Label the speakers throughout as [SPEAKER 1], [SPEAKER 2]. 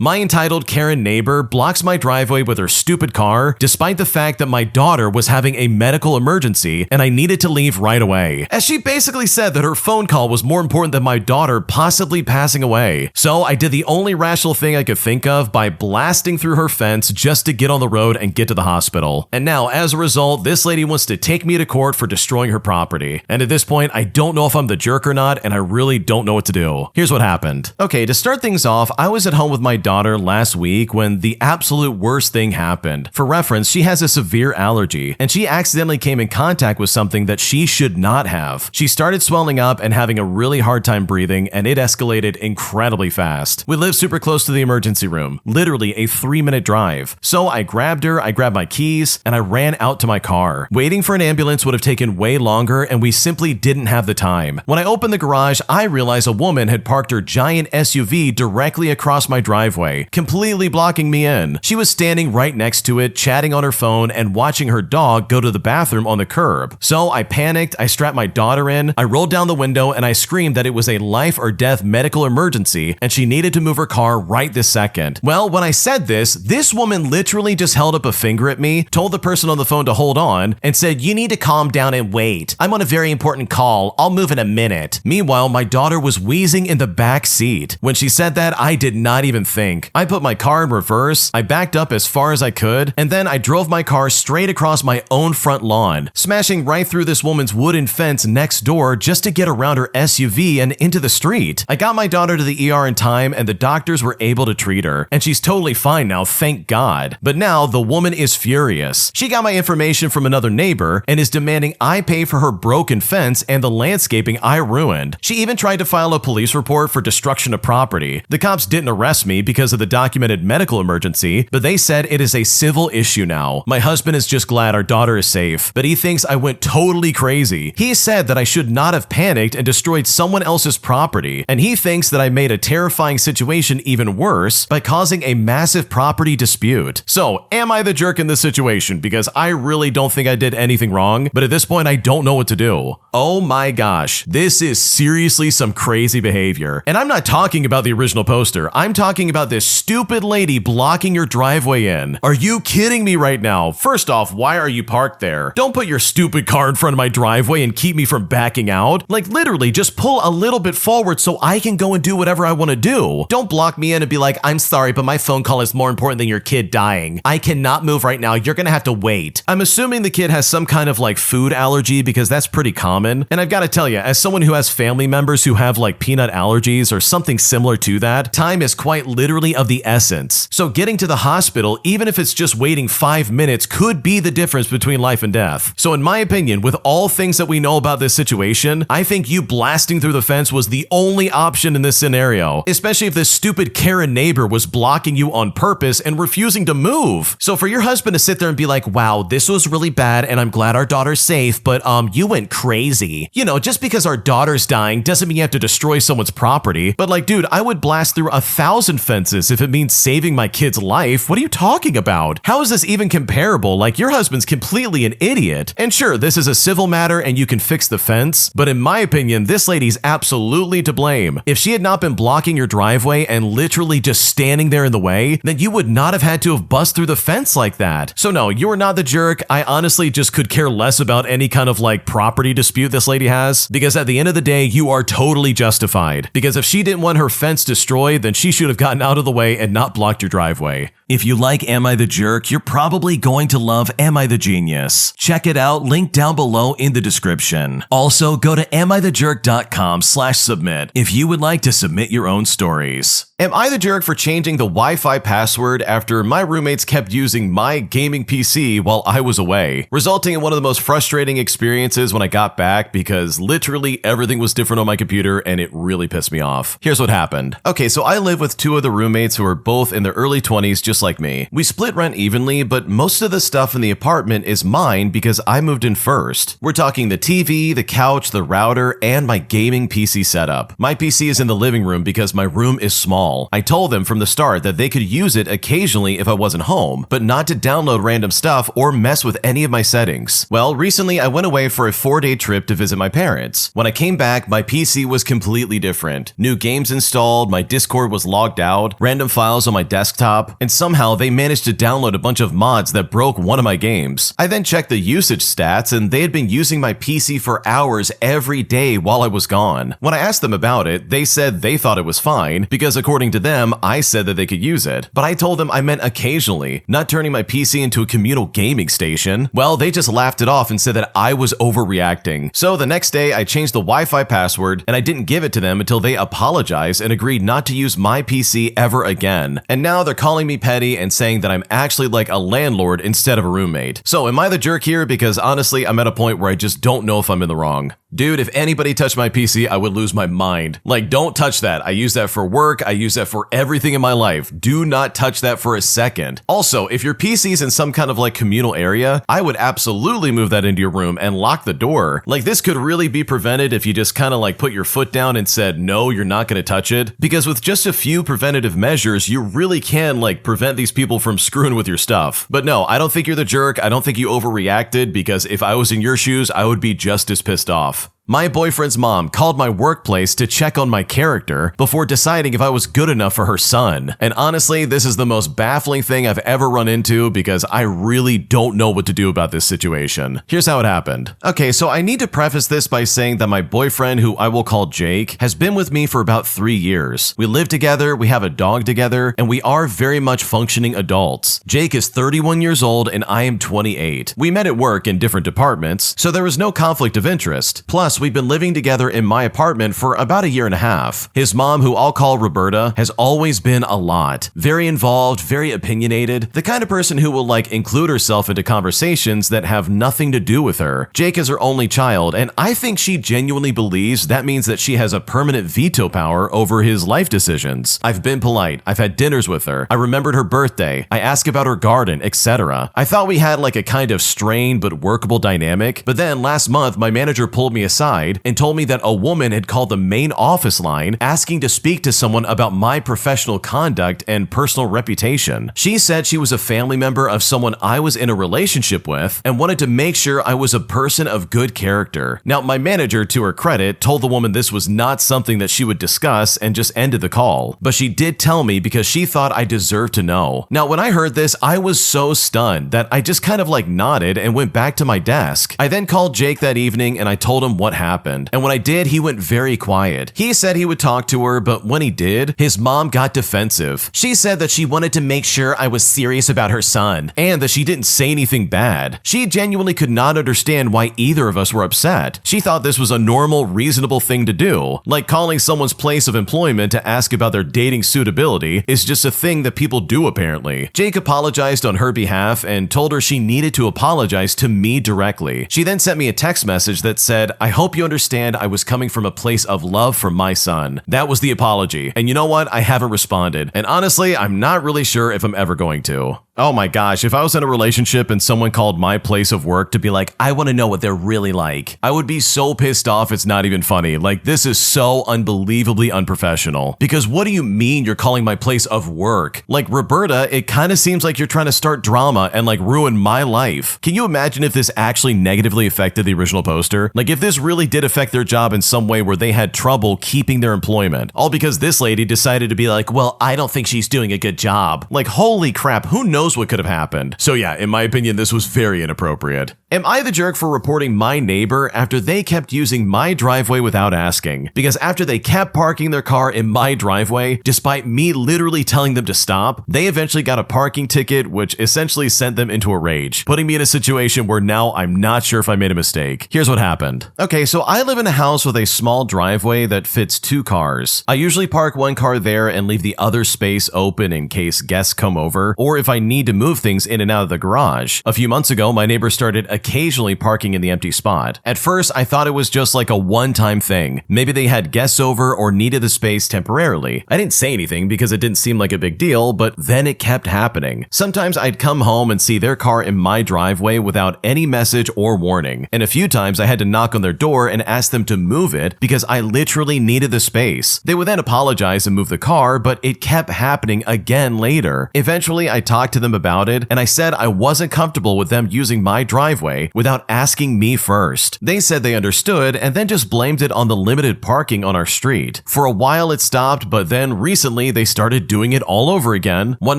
[SPEAKER 1] My entitled Karen neighbor blocks my driveway with her stupid car, despite the fact that my daughter was having a medical emergency and I needed to leave right away, as she basically said that her phone call was more important than my daughter possibly passing away. So I did the only rational thing I could think of by blasting through her fence just to get on the road and get to the hospital. And now, as a result, this lady wants to take me to court for destroying her property. And at this point, I don't know if I'm the jerk or not, and I really don't know what to do. Here's what happened. Okay, to start things off, I was at home with my daughter last week when the absolute worst thing happened. For reference, she has a severe allergy, and she accidentally came in contact with something that she should not have. She started swelling up and having a really hard time breathing, and it escalated incredibly fast. We live super close to the emergency room, literally a 3-minute drive. So I grabbed her, I grabbed my keys, and I ran out to my car. Waiting for an ambulance would have taken way longer, and we simply didn't have the time. When I opened the garage, I realized a woman had parked her giant SUV directly across my driveway, completely blocking me in. She was standing right next to it, chatting on her phone and watching her dog go to the bathroom on the curb. So I panicked, I strapped my daughter in, I rolled down the window and I screamed that it was a life or death medical emergency and she needed to move her car right this second. Well, when I said this woman literally just held up a finger at me, told the person on the phone to hold on, and said, "You need to calm down and wait. I'm on a very important call. I'll move in a minute." Meanwhile, my daughter was wheezing in the back seat. When she said that, I did not even think. I put my car in reverse, I backed up as far as I could, and then I drove my car straight across my own front lawn, smashing right through this woman's wooden fence next door just to get around her SUV and into the street. I got my daughter to the ER in time and the doctors were able to treat her, and she's totally fine now, thank God. But now the woman is furious. She got my information from another neighbor and is demanding I pay for her broken fence and the landscaping I ruined. She even tried to file a police report for destruction of property. The cops didn't arrest me because of the documented medical emergency, but they said it is a civil issue now. My husband is just glad our daughter is safe, but he thinks I went totally crazy. He said that I should not have panicked and destroyed someone else's property, and he thinks that I made a terrifying situation even worse by causing a massive property dispute. So, am I the jerk in this situation? Because I really don't think I did anything wrong, but at this point I don't know what to do. Oh my gosh, this is seriously some crazy behavior. And I'm not talking about the original poster, I'm talking about this stupid lady blocking your driveway in. Are you kidding me right now? First off, why are you parked there? Don't put your stupid car in front of my driveway and keep me from backing out. Like literally just pull a little bit forward so I can go and do whatever I want to do. Don't block me in and be like, "I'm sorry, but my phone call is more important than your kid dying. I cannot move right now. You're gonna have to wait." I'm assuming the kid has some kind of like food allergy because that's pretty common. And I've got to tell you, as someone who has family members who have like peanut allergies or something similar to that, time is quite literally of the essence. So getting to the hospital, even if it's just waiting 5 minutes, could be the difference between life and death. So in my opinion, with all things that we know about this situation, I think you blasting through the fence was the only option in this scenario, especially if this stupid Karen neighbor was blocking you on purpose and refusing to move. So for your husband to sit there and be like, "Wow, this was really bad and I'm glad our daughter's safe, but you went crazy." You know, just because our daughter's dying doesn't mean you have to destroy someone's property. But like, dude, I would blast through 1,000 fences if it means saving my kid's life. What are you talking about? How is this even comparable? Like, your husband's completely an idiot. And sure, this is a civil matter and you can fix the fence, but in my opinion, this lady's absolutely to blame. If she had not been blocking your driveway and literally just standing there in the way, then you would not have had to have bust through the fence like that. So no, you are not the jerk. I honestly just could care less about any kind of like property dispute this lady has, because at the end of the day, you are totally justified. Because if she didn't want her fence destroyed, then she should have gotten out of the way and not blocked your driveway. If you like Am I the Jerk, you're probably going to love Am I the Genius. Check it out, link down below in the description. Also, go to amithejerk.com/submit if you would like to submit your own stories. Am I the jerk for changing the Wi-Fi password after my roommates kept using my gaming PC while I was away, resulting in one of the most frustrating experiences when I got back because literally everything was different on my computer and it really pissed me off. Here's what happened. Okay, so I live with two other roommates who are both in their early 20s just like me. We split rent evenly, but most of the stuff in the apartment is mine because I moved in first. We're talking the TV, the couch, the router, and my gaming PC setup. My PC is in the living room because my room is small. I told them from the start that they could use it occasionally if I wasn't home, but not to download random stuff or mess with any of my settings. Well, recently I went away for a 4-day trip to visit my parents. When I came back, my PC was completely different. New games installed, my Discord was logged out, cloud, random files on my desktop, and somehow they managed to download a bunch of mods that broke one of my games. I then checked the usage stats, and they had been using my PC for hours every day while I was gone. When I asked them about it, they said they thought it was fine because according to them, I said that they could use it. But I told them I meant occasionally, not turning my PC into a communal gaming station. Well, they just laughed it off and said that I was overreacting. So the next day, I changed the Wi-Fi password and I didn't give it to them until they apologized and agreed not to use my PC ever again. And now they're calling me petty and saying that I'm actually like a landlord instead of a roommate. So am I the jerk here? Because honestly, I'm at a point where I just don't know if I'm in the wrong. Dude, if anybody touched my PC, I would lose my mind. Like, don't touch that. I use that for work. I use that for everything in my life. Do not touch that for a second. Also, if your PC's in some kind of like communal area, I would absolutely move that into your room and lock the door. Like, this could really be prevented if you just kind of like put your foot down and said, no, you're not going to touch it. Because with just a few preventative measures, you really can like prevent these people from screwing with your stuff. But no, I don't think you're the jerk. I don't think you overreacted, because if I was in your shoes, I would be just as pissed off. My boyfriend's mom called my workplace to check on my character before deciding if I was good enough for her son. And honestly, this is the most baffling thing I've ever run into because I really don't know what to do about this situation. Here's how it happened. Okay, so I need to preface this by saying that my boyfriend, who I will call Jake, has been with me for about 3 years. We live together, we have a dog together, and we are very much functioning adults. Jake is 31 years old and I am 28. We met at work in different departments, so there was no conflict of interest. Plus, we've been living together in my apartment for about 1.5 years. His mom, who I'll call Roberta, has always been a lot. Very involved, very opinionated, the kind of person who will like include herself into conversations that have nothing to do with her. Jake is her only child, and I think she genuinely believes that means that she has a permanent veto power over his life decisions. I've been polite. I've had dinners with her. I remembered her birthday. I asked about her garden, etc. I thought we had like a kind of strained but workable dynamic, but then last month my manager pulled me aside and told me that a woman had called the main office line asking to speak to someone about my professional conduct and personal reputation. She said she was a family member of someone I was in a relationship with and wanted to make sure I was a person of good character. Now, my manager, to her credit, told the woman this was not something that she would discuss and just ended the call. But she did tell me because she thought I deserved to know. Now, when I heard this, I was so stunned that I just kind of like nodded and went back to my desk. I then called Jake that evening and I told him what happened. And when I did, he went very quiet. He said he would talk to her, but when he did, his mom got defensive. She said that she wanted to make sure I was serious about her son and that she didn't say anything bad. She genuinely could not understand why either of us were upset. She thought this was a normal, reasonable thing to do. Like calling someone's place of employment to ask about their dating suitability is just a thing that people do apparently. Jake apologized on her behalf and told her she needed to apologize to me directly. She then sent me a text message that said, "I hope you understand I was coming from a place of love for my son." That was the apology. And you know what? I haven't responded. And honestly, I'm not really sure if I'm ever going to. Oh my gosh, if I was in a relationship and someone called my place of work to be like, I want to know what they're really like, I would be so pissed off it's not even funny. Like, this is so unbelievably unprofessional. Because what do you mean you're calling my place of work? Like, Roberta, it kind of seems like you're trying to start drama and like ruin my life. Can you imagine if this actually negatively affected the original poster? Like, if this really did affect their job in some way where they had trouble keeping their employment, all because this lady decided to be like, well, I don't think she's doing a good job. Like, holy crap, who knows what could have happened? So yeah, in my opinion, this was very inappropriate. Am I the jerk for reporting my neighbor after they kept using my driveway without asking? Because after they kept parking their car in my driveway, despite me literally telling them to stop, they eventually got a parking ticket, which essentially sent them into a rage, putting me in a situation where now I'm not sure if I made a mistake. Here's what happened. Okay, so I live in a house with a small driveway that fits 2 cars. I usually park one car there and leave the other space open in case guests come over, or if I need to move things in and out of the garage. A few months ago, my neighbor started occasionally parking in the empty spot. At first, I thought it was just like a one-time thing. Maybe they had guests over or needed the space temporarily. I didn't say anything because it didn't seem like a big deal, but then it kept happening. Sometimes I'd come home and see their car in my driveway without any message or warning. And a few times I had to knock on their door and ask them to move it because I literally needed the space. They would then apologize and move the car, but it kept happening again later. Eventually, I talked to them them about it, and I said I wasn't comfortable with them using my driveway without asking me first. They said they understood and then just blamed it on the limited parking on our street. For a while it stopped, but then recently they started doing it all over again. One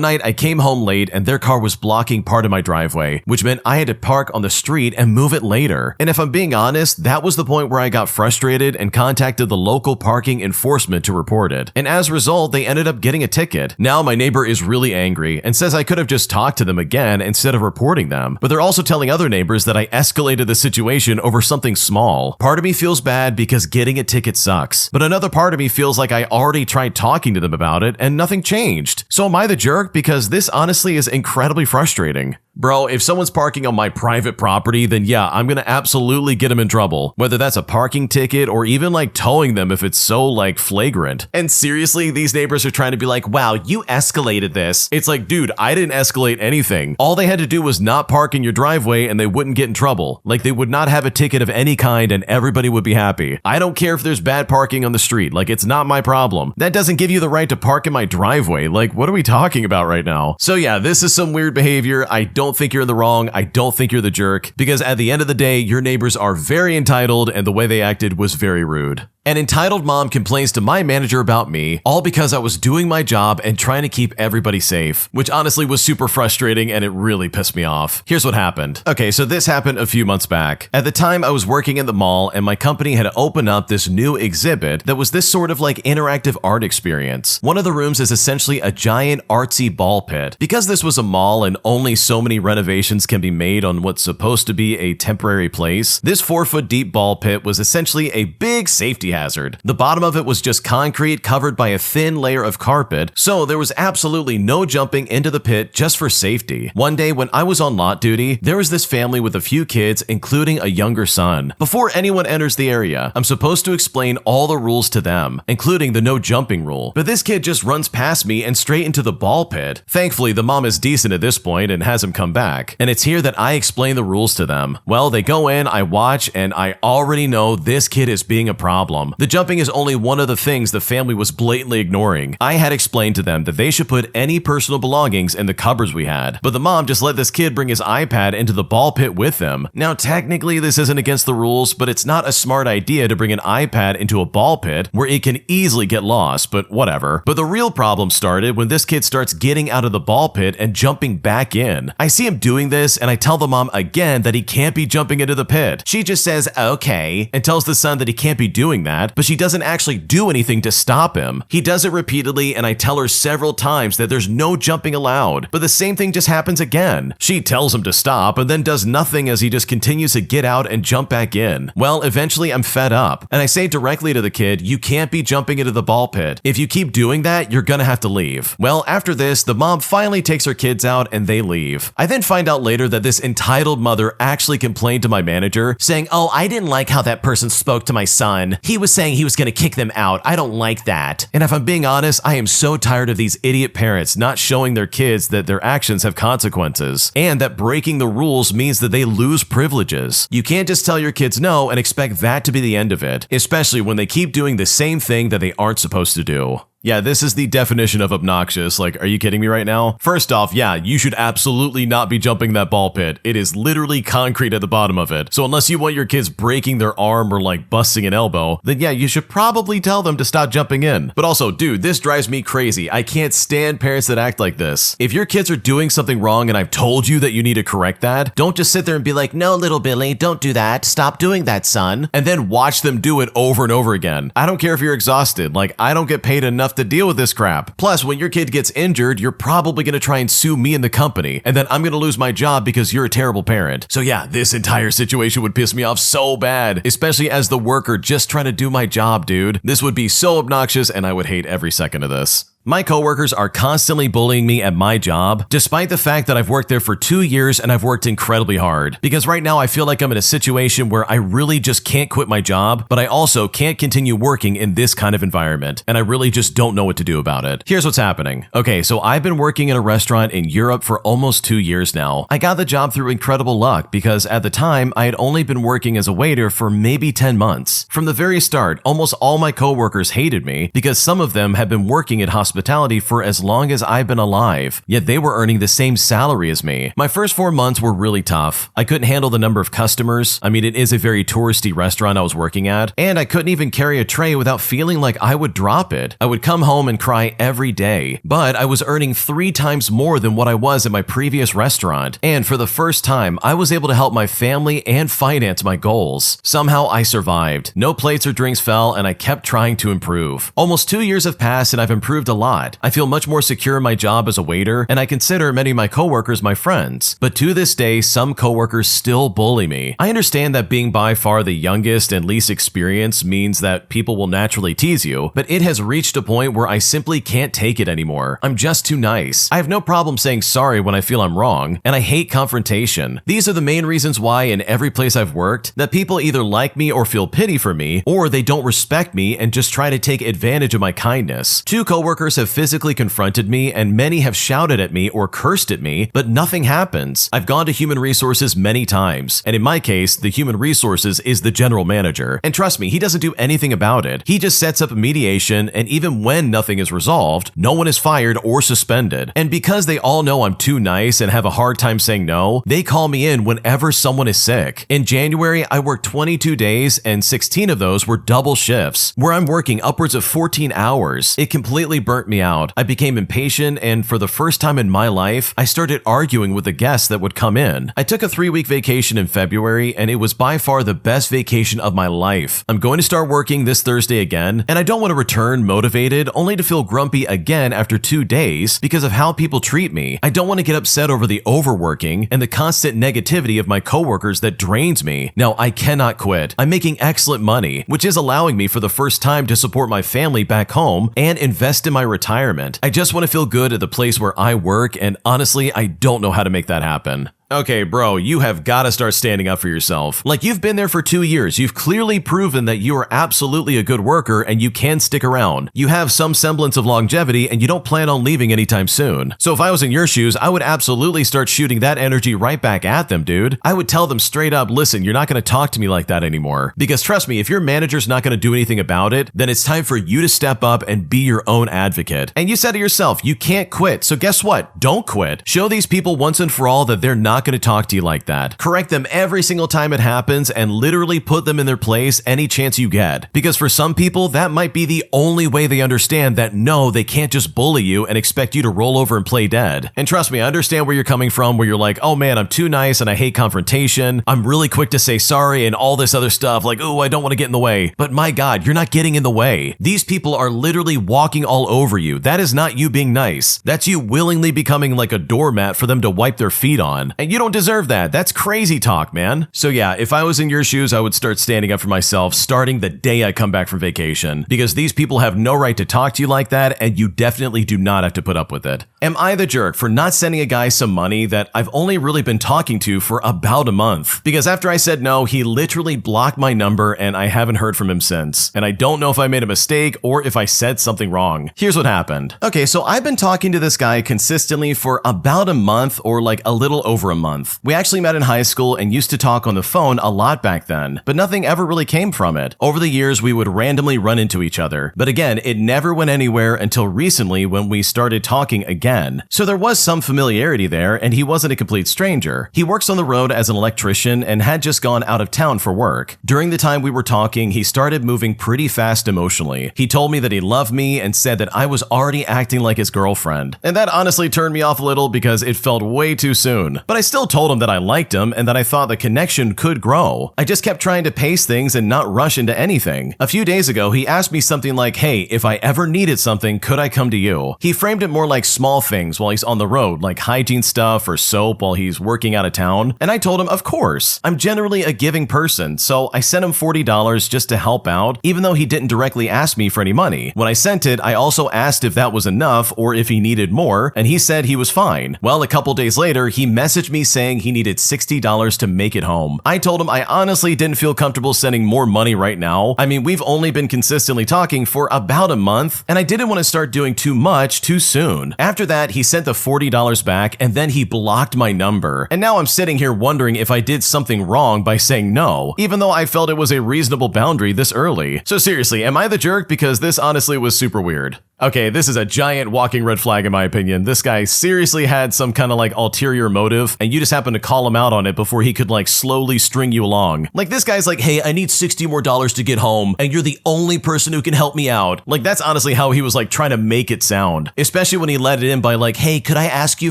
[SPEAKER 1] night I came home late and their car was blocking part of my driveway, which meant I had to park on the street and move it later. And if I'm being honest, that was the point where I got frustrated and contacted the local parking enforcement to report it. And as a result, they ended up getting a ticket. Now my neighbor is really angry and says I could have just talked to them again instead of reporting them. But they're also telling other neighbors that I escalated the situation over something small. Part of me feels bad because getting a ticket sucks, but another part of me feels like I already tried talking to them about it and nothing changed. So am I the jerk? Because this honestly is incredibly frustrating. Bro, if someone's parking on my private property, then yeah, I'm gonna absolutely get them in trouble. Whether that's a parking ticket or even like towing them if it's so like flagrant. And seriously, these neighbors are trying to be like, wow, you escalated this. It's like, dude, I didn't escalate anything. All they had to do was not park in your driveway and they wouldn't get in trouble. Like they would not have a ticket of any kind and everybody would be happy. I don't care if there's bad parking on the street. Like it's not my problem. That doesn't give you the right to park in my driveway. Like what are we talking about right now? So yeah, this is some weird behavior. I don't think you're in the wrong. I don't think you're the jerk, because at the end of the day, your neighbors are very entitled and the way they acted was very rude. An entitled mom complains to my manager about me, all because I was doing my job and trying to keep everybody safe, which honestly was super frustrating and it really pissed me off. Here's what happened. Okay, so this happened a few months back. At the time, I was working in the mall and my company had opened up this new exhibit that was this sort of like interactive art experience. One of the rooms is essentially a giant artsy ball pit. Because this was a mall and only so many renovations can be made on what's supposed to be a temporary place, this 4-foot deep ball pit was essentially a big safety hazard. The bottom of it was just concrete covered by a thin layer of carpet, so there was absolutely no jumping into the pit just for safety. One day when I was on lot duty, there was this family with a few kids, including a younger son. Before anyone enters the area, I'm supposed to explain all the rules to them, including the no jumping rule. But this kid just runs past me and straight into the ball pit. Thankfully, the mom is decent at this point and has him come back. And it's here that I explain the rules to them. Well, they go in, I watch, and I already know this kid is being a problem. The jumping is only one of the things the family was blatantly ignoring. I had explained to them that they should put any personal belongings in the cupboards we had, but the mom just let this kid bring his iPad into the ball pit with him. Now, technically, this isn't against the rules, but it's not a smart idea to bring an iPad into a ball pit where it can easily get lost, but whatever. But the real problem started when this kid starts getting out of the ball pit and jumping back in. I see him doing this, and I tell the mom again that he can't be jumping into the pit. She just says, okay, and tells the son that he can't be doing that, but she doesn't actually do anything to stop him. He does it repeatedly, and I tell her several times that there's no jumping allowed, but the same thing just happens again. She tells him to stop and then does nothing as he just continues to get out and jump back in. Well, eventually I'm fed up, and I say directly to the kid, you can't be jumping into the ball pit. If you keep doing that, you're gonna have to leave. Well, after this, the mom finally takes her kids out and they leave. I then find out later that this entitled mother actually complained to my manager, saying, oh, I didn't like how that person spoke to my son. He was saying he was gonna kick them out. I don't like that. And if I'm being honest, I am so tired of these idiot parents not showing their kids that their actions have consequences, and that breaking the rules means that they lose privileges. You can't just tell your kids no and expect that to be the end of it, especially when they keep doing the same thing that they aren't supposed to do. Yeah, this is the definition of obnoxious. Like, are you kidding me right now? First off, yeah, you should absolutely not be jumping that ball pit. It is literally concrete at the bottom of it. So unless you want your kids breaking their arm or like busting an elbow, then yeah, you should probably tell them to stop jumping in. But also, dude, this drives me crazy. I can't stand parents that act like this. If your kids are doing something wrong and I've told you that you need to correct that, don't just sit there and be like, no, little Billy, don't do that. Stop doing that, son. And then watch them do it over and over again. I don't care if you're exhausted. Like, I don't get paid enough to deal with this crap. Plus, when your kid gets injured, you're probably going to try and sue me and the company, and then I'm going to lose my job because you're a terrible parent. So yeah, this entire situation would piss me off so bad, especially as the worker just trying to do my job, dude. This would be so obnoxious and I would hate every second of this. My coworkers are constantly bullying me at my job, despite the fact that I've worked there for 2 years and I've worked incredibly hard. Because right now I feel like I'm in a situation where I really just can't quit my job, but I also can't continue working in this kind of environment, and I really just don't know what to do about it. Here's what's happening. Okay, so I've been working in a restaurant in Europe for almost 2 years now. I got the job through incredible luck because at the time I had only been working as a waiter for maybe 10 months. From the very start, almost all my coworkers hated me because some of them had been working at hospitality hospitality for as long as I've been alive, yet they were earning the same salary as me. My first 4 months were really tough. I couldn't handle the number of customers. I mean, it is a very touristy restaurant I was working at, and I couldn't even carry a tray without feeling like I would drop it. I would come home and cry every day, but I was earning 3 times more than what I was at my previous restaurant, and for the first time, I was able to help my family and finance my goals. Somehow I survived. No plates or drinks fell, and I kept trying to improve. Almost 2 years have passed and I've improved a lot. I feel much more secure in my job as a waiter, and I consider many of my coworkers my friends. But to this day, some coworkers still bully me. I understand that being by far the youngest and least experienced means that people will naturally tease you, but it has reached a point where I simply can't take it anymore. I'm just too nice. I have no problem saying sorry when I feel I'm wrong, and I hate confrontation. These are the main reasons why in every place I've worked, that people either like me or feel pity for me, or they don't respect me and just try to take advantage of my kindness. 2 coworkers have physically confronted me, and many have shouted at me or cursed at me, but nothing happens. I've gone to human resources many times, and in my case, the human resources is the general manager. And trust me, he doesn't do anything about it. He just sets up a mediation, and even when nothing is resolved, no one is fired or suspended. And because they all know I'm too nice and have a hard time saying no, they call me in whenever someone is sick. In January, I worked 22 days, and 16 of those were double shifts, where I'm working upwards of 14 hours. It completely burnt me out. I became impatient, and for the first time in my life, I started arguing with the guests that would come in. I took a 3-week vacation in February, and it was by far the best vacation of my life. I'm going to start working this Thursday again, and I don't want to return motivated only to feel grumpy again after 2 days because of how people treat me. I don't want to get upset over the overworking and the constant negativity of my coworkers that drains me. No, I cannot quit. I'm making excellent money, which is allowing me for the first time to support my family back home and invest in my retirement. I just want to feel good at the place where I work, and honestly, I don't know how to make that happen. Okay, bro, you have got to start standing up for yourself. Like, you've been there for 2 years. You've clearly proven that you are absolutely a good worker and you can stick around. You have some semblance of longevity and you don't plan on leaving anytime soon. So if I was in your shoes, I would absolutely start shooting that energy right back at them, dude. I would tell them straight up, listen, you're not going to talk to me like that anymore. Because trust me, if your manager's not going to do anything about it, then it's time for you to step up and be your own advocate. And you said it yourself, you can't quit. So guess what? Don't quit. Show these people once and for all that they're not going to talk to you like that. Correct them every single time it happens and literally put them in their place any chance you get. Because for some people, that might be the only way they understand that no, they can't just bully you and expect you to roll over and play dead. And trust me, I understand where you're coming from, where you're like, oh man, I'm too nice and I hate confrontation. I'm really quick to say sorry and all this other stuff like, oh, I don't want to get in the way. But my God, you're not getting in the way. These people are literally walking all over you. That is not you being nice. That's you willingly becoming like a doormat for them to wipe their feet on. And you don't deserve that. That's crazy talk, man. So yeah, if I was in your shoes, I would start standing up for myself starting the day I come back from vacation, because these people have no right to talk to you like that, and you definitely do not have to put up with it. Am I the jerk for not sending a guy some money that I've only really been talking to for about a month? Because after I said no, he literally blocked my number and I haven't heard from him since. And I don't know if I made a mistake or if I said something wrong. Here's what happened. Okay, so I've been talking to this guy consistently for about a month, or like a little over a month. We actually met in high school and used to talk on the phone a lot back then, but nothing ever really came from it. Over the years, we would randomly run into each other. But again, it never went anywhere until recently when we started talking again. So there was some familiarity there, and he wasn't a complete stranger. He works on the road as an electrician and had just gone out of town for work. During the time we were talking, he started moving pretty fast emotionally. He told me that he loved me and said that I was already acting like his girlfriend. And that honestly turned me off a little because it felt way too soon. But I still told him that I liked him and that I thought the connection could grow. I just kept trying to pace things and not rush into anything. A few days ago, he asked me something like, hey, if I ever needed something, could I come to you? He framed it more like small things while he's on the road, like hygiene stuff or soap while he's working out of town. And I told him, of course. I'm generally a giving person, so I sent him $40 just to help out, even though he didn't directly ask me for any money. When I sent it, I also asked if that was enough or if he needed more, and he said he was fine. Well, a couple days later, he messaged me me saying he needed $60 to make it home. I told him I honestly didn't feel comfortable sending more money right now. I mean, we've only been consistently talking for about a month, and I didn't want to start doing too much too soon. After that, he sent the $40 back, and then he blocked my number. And now I'm sitting here wondering if I did something wrong by saying no, even though I felt it was a reasonable boundary this early. So seriously, am I the jerk? Because this honestly was super weird. Okay, this is a giant walking red flag in my opinion. This guy seriously had some kind of like ulterior motive, and you just happened to call him out on it before he could like slowly string you along. Like this guy's like, hey, I need $60 more to get home, and you're the only person who can help me out. Like that's honestly how he was like trying to make it sound. Especially when he let it in by like, hey, could I ask you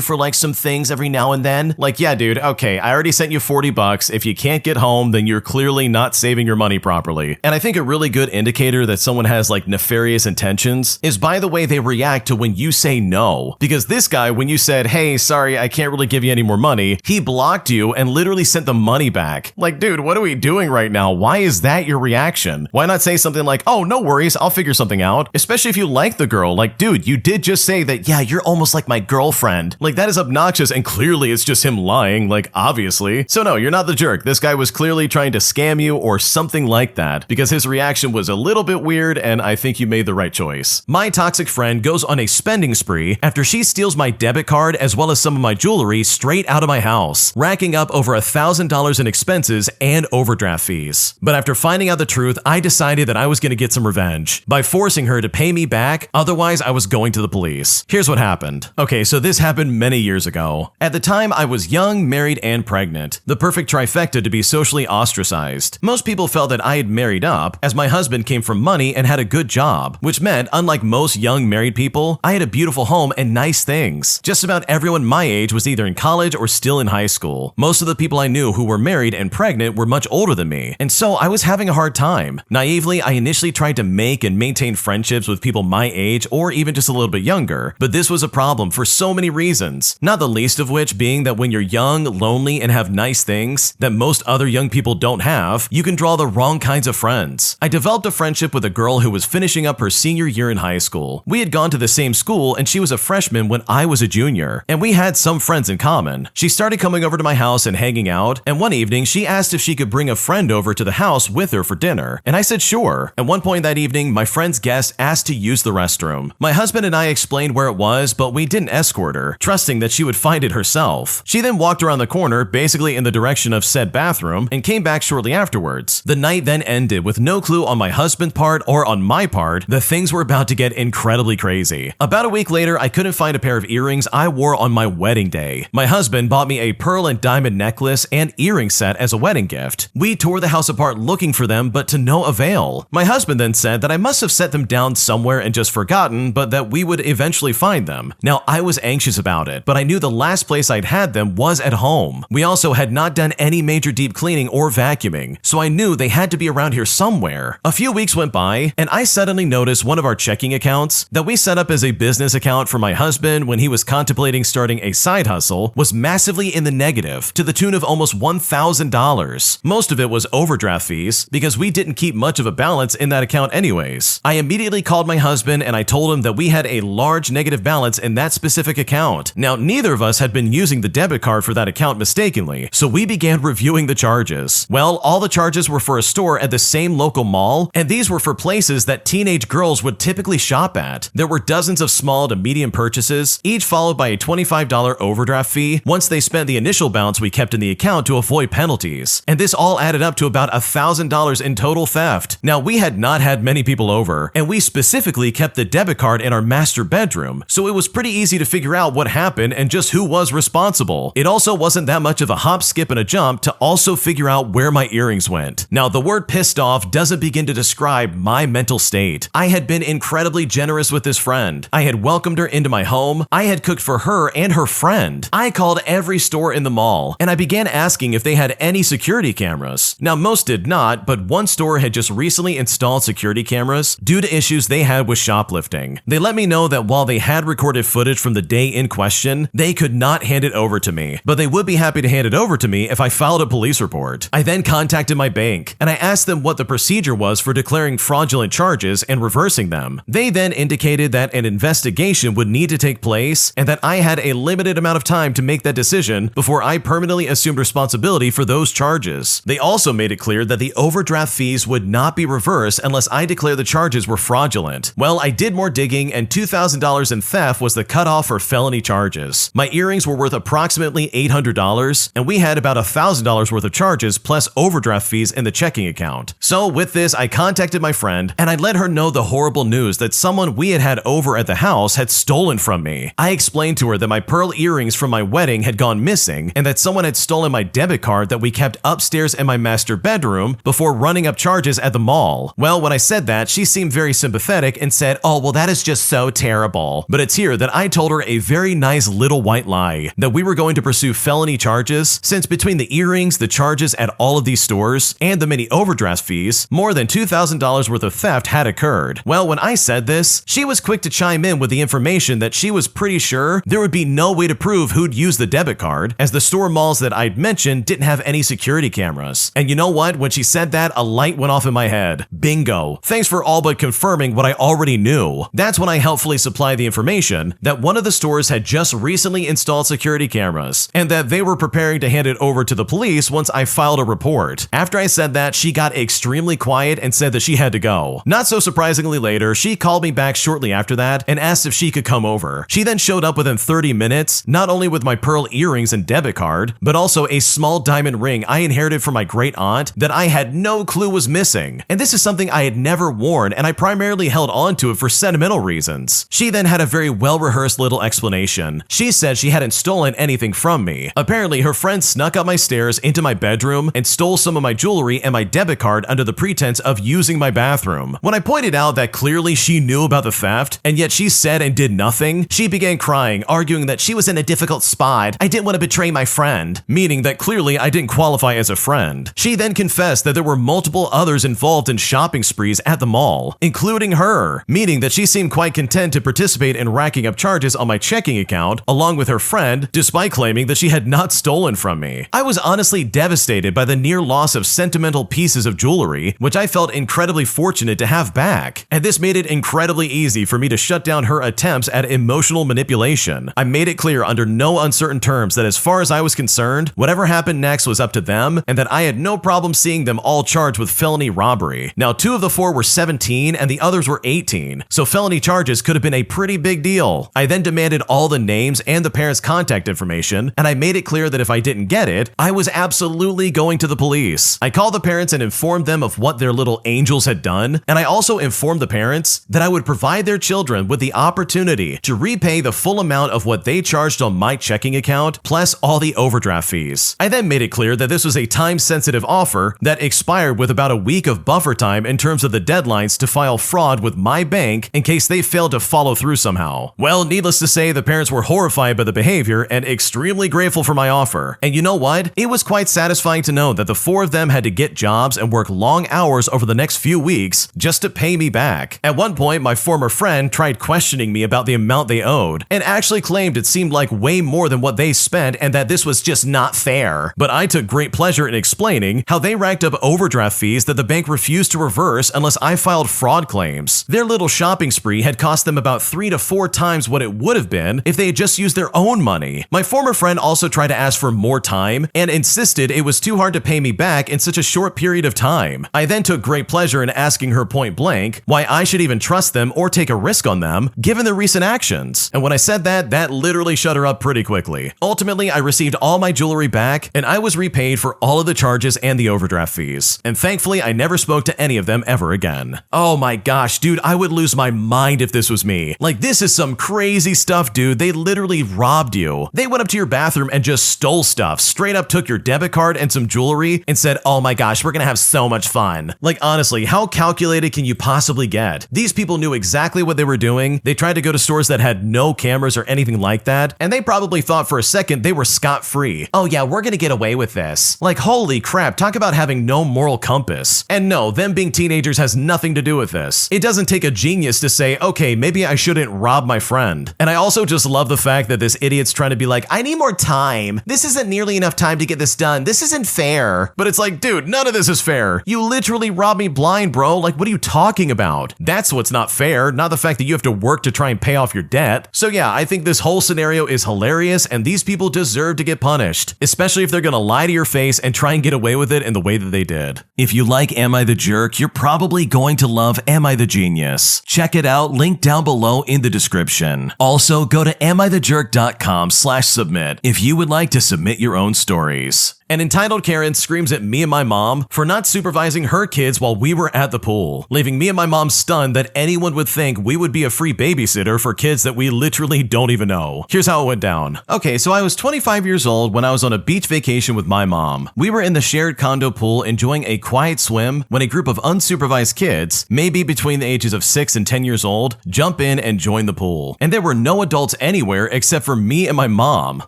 [SPEAKER 1] for like some things every now and then? Like, yeah, dude, okay, I already sent you $40. If you can't get home, then you're clearly not saving your money properly. And I think a really good indicator that someone has like nefarious intentions is by the way they react to when you say no. Because this guy, when you said, hey, sorry, I can't really give you any more money, he blocked you and literally sent the money back. Like, dude, what are we doing right now? Why is that your reaction? Why not say something like, oh, no worries, I'll figure something out? Especially if you like the girl. Like, dude, you did just say that, yeah, you're almost like my girlfriend. Like, that is obnoxious, and clearly it's just him lying, like, obviously. So no, you're not the jerk. This guy was clearly trying to scam you or something like that, because his reaction was a little bit weird, and I think you made the right choice. My toxic friend goes on a spending spree after she steals my debit card as well as some of my jewelry straight out of my house, racking up over $1,000 in expenses and overdraft fees. But after finding out the truth, I decided that I was going to get some revenge by forcing her to pay me back, otherwise I was going to the police. Here's what happened. Okay, so this happened many years ago. At the time, I was young, married, and pregnant, the perfect trifecta to be socially ostracized. Most people felt that I had married up, as my husband came from money and had a good job, which meant, unlike most young married people, I had a beautiful home and nice things. Just about everyone my age was either in college or still in high school. Most of the people I knew who were married and pregnant were much older than me, and so I was having a hard time. Naively, I initially tried to make and maintain friendships with people my age or even just a little bit younger, but this was a problem for so many reasons, not the least of which being that when you're young, lonely, and have nice things that most other young people don't have, you can draw the wrong kinds of friends. I developed a friendship with a girl who was finishing up her senior year in high school. We had gone to the same school, and she was a freshman when I was a junior, and we had some friends in common. She started coming over to my house and hanging out, and one evening she asked if she could bring a friend over to the house with her for dinner, and I said sure. At one point that evening, my friend's guest asked to use the restroom. My husband and I explained where it was, but we didn't escort her, trusting that she would find it herself. She then walked around the corner, basically in the direction of said bathroom, and came back shortly afterwards. The night then ended with no clue on my husband's part or on my part that things were about to get incredibly crazy. About a week later, I couldn't find a pair of earrings I wore on my wedding day. My husband bought me a pearl and diamond necklace and earring set as a wedding gift. We tore the house apart looking for them, but to no avail. My husband then said that I must have set them down somewhere and just forgotten, but that we would eventually find them. Now, I was anxious about it, but I knew the last place I'd had them was at home. We also had not done any major deep cleaning or vacuuming, so I knew they had to be around here somewhere. A few weeks went by, and I suddenly noticed one of our checking accounts that we set up as a business account for my husband when he was contemplating starting a side hustle was massively in the negative, to the tune of almost $1,000. Most of it was overdraft fees, because we didn't keep much of a balance in that account anyways. I immediately called my husband and I told him that we had a large negative balance in that specific account. Now, neither of us had been using the debit card for that account mistakenly, so we began reviewing the charges. Well, all the charges were for a store at the same local mall, and these were for places that teenage girls would typically shop at. There were dozens of small to medium purchases, each followed by a $25 overdraft fee once they spent the initial balance we kept in the account to avoid penalties. And this all added up to about $1,000 in total theft. Now, we had not had many people over, and we specifically kept the debit card in our master bedroom, so it was pretty easy to figure out what happened and just who was responsible. It also wasn't that much of a hop, skip, and a jump to also figure out where my earrings went. Now, the word pissed off doesn't begin to describe my mental state. I had been incredibly generous with this friend. I had welcomed her into my home. I had cooked for her and her friend. I called every store in the mall, and I began asking if they had any security cameras. Now, most did not, but one store had just recently installed security cameras due to issues they had with shoplifting. They let me know that while they had recorded footage from the day in question, they could not hand it over to me, but they would be happy to hand it over to me if I filed a police report. I then contacted my bank, and I asked them what the procedure was for declaring fraudulent charges and reversing them. They then indicated that an investigation would need to take place and that I had a limited amount of time to make that decision decision before I permanently assumed responsibility for those charges. They also made it clear that the overdraft fees would not be reversed unless I declare the charges were fraudulent. Well, I did more digging, and $2,000 in theft was the cutoff for felony charges. My earrings were worth approximately $800, and we had about $1,000 worth of charges plus overdraft fees in the checking account. So with this, I contacted my friend, and I let her know the horrible news that someone we had over at the house had stolen from me. I explained to her that my pearl earrings from my wedding had gone missing, and that someone had stolen my debit card that we kept upstairs in my master bedroom before running up charges at the mall. Well, when I said that, she seemed very sympathetic and said, "Oh, well, that is just so terrible." But it's here that I told her a very nice little white lie, that we were going to pursue felony charges, since between the earrings, the charges at all of these stores, and the many overdraft fees, more than $2,000 worth of theft had occurred. Well, when I said this, she was quick to chime in with the information that she was pretty sure there would be no way to prove who'd used the debit card, as the store malls that I'd mentioned didn't have any security cameras. And you know what? When she said that, a light went off in my head. Bingo. Thanks for all but confirming what I already knew. That's when I helpfully supplied the information that one of the stores had just recently installed security cameras, and that they were preparing to hand it over to the police once I filed a report. After I said that, she got extremely quiet and said that she had to go. Not so surprisingly later, she called me back shortly after that and asked if she could come over. She then showed up within 30 minutes, not only with my pearl earrings and debit card, but also a small diamond ring I inherited from my great aunt that I had no clue was missing. And this is something I had never worn, and I primarily held on to it for sentimental reasons. She then had a very well-rehearsed little explanation. She said she hadn't stolen anything from me. Apparently, her friend snuck up my stairs into my bedroom and stole some of my jewelry and my debit card under the pretense of using my bathroom. When I pointed out that clearly she knew about the theft, and yet she said and did nothing, she began crying, arguing that she was in a difficult spot. I didn't want to betray my friend, meaning that clearly I didn't qualify as a friend. She then confessed that there were multiple others involved in shopping sprees at the mall, including her, meaning that she seemed quite content to participate in racking up charges on my checking account along with her friend, despite claiming that she had not stolen from me. I was honestly devastated by the near loss of sentimental pieces of jewelry, which I felt incredibly fortunate to have back, and this made it incredibly easy for me to shut down her attempts at emotional manipulation. I made it clear under no uncertain terms that as far as I was concerned, whatever happened next was up to them, and that I had no problem seeing them all charged with felony robbery. Now, 2 of the 4 were 17 and the others were 18, so felony charges could have been a pretty big deal. I then demanded all the names and the parents' contact information, and I made it clear that if I didn't get it, I was absolutely going to the police. I called the parents and informed them of what their little angels had done, and I also informed the parents that I would provide their children with the opportunity to repay the full amount of what they charged on my checking account, plus all the overdraft fees. I then made it clear that this was a time-sensitive offer that expired with about a week of buffer time in terms of the deadlines to file fraud with my bank in case they failed to follow through somehow. Well, needless to say, the parents were horrified by the behavior and extremely grateful for my offer. And you know what? It was quite satisfying to know that the 4 of them had to get jobs and work long hours over the next few weeks just to pay me back. At one point, my former friend tried questioning me about the amount they owed and actually claimed it seemed like way more than what they spent and that this was just not fair. But I took great pleasure in explaining how they racked up overdraft fees that the bank refused to reverse unless I filed fraud claims. Their little shopping spree had cost them about 3 to 4 times what it would have been if they had just used their own money. My former friend also tried to ask for more time and insisted it was too hard to pay me back in such a short period of time. I then took great pleasure in asking her point blank why I should even trust them or take a risk on them given their recent actions. And when I said that, that literally shut her up pretty quickly. Ultimately, I received all my jewelry back and I was repaid for all of the charges and the overdraft fees. And thankfully, I never spoke to any of them ever again. Oh my gosh, dude, I would lose my mind if this was me. Like, this is some crazy stuff, dude. They literally robbed you. They went up to your bathroom and just stole stuff, straight up took your debit card and some jewelry and said, "Oh my gosh, we're gonna have so much fun." Like, honestly, how calculated can you possibly get? These people knew exactly what they were doing. They tried to go to stores that had no cameras or anything like that, and they probably thought for a second they were scot-free. Oh yeah, we're gonna get away with this. Like, holy crap, talk about having no moral compass. And no, them being teenagers has nothing to do with this. It doesn't take a genius to say, okay, maybe I shouldn't rob my friend. And I also just love the fact that this idiot's trying to be like, I need more time. This isn't nearly enough time to get this done. This isn't fair. But it's like, dude, none of this is fair. You literally robbed me blind, bro. Like, what are you talking about? That's what's not fair, not the fact that you have to work to try and pay off your debt. So yeah, I think this whole scenario is hilarious, and these these people deserve to get punished, especially if they're gonna lie to your face and try and get away with it in the way that they did. If you like Am I the Jerk, you're probably going to love Am I the Genius. Check it out, link down below in the description. Also, go to amithejerk.com/submit if you would like to submit your own stories. An entitled Karen screams at me and my mom for not supervising her kids while we were at the pool, leaving me and my mom stunned that anyone would think we would be a free babysitter for kids that we literally don't even know. Here's how it went down. Okay, so I was 25 years old when I was on a beach vacation with my mom. We were in the shared condo pool enjoying a quiet swim when a group of unsupervised kids, maybe between the ages of 6 and 10 years old, jump in and join the pool. And there were no adults anywhere except for me and my mom.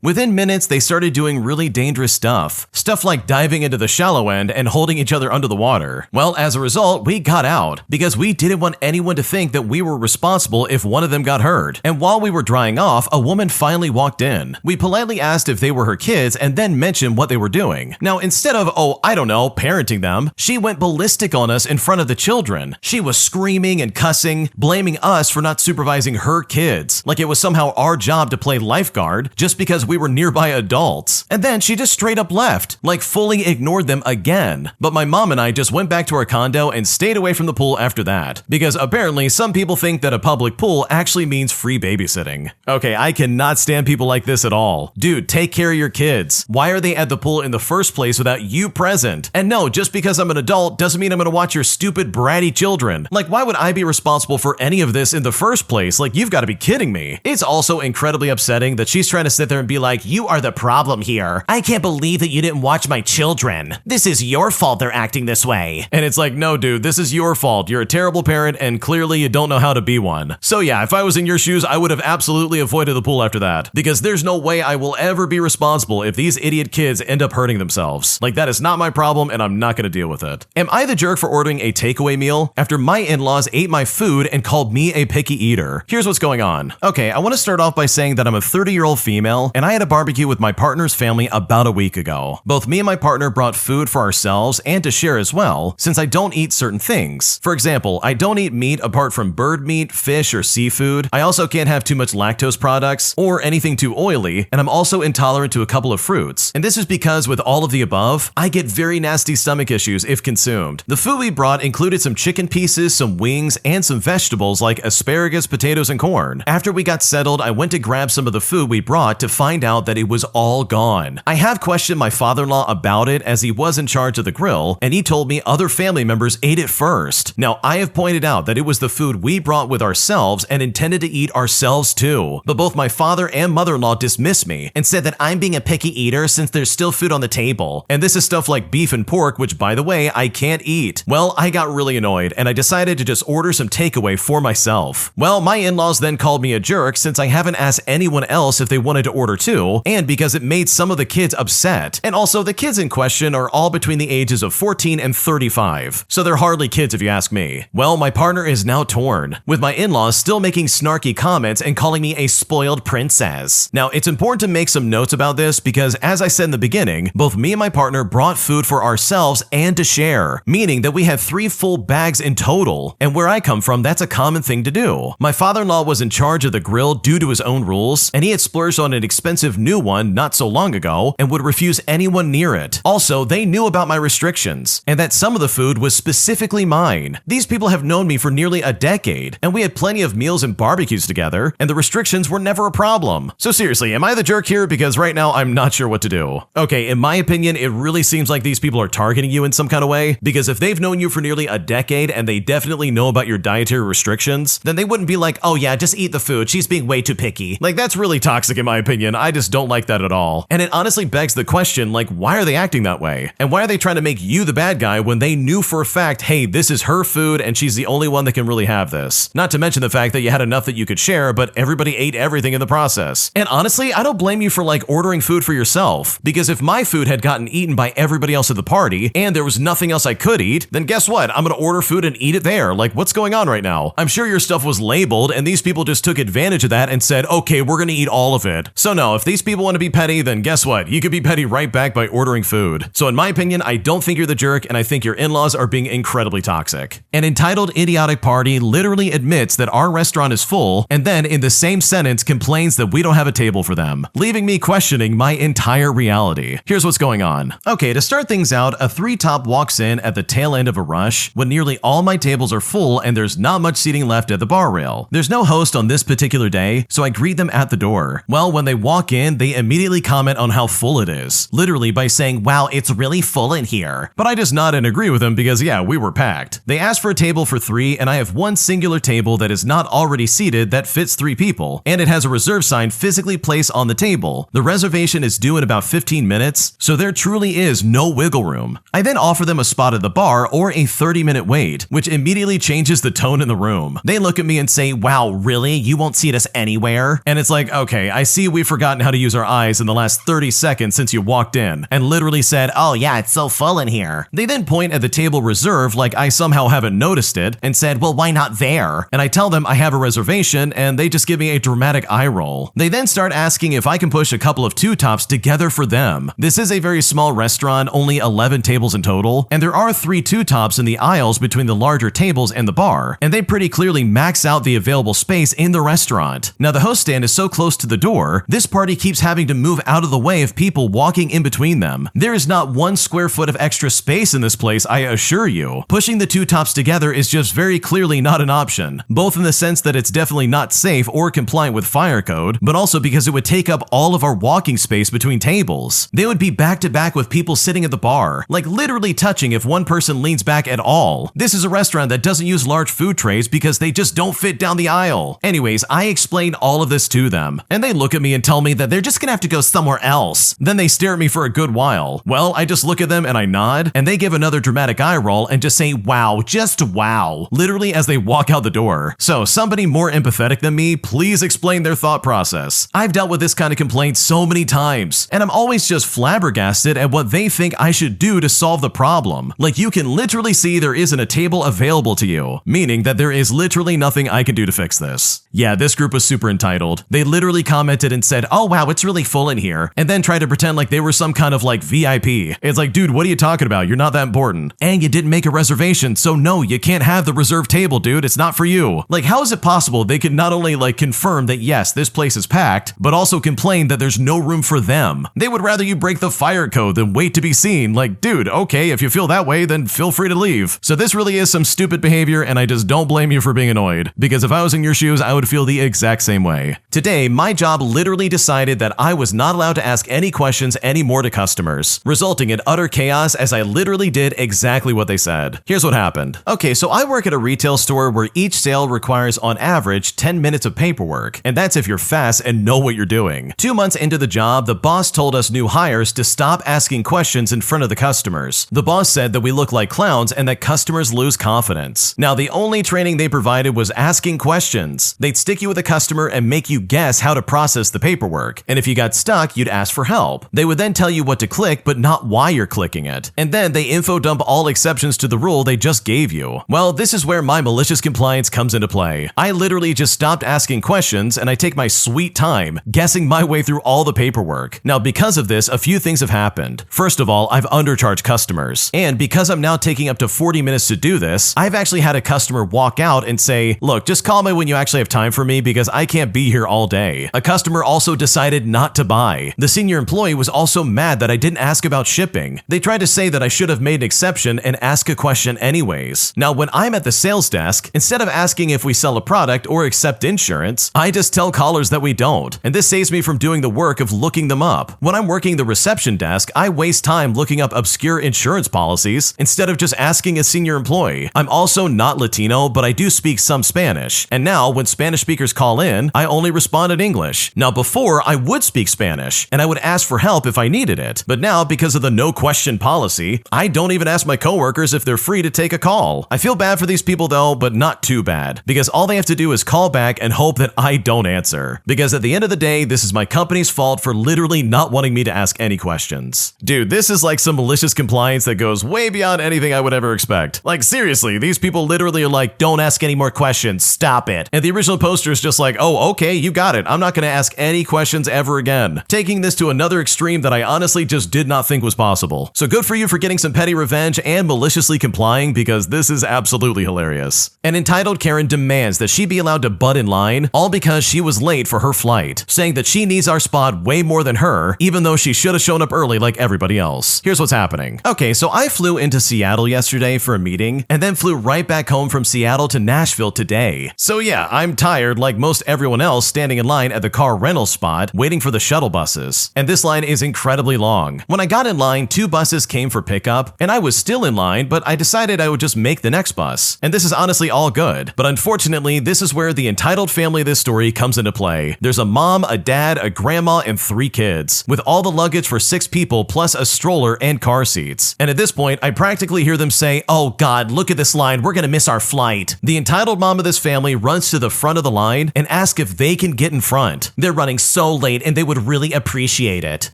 [SPEAKER 1] Within minutes, they started doing really dangerous stuff. Stuff like diving into the shallow end and holding each other under the water. Well, as a result, we got out because we didn't want anyone to think that we were responsible if one of them got hurt. And while we were drying off, a woman finally walked in. We politely asked if they were her kids and then mentioned what they were doing. Now, instead of, I don't know, parenting them, she went ballistic on us in front of the children. She was screaming and cussing, blaming us for not supervising her kids, like it was somehow our job to play lifeguard just because we were nearby adults. And then she just straight up left. Like fully ignored them again. But my mom and I just went back to our condo and stayed away from the pool after that, because apparently some people think that a public pool actually means free babysitting. Okay, I cannot stand people like this at all. Dude, take care of your kids. Why are they at the pool in the first place without you present? And no, just because I'm an adult doesn't mean I'm gonna watch your stupid bratty children. Like, why would I be responsible for any of this in the first place? Like, you've got to be kidding me. It's also incredibly upsetting that she's trying to sit there and be like, you are the problem here. I can't believe that you didn't watch my children. This is your fault they're acting this way. And it's like, no, dude, this is your fault. You're a terrible parent and clearly you don't know how to be one. So yeah, if I was in your shoes, I would have absolutely avoided the pool after that, because there's no way I will ever be responsible if these idiot kids end up hurting themselves. Like, that is not my problem and I'm not gonna deal with it. Am I the jerk for ordering a takeaway meal after my in-laws ate my food and called me a picky eater? Here's what's going on. Okay, I want to start off by saying that I'm a 30-year-old female and I had a barbecue with my partner's family about a week ago. Both me and my partner brought food for ourselves and to share as well, since I don't eat certain things. For example, I don't eat meat apart from bird meat, fish, or seafood. I also can't have too much lactose products or anything too oily, and I'm also intolerant to a couple of fruits. And this is because with all of the above, I get very nasty stomach issues if consumed. The food we brought included some chicken pieces, some wings, and some vegetables like asparagus, potatoes, and corn. After we got settled, I went to grab some of the food we brought to find out that it was all gone. I have questioned my father-in-law about it as he was in charge of the grill, and he told me other family members ate it first. Now, I have pointed out that it was the food we brought with ourselves and intended to eat ourselves too, but both my father and mother-in-law dismissed me and said that I'm being a picky eater since there's still food on the table, and this is stuff like beef and pork, which by the way, I can't eat. Well, I got really annoyed and I decided to just order some takeaway for myself. Well, my in-laws then called me a jerk since I haven't asked anyone else if they wanted to order too, and because it made some of the kids upset. And also, the kids in question are all between the ages of 14 and 35, so they're hardly kids if you ask me. Well, my partner is now torn, with my in-laws still making snarky comments and calling me a spoiled princess. Now, it's important to make some notes about this because, as I said in the beginning, both me and my partner brought food for ourselves and to share, meaning that we had 3 full bags in total, and where I come from, that's a common thing to do. My father-in-law was in charge of the grill due to his own rules, and he had splurged on an expensive new one not so long ago and would refuse anyone near it. Also, they knew about my restrictions, and that some of the food was specifically mine. These people have known me for nearly a decade, and we had plenty of meals and barbecues together, and the restrictions were never a problem. So seriously, am I the jerk here? Because right now, I'm not sure what to do. Okay, in my opinion, it really seems like these people are targeting you in some kind of way, because if they've known you for nearly a decade and they definitely know about your dietary restrictions, then they wouldn't be like, oh yeah, just eat the food, she's being way too picky. Like, that's really toxic in my opinion. I just don't like that at all. And it honestly begs the question, like, why are they acting that way? And why are they trying to make you the bad guy when they knew for a fact, hey, this is her food and she's the only one that can really have this? Not to mention the fact that you had enough that you could share, but everybody ate everything in the process. And honestly, I don't blame you for like ordering food for yourself, because if my food had gotten eaten by everybody else at the party and there was nothing else I could eat, then guess what? I'm gonna order food and eat it there. Like, what's going on right now? I'm sure your stuff was labeled and these people just took advantage of that and said, okay, we're gonna eat all of it. So no, if these people want to be petty, then guess what? You could be petty right back back by ordering food. So in my opinion, I don't think you're the jerk, and I think your in-laws are being incredibly toxic. An entitled idiotic party literally admits that our restaurant is full, and then in the same sentence complains that we don't have a table for them, leaving me questioning my entire reality. Here's what's going on. Okay, to start things out, a 3-top walks in at the tail end of a rush when nearly all my tables are full and there's not much seating left at the bar rail. There's no host on this particular day, so I greet them at the door. Well, when they walk in, they immediately comment on how full it is, literally by saying, "Wow, it's really full in here." But I just nod and agree with them because yeah, we were packed. They asked for a table for 3, and I have one singular table that is not already seated that fits 3 people, and it has a reserve sign physically placed on the table. The reservation is due in about 15 minutes, so there truly is no wiggle room. I then offer them a spot at the bar or a 30-minute wait, which immediately changes the tone in the room. They look at me and say, "Wow, really? You won't seat us anywhere?" And it's like, okay, I see we've forgotten how to use our eyes in the last 30 seconds since you walked in, and literally said, "Oh yeah, it's so full in here." They then point at the table reserved like I somehow haven't noticed it and said, "Well, why not there?" And I tell them I have a reservation, and they just give me a dramatic eye roll. They then start asking if I can push a couple of 2-tops together for them. This is a very small restaurant, only 11 tables in total, and there are 3 2-tops in the aisles between the larger tables and the bar, and they pretty clearly max out the available space in the restaurant. Now the host stand is so close to the door, this party keeps having to move out of the way of people walking in between them. There is not 1 square foot of extra space in this place, I assure you. Pushing the 2-tops together is just very clearly not an option, both in the sense that it's definitely not safe or compliant with fire code, but also because it would take up all of our walking space between tables. They would be back to back with people sitting at the bar, like literally touching if one person leans back at all. This is a restaurant that doesn't use large food trays because they just don't fit down the aisle. Anyways, I explain all of this to them, and they look at me and tell me that they're just gonna have to go somewhere else. Then they stare at me for a good while. Well, I just look at them and I nod, and they give another dramatic eye roll and just say, "Wow, just wow," literally as they walk out the door. So somebody more empathetic than me, please explain their thought process. I've dealt with this kind of complaint so many times, and I'm always just flabbergasted at what they think I should do to solve the problem. Like, you can literally see there isn't a table available to you, meaning that there is literally nothing I can do to fix this. Yeah, this group was super entitled. They literally commented and said, "Oh wow, it's really full in here," and then tried to pretend like they were some kind of like VIP. It's like, dude, what are you talking about? You're not that important. And you didn't make a reservation, so no, you can't have the reserved table, dude. It's not for you. Like, how is it possible they could not only like confirm that yes, this place is packed, but also complain that there's no room for them? They would rather you break the fire code than wait to be seen. Like, dude, okay, if you feel that way, then feel free to leave. So this really is some stupid behavior, and I just don't blame you for being annoyed, because if I was in your shoes, I would feel the exact same way. Today, my job literally decided that I was not allowed to ask any questions anymore to customers, resulting in utter chaos as I literally did exactly what they said. Here's what happened. Okay, so I work at a retail store where each sale requires on average 10 minutes of paperwork, and that's if you're fast and know what you're doing. 2 months into the job, the boss told us new hires to stop asking questions in front of the customers. The boss said that we look like clowns and that customers lose confidence. Now, the only training they provided was asking questions. They'd stick you with a customer and make you guess how to process the paperwork, and if you got stuck, you'd ask for help. They would then tell you what to click, but not why you're clicking it, and then they info dump all exceptions to the rule they just gave you. Well, this is where my malicious compliance comes into play. I literally just stopped asking questions, and I take my sweet time guessing my way through all the paperwork. Now, because of this, a few things have happened. First of all, I've undercharged customers, and because I'm now taking up to 40 minutes to do this, I've actually had a customer walk out and say, "Look, just call me when you actually have time for me because I can't be here all day." A customer also decided not to buy. The senior employee was also mad that I didn't ask about shipping. They tried to say that I should have made an exception and ask a question anyways. Now, when I'm at the sales desk, instead of asking if we sell a product or accept insurance, I just tell callers that we don't, and this saves me from doing the work of looking them up. When I'm working the reception desk, I waste time looking up obscure insurance policies instead of just asking a senior employee. I'm also not Latino, but I do speak some Spanish, and now when Spanish speakers call in, I only respond in English. Now, before, I would speak Spanish, and I would ask for help if I needed it, but now, because of the no question policy, I don't even ask my coworkers if they're free to take a call. I feel bad for these people though, but not too bad, because all they have to do is call back and hope that I don't answer. Because at the end of the day, this is my company's fault for literally not wanting me to ask any questions. Dude, this is like some malicious compliance that goes way beyond anything I would ever expect. Like, seriously, these people literally are like, "Don't ask any more questions, stop it." And the original the poster is just like, oh, okay, you got it. I'm not going to ask any questions ever again. Taking this to another extreme that I honestly just did not think was possible. So good for you for getting some petty revenge and maliciously complying, because this is absolutely hilarious. An entitled Karen demands that she be allowed to butt in line, all because she was late for her flight, saying that she needs our spot way more than her, even though she should have shown up early like everybody else. Here's what's happening. Okay, so I flew into Seattle yesterday for a meeting, and then flew right back home from Seattle to Nashville today. So yeah, I'm tired like most everyone else standing in line at the car rental spot waiting for the shuttle buses. And this line is incredibly long. When I got in line, 2 buses came for pickup, and I was still in line, but I decided I would just make the next bus. And this is honestly all good. But unfortunately, this is where the entitled family of this story comes into play. There's a mom, a dad, a grandma, and 3 kids, with all the luggage for 6 people plus a stroller and car seats. And at this point, I practically hear them say, "Oh God, look at this line, we're gonna miss our flight." The entitled mom of this family runs to the front of the line and asks if they can get in front. They're running so late and they would really appreciate it.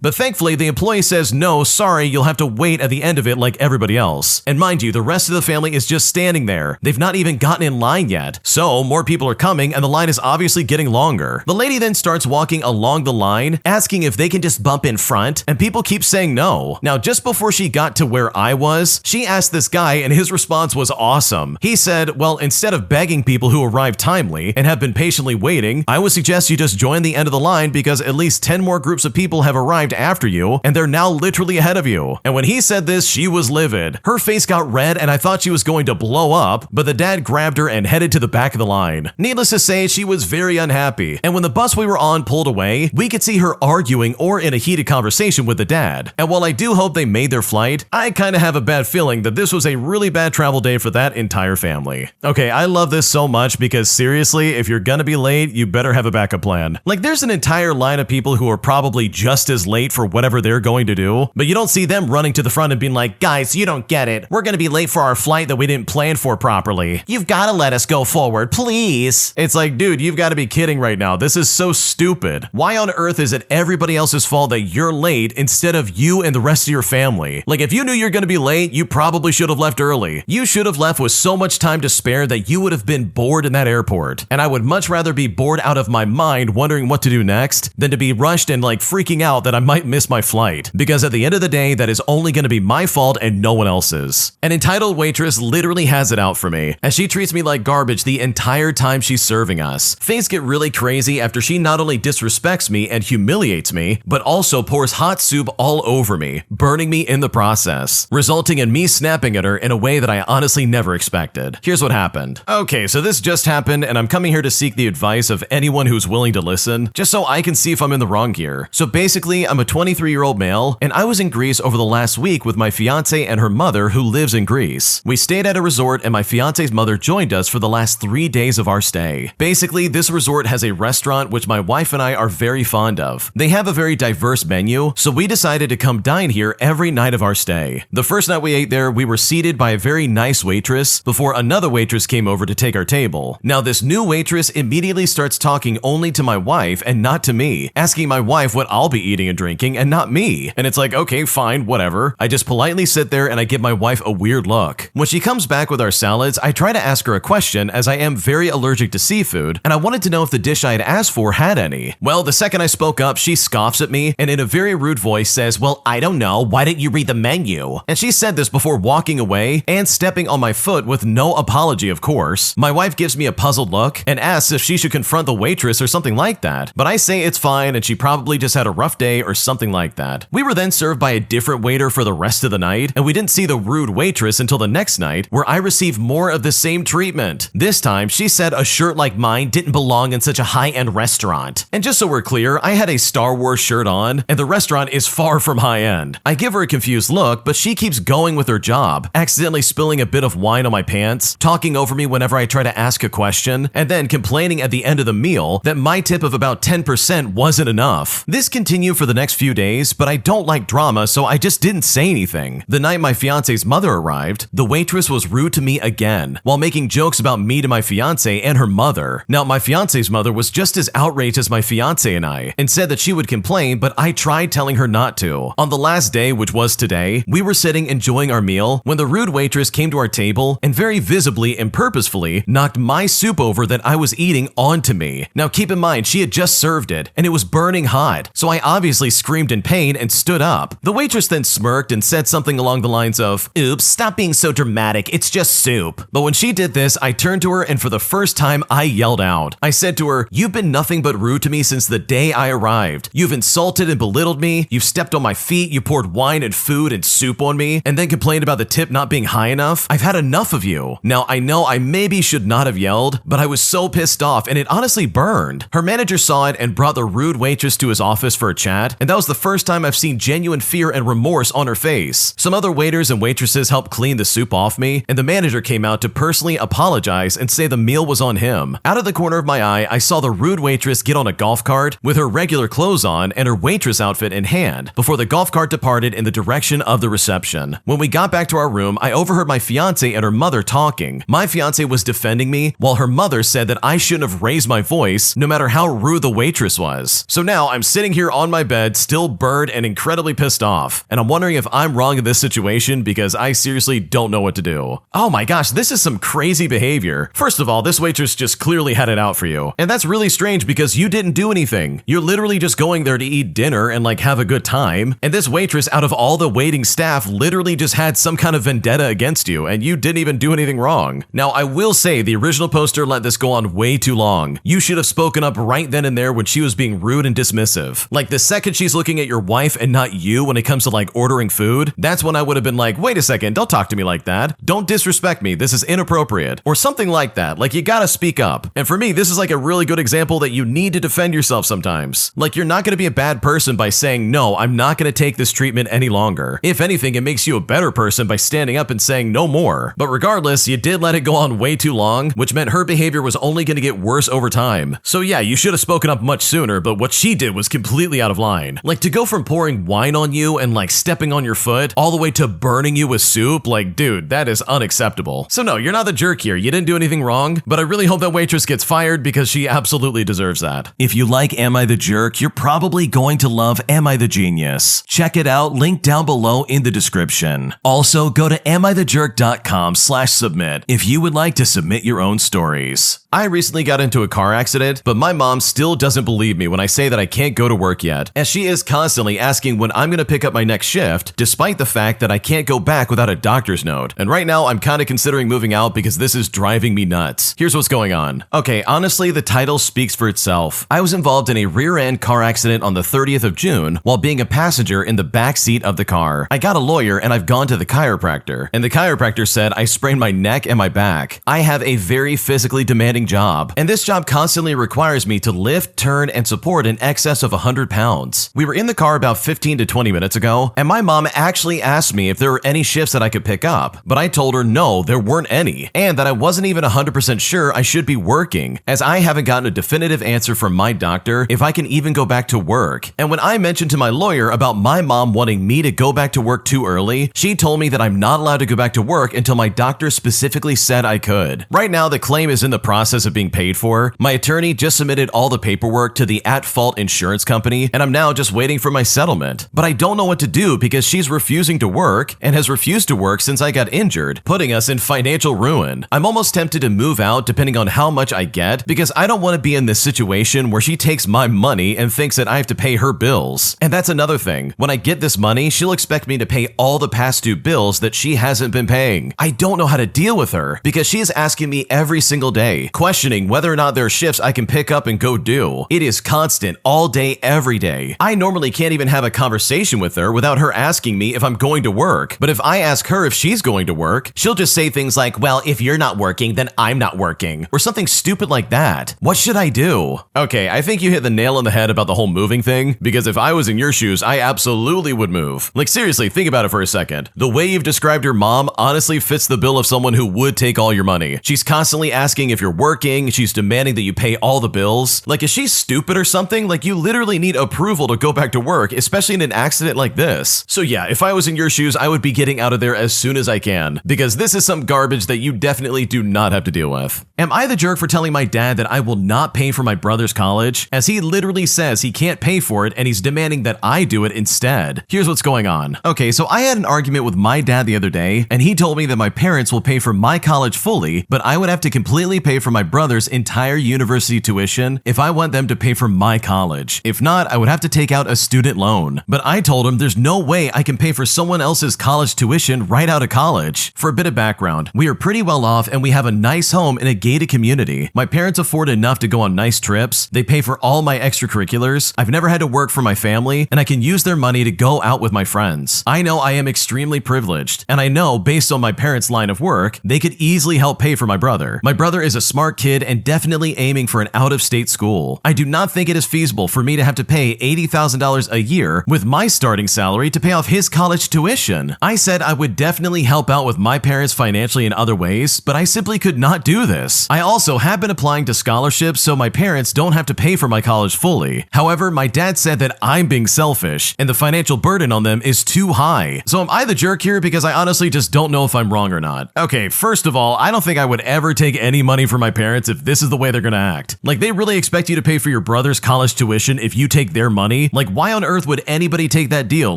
[SPEAKER 1] But thankfully, the employee says, "No, sorry, you'll have to wait at the end of it like everybody else." And mind you, the rest of the family is just standing there. They've not even gotten in line yet. So more people are coming and the line is obviously getting longer. The lady then starts walking along the line, asking if they can just bump in front, and people keep saying no. Now, just before she got to where I was, she asked this guy, and his response was awesome. He said, "Well, instead of begging people who arrived timely and have been patiently waiting, I would suggest you just join the end of the line, because at least 10 more groups of people have arrived after you, and they're now literally ahead of you." And when he said this, she was livid. Her face got red, and I thought she was going to blow up, but the dad grabbed her and headed to the back of the line. Needless to say, she was very unhappy, and when the bus we were on pulled away, we could see her arguing or in a heated conversation with the dad. And while I do hope they made their flight, I kind of have a bad feeling that this was a really bad travel day for that entire family. Okay, I love this so much because seriously, if you're gonna be late, you better have a backup plan. Like, there's an entire line of people who are probably just as late for whatever they're going to do, but you don't see them running to the front and being like, "Guys, you don't get it. We're gonna be late for our flight that we didn't plan for properly. You've gotta let us go forward, please." It's like, dude, you've gotta be kidding right now. This is so stupid. Why on earth is it everybody else's fault that you're late instead of you and the rest of your family? Like, if you knew you're gonna be late, you probably should have left early. You should have left with so much time to spare that you would have been bored in that airport. And I would much rather be bored out of my mind wondering what to do next than to be rushed and like freaking out that I might miss my flight. Because at the end of the day, that is only gonna be my fault and no one else's. An entitled waitress literally has it out for me, as she treats me like garbage the entire time she's serving us. Things get really crazy after she not only disrespects me and humiliates me, but also pours hot soup all over me, burning me in the process, resulting in me snapping at her in a way that I honestly never expected. Here's what happened. Okay, so this just happened, and I'm coming here to seek the advice of anyone who's willing to listen, just so I can see if I'm in the wrong here. So basically, I'm a 23-year-old male, and I was in Greece over the last week with my fiance and her mother, who lives in Greece. We stayed at a resort, and my fiance's mother joined us for the last 3 days of our stay. Basically, this resort has a restaurant which my wife and I are very fond of. They have a very diverse menu, so we decided to come dine here every night of our stay. The first night we ate there, we were seated by a very nice waitress before another waitress came over to take our table. Now, this new waitress immediately starts talking only to my wife and not to me, asking my wife what I'll be eating and drinking and not me. And it's like, okay, fine, whatever. I just politely sit there and I give my wife a weird look. When she comes back with our salads, I try to ask her a question, as I am very allergic to seafood, and I wanted to know if the dish I had asked for had any. Well, the second I spoke up, she scoffs at me and in a very rude voice says, "Well, I don't know. Why didn't you read the menu?" And she said this before walking away and stepping on my foot with no apology, of course. My wife gives me a puzzled look and asks if she should confront the waitress or something like that, but I say it's fine and she probably just had a rough day or something like that. We were then served by a different waiter for the rest of the night, and we didn't see the rude waitress until the next night, where I received more of the same treatment. This time, she said a shirt like mine didn't belong in such a high-end restaurant. And just so we're clear, I had a Star Wars shirt on, and the restaurant is far from high-end. I give her a confused look, but she keeps going with her job, accidentally spilling a bit of wine on my pants, talking over me whenever I try to ask a question, and then complaining at the end of the meal that my tip of about 10% wasn't enough. This continued for the next few days, but I don't like drama, so I just didn't say anything. The night my fiance's mother arrived, the waitress was rude to me again, while making jokes about me to my fiance and her mother. Now, my fiance's mother was just as outraged as my fiance and I, and said that she would complain, but I tried telling her not to. On the last day, which was today, we were sitting enjoying our meal when the rude waitress came to our table and very visibly and purposefully knocked my soup over that I I was eating onto me. Now keep in mind, she had just served it, and it was burning hot, so I obviously screamed in pain and stood up. The waitress then smirked and said something along the lines of, "Oops, stop being so dramatic, it's just soup." But when she did this, I turned to her and for the first time, I yelled out. I said to her, "You've been nothing but rude to me since the day I arrived. You've insulted and belittled me, you've stepped on my feet, you poured wine and food and soup on me, and then complained about the tip not being high enough. I've had enough of you." Now, I know I maybe should not have yelled, but I was so pissed off and it honestly burned. Her manager saw it and brought the rude waitress to his office for a chat, and that was the first time I've seen genuine fear and remorse on her face. Some other waiters and waitresses helped clean the soup off me, and the manager came out to personally apologize and say the meal was on him. Out of the corner of my eye, I saw the rude waitress get on a golf cart with her regular clothes on and her waitress outfit in hand before the golf cart departed in the direction of the reception. When we got back to our room, I overheard my fiance and her mother talking. My fiance was defending me, while her mother said that I shouldn't have raised my voice no matter how rude the waitress was. So now I'm sitting here on my bed, still burned and incredibly pissed off, and I'm wondering if I'm wrong in this situation because I seriously don't know what to do. Oh my gosh, this is some crazy behavior. First of all, this waitress just clearly had it out for you. And that's really strange because you didn't do anything. You're literally just going there to eat dinner and like have a good time. And this waitress, out of all the waiting staff, literally just had some kind of vendetta against you and you didn't even do anything wrong. Now, I will say the original poster let this go on way too long. You should have spoken up right then and there when she was being rude and dismissive. Like the second she's looking at your wife and not you when it comes to like ordering food, that's when I would have been like, wait a second, don't talk to me like that. Don't disrespect me. This is inappropriate. Or something like that. Like you gotta speak up. And for me, this is like a really good example that you need to defend yourself sometimes. Like you're not gonna be a bad person by saying, no, I'm not gonna take this treatment any longer. If anything, it makes you a better person by standing up and saying no more. But regardless, you did let it go on way too long, which meant her behavior was only gonna get worse over time. So yeah, you should have spoken up much sooner, but what she did was completely out of line. Like to go from pouring wine on you and like stepping on your foot all the way to burning you with soup, like dude, that is unacceptable. So no, you're not the jerk here. You didn't do anything wrong, but I really hope that waitress gets fired because she absolutely deserves that. If you like Am I the Jerk, you're probably going to love Am I the Genius. Check it out, link down below in the description. Also, go to amithejerk.com/submit if you would like to submit your own stories. I recently got into a car accident, but my mom still doesn't believe me when I say that I can't go to work yet, as she is constantly asking when I'm going to pick up my next shift, despite the fact that I can't go back without a doctor's note. And right now, I'm kind of considering moving out because this is driving me nuts. Here's what's going on. Okay, honestly, the title speaks for itself. I was involved in a rear-end car accident on the 30th of June while being a passenger in the back seat of the car. I got a lawyer and I've gone to the chiropractor, and the chiropractor said I sprained my neck and my back. I have a very physically demanding job, and this job constantly requires me to lift, turn, and support in excess of 100 pounds. We were in the car about 15 to 20 minutes ago, and my mom actually asked me if there were any shifts that I could pick up, but I told her no, there weren't any, and that I wasn't even 100% sure I should be working, as I haven't gotten a definitive answer from my doctor if I can even go back to work. And when I mentioned to my lawyer about my mom wanting me to go back to work too early, she told me that I'm not allowed to go back to work until my doctor specifically said I could. Right now, the claim is in the process of being paid for. My attorney just submitted all the paperwork to the at-fault insurance company, and I'm now just waiting for my settlement. But I don't know what to do because she's refusing to work and has refused to work since I got injured, putting us in financial ruin. I'm almost tempted to move out depending on how much I get because I don't want to be in this situation where she takes my money and thinks that I have to pay her bills. And that's another thing. When I get this money, she'll expect me to pay all the past due bills that she hasn't been paying. I don't know how to deal with her because she is asking me every single day, questioning whether or not there are shifts I can pick up and go do. It is constant, all day, every day. I normally can't even have a conversation with her without her asking me if I'm going to work. But if I ask her if she's going to work, she'll just say things like, well, if you're not working, then I'm not working, or something stupid like that. What should I do? Okay, I think you hit the nail on the head about the whole moving thing, because if I was in your shoes, I absolutely would move. Like seriously, think about it for a second. The way you've described your mom honestly fits the bill of someone who would take all your money. She's constantly asking if you're working, she's demanding that you pay all the bills. Like, is she stupid or something? Like, you literally need approval to go back to work, especially in an accident like this. So yeah, if I was in your shoes, I would be getting out of there as soon as I can, because this is some garbage that you definitely do not have to deal with. Am I the jerk for telling my dad that I will not pay for my brother's college, as he literally says he can't pay for it and he's demanding that I do it instead? Here's what's going on. Okay, so I had an argument with my dad the other day, and he told me that my parents will pay for my college fully, but I would have to completely pay for my brother's entire university tuition if I want them to pay for my college. If not, I would have to take out a student loan. But I told him there's no way I can pay for someone else's college tuition right out of college. For a bit of background, we are pretty well off and we have a nice home in a gated community. My parents afford enough to go on nice trips. They pay for all my extracurriculars. I've never had to work for my family, and I can use their money to go out with my friends. I know I am extremely privileged, and I know based on my parents' line of work, they could easily help pay for my brother. My brother is a smart kid and definitely aiming for an out-of-state school. I do not think it is feasible for me to have to pay $80,000 a year with my starting salary to pay off his college tuition. I said I would definitely help out with my parents financially in other ways, but I simply could not do this. I also have been applying to scholarships so my parents don't have to pay for my college fully. However, my dad said that I'm being selfish and the financial burden on them is too high. So am I the jerk here? Because I honestly just don't know if I'm wrong or not. Okay, first of all, I don't think I would ever take any money from my parents if this is the way they're gonna act. Like, they really expect you to pay for your brother's college tuition if you take their money? Like, why on earth would anybody take that deal?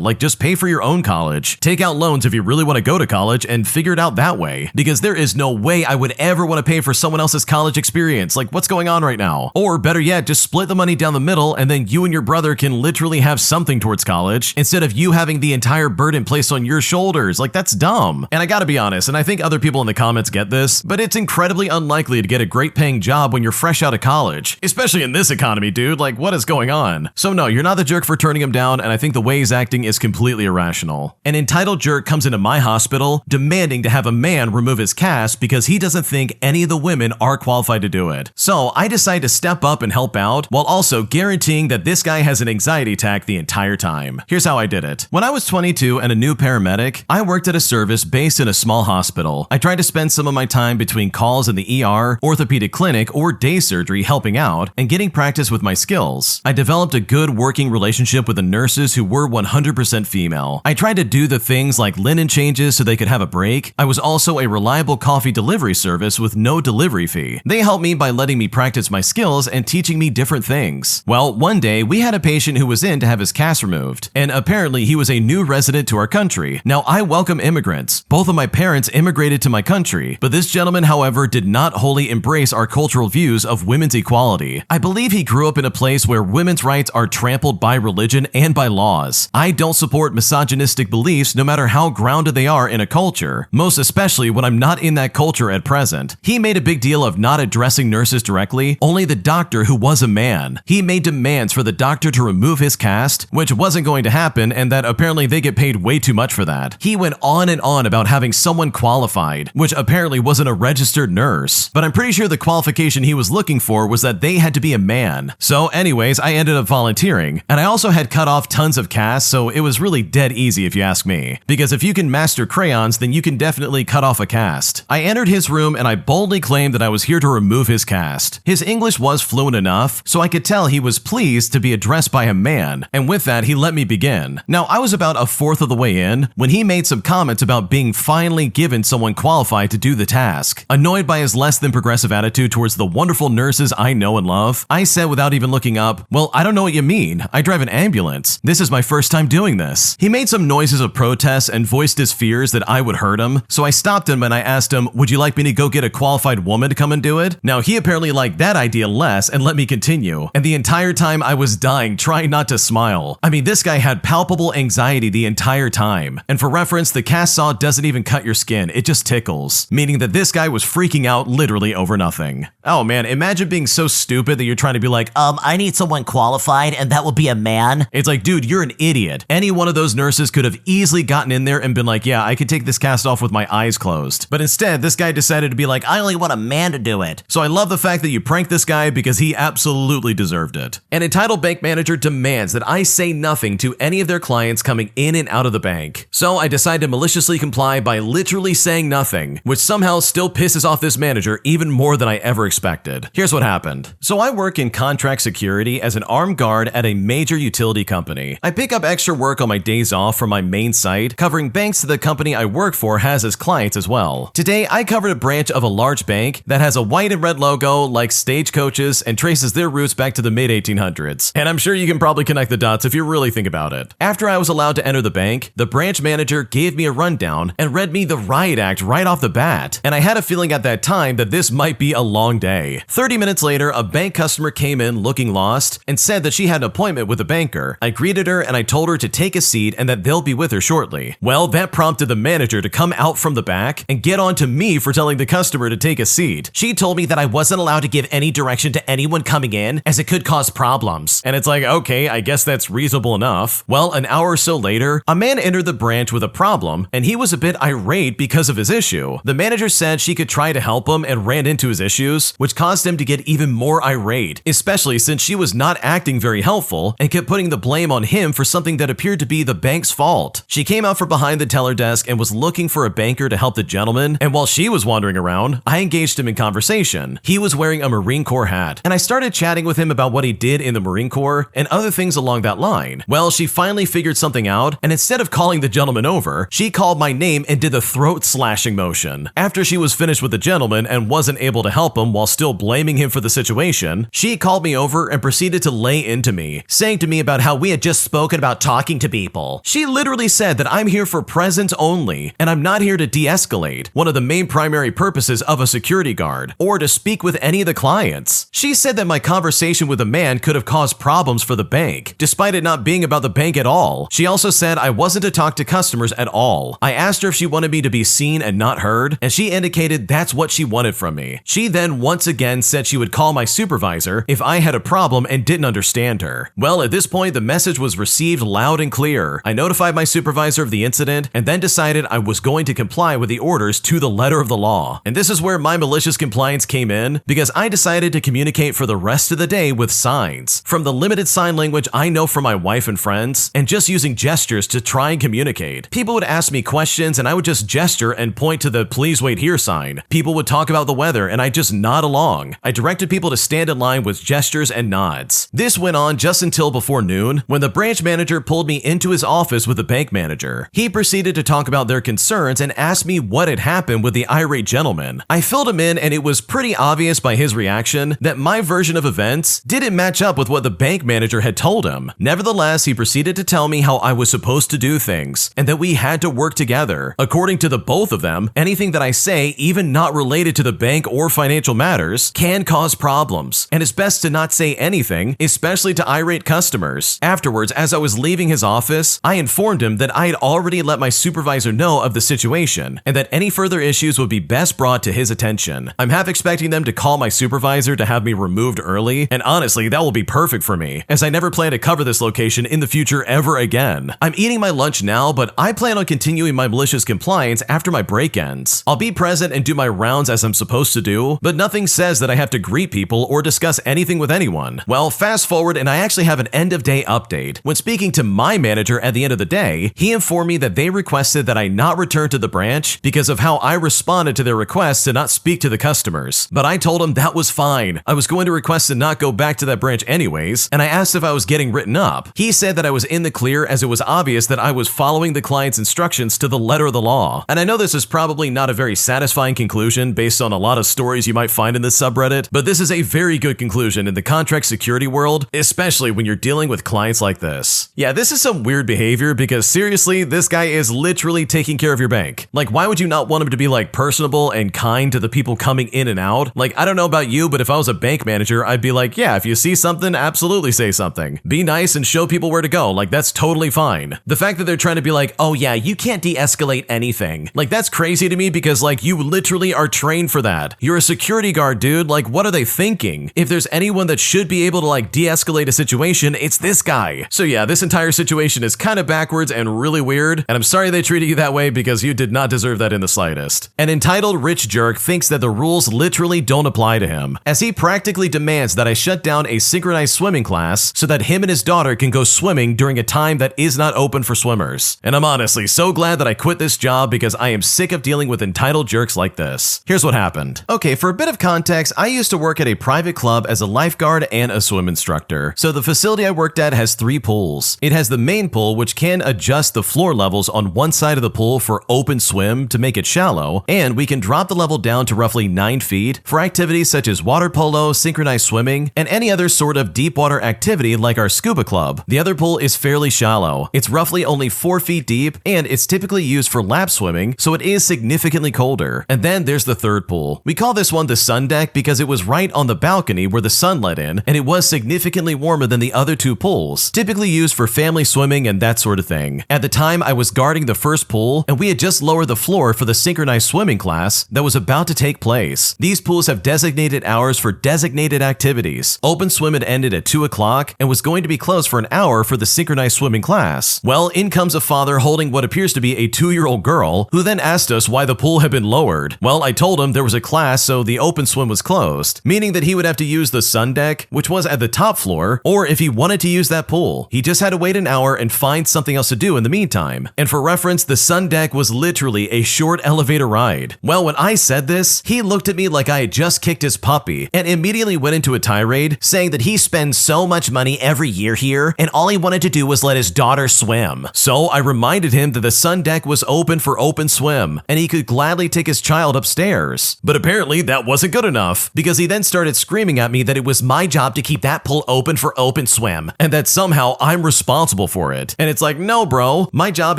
[SPEAKER 1] Like, just pay for your own college. Take out loans if you really want to go to college and figure it out that way. Because there is no way I would ever want to pay for someone else's college experience. Like, what's going on right now? Or better yet, just split the money down the middle and then you and your brother can literally have something towards college instead of you having the entire burden placed on your shoulders. Like, that's dumb. And I gotta be honest, and I think other people in the comments get this, but it's incredibly unlikely to get a great paying job when you're fresh out of college. Especially in this economy, dude. Like, what is going on? So no, you're not the jerk for turning him down, and I think the way he's acting is completely irrational. An entitled jerk comes into my hospital demanding to have a man remove his cast because he doesn't think any of the women are qualified to do it. So I decide to step up and help out while also guaranteeing that this guy has an anxiety attack the entire time. Here's how I did it. When I was 22 and a new paramedic, I worked at a service based in a small hospital. I tried to spend some of my time between calls in the ER, orthopedic clinic, or day surgery helping out and getting practice with my skills. I developed a good working relationship with the nurses who were 100% female. I tried to do the things like linen changes so they could have a break. I was also a reliable coffee delivery service with no delivery fee. They helped me by letting me practice my skills and teaching me different things. Well, one day we had a patient who was in to have his cast removed, and apparently he was a new resident to our country. Now, I welcome immigrants. Both of my parents immigrated to my country, but this gentleman, however, did not wholly embrace our cultural views of women's equality. I believe he grew up in a place where women's rights are trampled by religion and by laws. I don't support misogynistic beliefs no matter how grounded they are in a culture, most especially when I'm not in that culture at present. He made a big deal of not addressing nurses directly, only the doctor who was a man. He made demands for the doctor to remove his cast, which wasn't going to happen, and that apparently they get paid way too much for that. He went on and on about having someone qualified, which apparently wasn't a registered nurse. But I'm pretty sure the qualification he was looking for was that they had to be a man. So anyways, I ended up volunteering, and I also had cut off tons of casts, so it was really dead easy if you ask me. Because if you can master crayons, then you can definitely cut off a cast. I entered his room and I boldly claimed that I was here to remove his cast. His English was fluent enough, so I could tell he was pleased to be addressed by a man, and with that, he let me begin. Now, I was about a fourth of the way in when he made some comments about being finally given someone qualified to do the task. Annoyed by his less than progressive attitude towards the wonderful nurses I know and love, I said without even looking up, "Well, I don't know what you mean. I drive an ambulance. This is my first time doing this." He made some noises of protest and voiced his fears that I would hurt him, so I stopped him and I asked him, "Would you like me to go get a qualified woman to come and do it?" Now, he apparently liked that idea less and let me continue, and the entire time I was dying trying not to smile. I mean, this guy had palpable anxiety the entire time, and for reference, the cast saw doesn't even cut your skin, it just tickles, meaning that this guy was freaking out literally over nothing. Oh man, imagine being so stupid that you're trying to be like,
[SPEAKER 2] I need someone qualified, and that will be a man.
[SPEAKER 1] It's like, dude, you're an idiot. Any one of those nurses could have easily gotten in there and been like, yeah, I could take this cast off with my eyes closed. But instead, this guy decided to be like, I only want a man to do it. So I love the fact that you pranked this guy because he absolutely deserved it. An entitled bank manager demands that I say nothing to any of their clients coming in and out of the bank. So I decide to maliciously comply by literally saying nothing, which somehow still pisses off this manager even more than I ever expected. Here's what happened. So I work in contract security as an armed guard at a major utility company. I pick up extra work on my days off from my main site, covering banks that the company I work for has as clients as well. Today, I covered a branch of a large bank that has a white and red logo like stagecoaches and traces their roots back to the mid-1800s. And I'm sure you can probably connect the dots if you really think about it. After I was allowed to enter the bank, the branch manager gave me a rundown and read me the riot act right off the bat. And I had a feeling at that time that this might might be a long day. 30 minutes later, a bank customer came in looking lost and said that she had an appointment with a banker. I greeted her and I told her to take a seat and that they'll be with her shortly. Well, that prompted the manager to come out from the back and get on to me for telling the customer to take a seat. She told me that I wasn't allowed to give any direction to anyone coming in as it could cause problems. And it's like, okay, I guess that's reasonable enough. Well, an hour or so later, a man entered the branch with a problem and he was a bit irate because of his issue. The manager said she could try to help him and ran into his issues, which caused him to get even more irate, especially since she was not acting very helpful and kept putting the blame on him for something that appeared to be the bank's fault. She came out from behind the teller desk and was looking for a banker to help the gentleman, and while she was wandering around, I engaged him in conversation. He was wearing a Marine Corps hat, and I started chatting with him about what he did in the Marine Corps and other things along that line. Well, she finally figured something out, and instead of calling the gentleman over, she called my name and did the throat slashing motion. After she was finished with the gentleman and wasn't able to help him while still blaming him for the situation, she called me over and proceeded to lay into me, saying to me about how we had just spoken about talking to people. She literally said that I'm here for presence only, and I'm not here to de-escalate, one of the main primary purposes of a security guard, or to speak with any of the clients. She said that my conversation with a man could have caused problems for the bank, despite it not being about the bank at all. She also said I wasn't to talk to customers at all. I asked her if she wanted me to be seen and not heard, and she indicated that's what she wanted from me. She then once again said she would call my supervisor if I had a problem and didn't understand her. Well, at this point, the message was received loud and clear. I notified my supervisor of the incident and then decided I was going to comply with the orders to the letter of the law. And this is where my malicious compliance came in, because I decided to communicate for the rest of the day with signs. From the limited sign language I know from my wife and friends, and just using gestures to try and communicate. People would ask me questions and I would just gesture and point to the please wait here sign. People would talk about the weather and I just nod along. I directed people to stand in line with gestures and nods. This went on just until before noon, when the branch manager pulled me into his office with the bank manager. He proceeded to talk about their concerns and asked me what had happened with the irate gentleman. I filled him in and it was pretty obvious by his reaction that my version of events didn't match up with what the bank manager had told him. Nevertheless, he proceeded to tell me how I was supposed to do things and that we had to work together. According to the both of them, anything that I say, even not related to the bank or financial matters, can cause problems, and it's best to not say anything, especially to irate customers. Afterwards, as I was leaving his office, I informed him that I had already let my supervisor know of the situation and that any further issues would be best brought to his attention. I'm half expecting them to call my supervisor to have me removed early, and honestly, that will be perfect for me, as I never plan to cover this location in the future ever again. I'm eating my lunch now, but I plan on continuing my malicious compliance after my break ends. I'll be present and do my rounds as I'm supposed to do, but nothing says that I have to greet people or discuss anything with anyone. Well, fast forward and I actually have an end of day update. When speaking to my manager at the end of the day, he informed me that they requested that I not return to the branch because of how I responded to their request to not speak to the customers. But I told him that was fine. I was going to request to not go back to that branch anyways, and I asked if I was getting written up. He said that I was in the clear as it was obvious that I was following the client's instructions to the letter of the law. And I know this is probably not a very satisfying conclusion based on a lot of stories you might find in this subreddit, but this is a very good conclusion in the contract security world, especially when you're dealing with clients like this. Yeah, this is some weird behavior because seriously, this guy is literally taking care of your bank. Like, why would you not want him to be like personable and kind to the people coming in and out? Like, I don't know about you, but if I was a bank manager, I'd be like, yeah, if you see something, absolutely say something. Be nice and show people where to go. Like, that's totally fine. The fact that they're trying to be like, oh yeah, you can't de-escalate anything. Like, that's crazy to me because like you literally are trained for that. You're a security guard, dude. Like, what are they thinking? If there's anyone that should be able to like de-escalate a situation, it's this guy. So yeah, this entire situation is kind of backwards and really weird, and I'm sorry they treated you that way because you did not deserve that in the slightest. An entitled rich jerk thinks that the rules literally don't apply to him, as he practically demands that I shut down a synchronized swimming class so that him and his daughter can go swimming during a time that is not open for swimmers. And I'm honestly so glad that I quit this job because I am sick of dealing with entitled jerks like this. Here's what happened. Okay, for a bit of context, I used to work at a private club as a lifeguard and a swim instructor. So the facility I worked at has 3 pools. It has the main pool, which can adjust the floor levels on one side of the pool for open swim to make it shallow, and we can drop the level down to roughly 9 feet for activities such as water polo, synchronized swimming, and any other sort of deep water activity like our scuba club. The other pool is fairly shallow. It's roughly only 4 feet deep, and it's typically used for lap swimming, so it is significantly colder. And then there's the third pool. We call this one the sun deck because it was right on the balcony where the sun let in, and it was significantly warmer than the other two pools, typically used for family swimming and that sort of thing. At the time, I was guarding the first pool, and we had just lowered the floor for the synchronized swimming class that was about to take place. These pools have designated hours for designated activities. Open swim had ended at 2 o'clock and was going to be closed for an hour for the synchronized swimming class. Well, in comes a father holding what appears to be a 2-year-old girl, who then asked us why the pool had been lowered. Well, I told him there was a class, so the open swim was closed, meaning that he would have to use the sun deck, which was at the top floor, or if he wanted to use that pool, he just had to wait an hour and find something else to do in the meantime. And for reference, the sun deck was literally a short elevator ride. Well, when I said this, he looked at me like I had just kicked his puppy and immediately went into a tirade saying that he spends so much money every year here and all he wanted to do was let his daughter swim. So I reminded him that the sun deck was open for open swim and he could gladly take his child upstairs. But apparently that wasn't good enough because he then started screaming at me that it was my job to keep that pool open for open swim and that somehow I'm responsible for it. And it's like, no bro, my job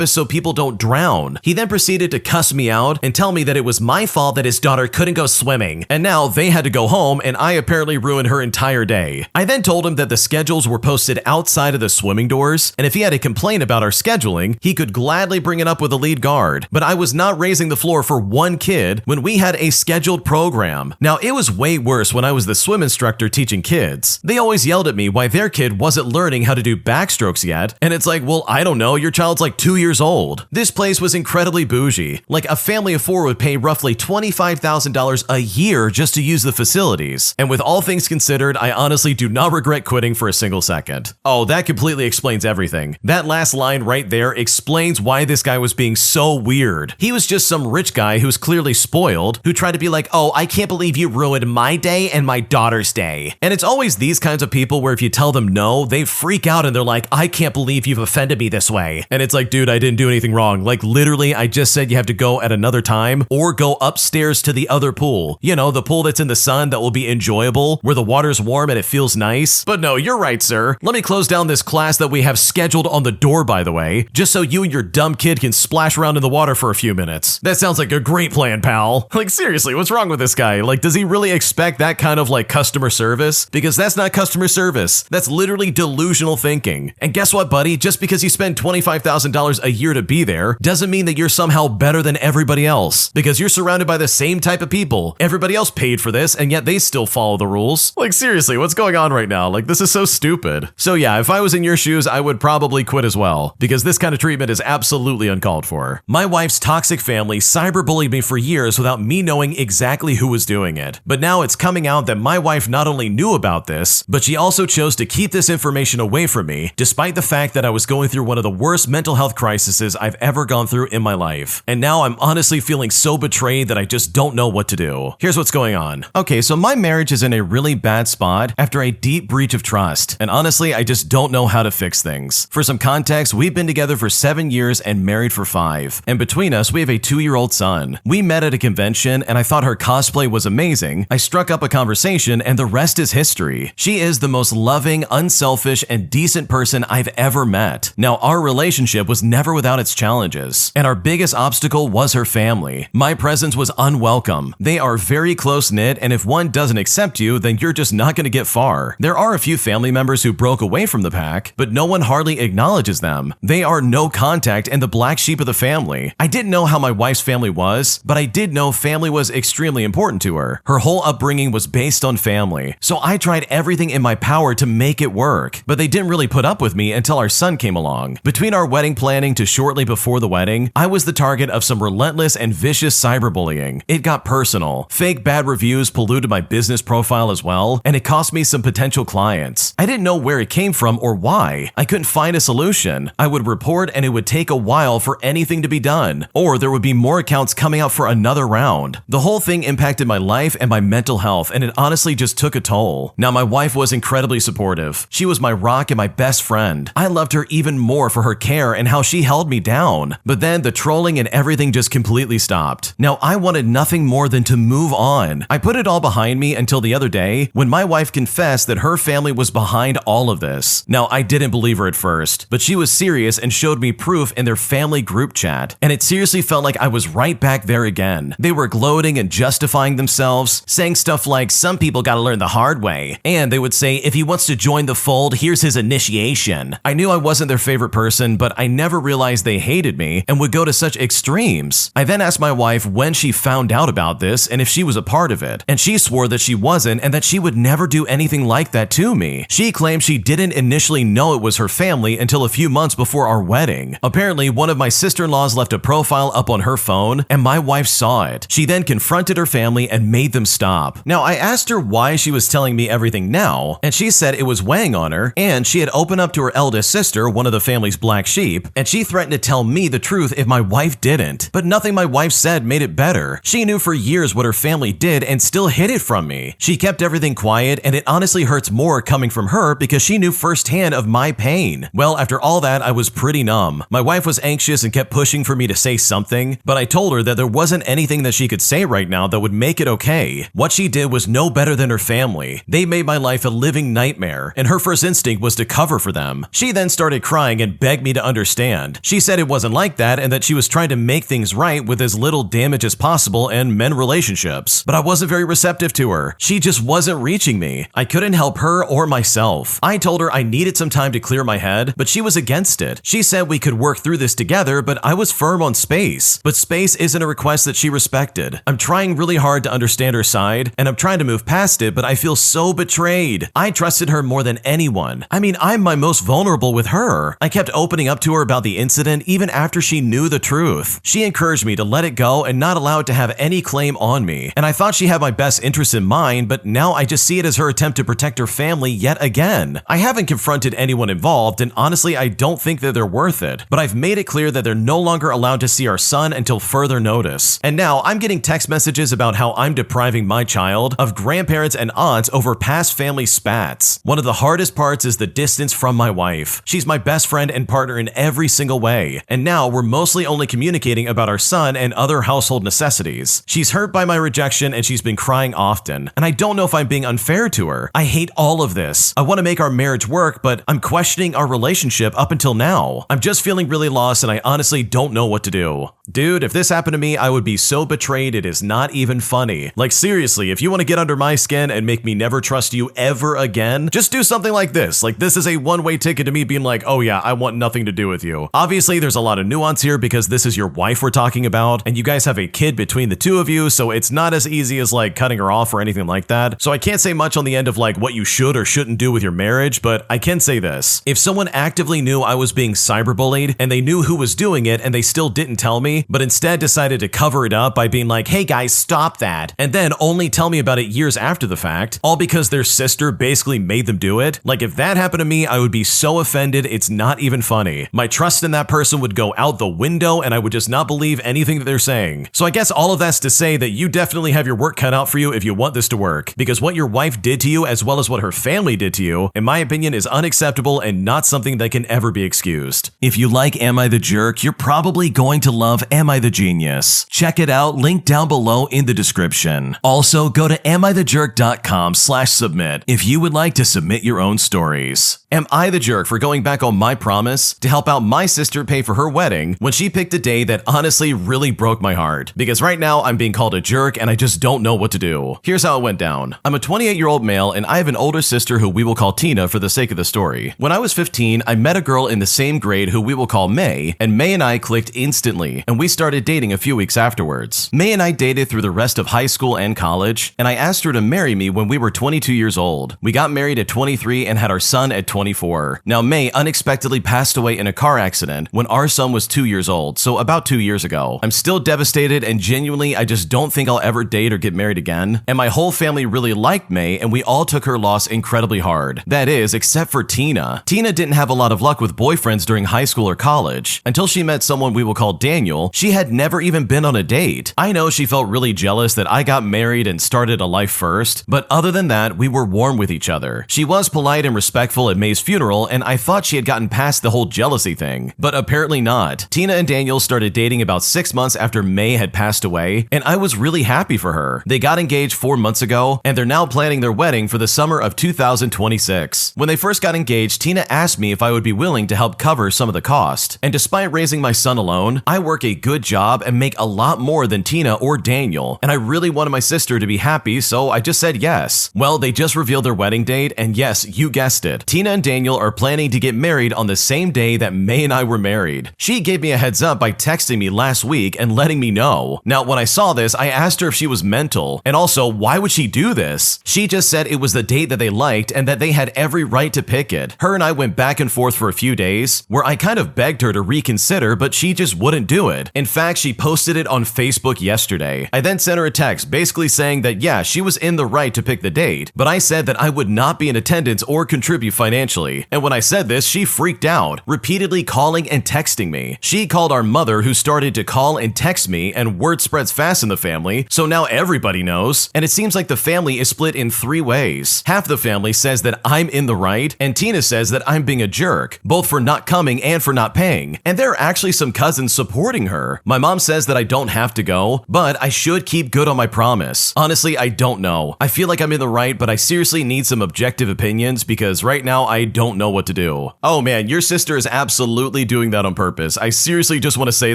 [SPEAKER 1] is so people don't drown. He then proceeded to cuss me out and tell me that it was my fault that his daughter couldn't go swimming and now they had to go home and I apparently ruined her entire day. I then told him that the schedules were posted outside of the swimming doors and if he had a complaint about our scheduling, he could gladly bring it up with the lead guard. But I was not raising the floor for one kid when we had a scheduled program. Now it was way worse when I was the swim instructor teaching kids. They always yelled at me why their kid wasn't learning how to do backstrokes yet and it's like, well, I don't know, your child's like 2 years old. This place was incredibly bougie. Like a family of 4 would pay roughly $25,000 a year just to use the facilities. And with all things considered, I honestly do not regret quitting for a single second. Oh, that completely explains everything. That last line right there explains why this guy was being so weird. He was just some rich guy who's clearly spoiled, who tried to be like, oh, I can't believe you ruined my day and my daughter's day. And it's always these kinds of people where if you tell them no, they freak out and they're like, I can't believe you've offended me this way. And it's like, dude, I didn't do anything wrong. Like literally, I just said you have to go at another time or go upstairs to the other pool. You know, the pool that's in the sun that will be enjoyable, where the water's warm and it feels nice. But no, you're right, sir. Let me close down this class that we have scheduled on the door, by the way, just so you and your dumb kid can splash around in the water for a few minutes. That sounds like a great plan, pal. Like seriously, what's wrong with this guy? Like, does he really expect that kind of like customer service? Because that's not customer service. That's literally delusional thinking. And guess what, buddy? Just because you spend $25,000 a year to be there doesn't mean that you're somehow better than everybody else, because you're surrounded by the same type of people. Everybody else paid for this and yet they still follow the rules. Like seriously, what's going on right now? Like this is so stupid. So yeah, if I was in your shoes, I would probably quit as well, because this kind of treatment is absolutely uncalled for. My wife's toxic family cyberbullied me for years without me knowing exactly who was doing it. But now it's coming out that my wife not only knew about this, but she also chose to keep this information away from me, despite the fact that I was going through one of the worst mental health crises I've ever gone through in my life. And now I'm honestly feeling so betrayed that I just don't know what to do. Here's what's going on. Okay, so my marriage is in a really bad spot after a deep breach of trust. And honestly, I just don't know how to fix things. For some context, we've been together for 7 years and married for 5. And between us, we have a 2-year-old son. We met at a convention and I thought her cosplay was amazing. I struck up a conversation and the rest is history. She is the most loving, unselfish, and decent person I've ever met. Now, our relationship was never without its challenges, and our biggest obstacle was her family. My presence was unwelcome. They are very close-knit, and if one doesn't accept you, then you're just not going to get far. There are a few family members who broke away from the pack, but no one hardly acknowledges them. They are no contact and the black sheep of the family. I didn't know how my wife's family was, but I did know family was extremely important to her. Her whole upbringing was based on family, so I tried everything in my power to make it work, but they didn't really put up with me until our son came along. Between our wedding planning to shortly before the wedding, I was the target of some relentless and vicious cyberbullying. It got personal. Fake bad reviews polluted my business profile as well, and it cost me some potential clients. I didn't know where it came from or why. I couldn't find a solution. I would report and it would take a while for anything to be done, or there would be more accounts coming out for another round. The whole thing impacted my life and my mental health, and it honestly just took a toll. Now, my wife was incredibly supportive. She was my rock and my best friend. I loved her even more for her care and how she held me down. But then the trolling and everything just completely stopped. Now, I wanted nothing more than to move on. I put it all behind me until the other day when my wife confessed that her family was behind all of this. Now, I didn't believe her at first, but she was serious and showed me proof in their family group chat. And it seriously felt like I was right back there again. They were gloating and justifying themselves, saying stuff like, some people gotta learn the hard way, and they would say, if he wants to join the fold, here's his initiation. I knew I wasn't their favorite person, but I never realized they hated me and would go to such extremes. I then asked my wife when she found out about this and if she was a part of it, and she swore that she wasn't and that she would never do anything like that to me. She claimed she didn't initially know it was her family until a few months before our wedding. Apparently, one of my sister-in-laws left a profile up on her phone, and my wife saw it. She then confronted her family and made them stop. Now, I asked her why she was telling me everything now, and she said it was weighing on her, and she had opened up to her eldest sister, one of the family's black sheep, and she threatened to tell me the truth if my wife didn't. But nothing my wife said made it better. She knew for years what her family did and still hid it from me. She kept everything quiet, and it honestly hurts more coming from her because she knew firsthand of my pain. Well, after all that, I was pretty numb. My wife was anxious and kept pushing for me to say something, but I told her that there wasn't anything that she could say right now that would make it okay. What she did was no better than her family. They made my life a living nightmare, and her first instinct was to cover for them. She then started crying and begged me to understand. She said it wasn't like that and that she was trying to make things right with as little damage as possible and mend relationships. But I wasn't very receptive to her. She just wasn't reaching me. I couldn't help her or myself. I told her I needed some time to clear my head, but she was against it. She said we could work through this together, but I was firm on space. But space isn't a request that she respected. I'm trying really hard to understand her side, and I'm trying to move past it, but I feel so betrayed. I trusted her more than anyone. I mean, I'm my most vulnerable with her. I kept opening up to her about the incident even after she knew the truth. She encouraged me to let it go and not allow it to have any claim on me. And I thought she had my best interests in mind, but now I just see it as her attempt to protect her family yet again. I haven't confronted anyone involved, and honestly, I don't think that they're worth it. But I've made it clear that they're no longer allowed to see our son until further notice. And now I'm getting text messages about how I'm depriving my child of grandparents and aunts over past family spats. One of the hardest parts is the distance from my wife. She's my best friend and partner in every single way, and now we're mostly only communicating about our son and other household necessities. She's hurt by my rejection and she's been crying often, and I don't know if I'm being unfair to her. I hate all of this. I want to make our marriage work, but I'm questioning our relationship up until now. I'm just feeling really lost and I honestly don't know what to do. Dude, if this happened to me, I would be so betrayed it is not even funny. Like seriously, if you want to get under my skin and make me never trust you ever again, just do something like this. Like this is a one-way ticket to me being like, oh yeah, I want nothing to do with you. Obviously, there's a lot of nuance here because this is your wife we're talking about, and you guys have a kid between the two of you, so it's not as easy as like cutting her off or anything like that. So I can't say much on the end of like what you should or shouldn't do with your marriage, but I can say this. If someone actively knew I was being cyberbullied and they knew who was doing it and they still didn't tell me, but instead decided to cover it up by being like, hey guys, stop that, and then only tell me about it years after the fact, all because their sister basically made them do it, like if that happened to me, I would be so offended it's not even funny. My trust in that person would go out the window and I would just not believe anything that they're saying. So I guess all of that's to say that you definitely have your work cut out for you if you want this to work, because what your wife did to you as well as what her family did to you, in my opinion, is unacceptable and not something that can ever be excused. If you like Am I the Jerk, you're probably going to love Am I the Genius. Check it out, link down below in the description. Also, go to amithejerk.com/submit if you would like to submit your own stories. Am I the jerk for going back on my promise to help out my sister pay for her wedding when she picked a day that honestly really broke my heart? Because right now I'm being called a jerk and I just don't know what to do. Here's how it went down. I'm a 28-year-old male and I have an older sister who we will call Tina for the sake of the story. When I was 15, I met a girl in the same grade who we will call May, and May and I clicked instantly, and we started dating a few weeks afterwards. May and I dated through the rest of high school and college, and I asked her to marry me when we were 22 years old. We got married at 23 and had our son at 24. Now, May unexpectedly passed away in a car accident when our son was 2 years old, so about 2 years ago. I'm still devastated, and genuinely, I just don't think I'll ever date or get married again. And my whole family really liked May, and we all took her loss incredibly hard. That is, except for Tina. Tina didn't have a lot of luck with boyfriends during high school or college. Until she met someone we will call Daniel, she had never even been on a date. I know she felt really jealous that I got married and started a life first, but other than that, we were warm with each other. She was polite and respectful at May's funeral, and I thought she had gotten past the whole jealousy thing, but apparently not. Tina and Daniel started dating about 6 months after May had passed away, and I was really happy for her. They got engaged 4 months ago, and they're now planning their wedding for the summer of 2026. When they first got engaged, Tina asked me if I would be willing to help cover some of the cost, and despite raising my son alone, I work a a good job and make a lot more than Tina or Daniel, and I really wanted my sister to be happy, so I just said yes. Well, they just revealed their wedding date, and yes, you guessed it. Tina and Daniel are planning to get married on the same day that May and I were married. She gave me a heads up by texting me last week and letting me know. Now, when I saw this, I asked her if she was mental, and also, why would she do this? She just said it was the date that they liked and that they had every right to pick it. Her and I went back and forth for a few days, where I kind of begged her to reconsider, but she just wouldn't do it. In fact, she posted it on Facebook yesterday. I then sent her a text basically saying that yeah, she was in the right to pick the date, but I said that I would not be in attendance or contribute financially. And when I said this, she freaked out, repeatedly calling and texting me. She called our mother, who started to call and text me, and word spreads fast in the family, so now everybody knows. And it seems like the family is split in 3 ways. Half the family says that I'm in the right, and Tina says that I'm being a jerk, both for not coming and for not paying. And there are actually some cousins supporting her. My mom says that I don't have to go, but I should keep good on my promise. Honestly, I don't know. I feel like I'm in the right, but I seriously need some objective opinions because right now I don't know what to do. Oh man, your sister is absolutely doing that on purpose. I seriously just want to say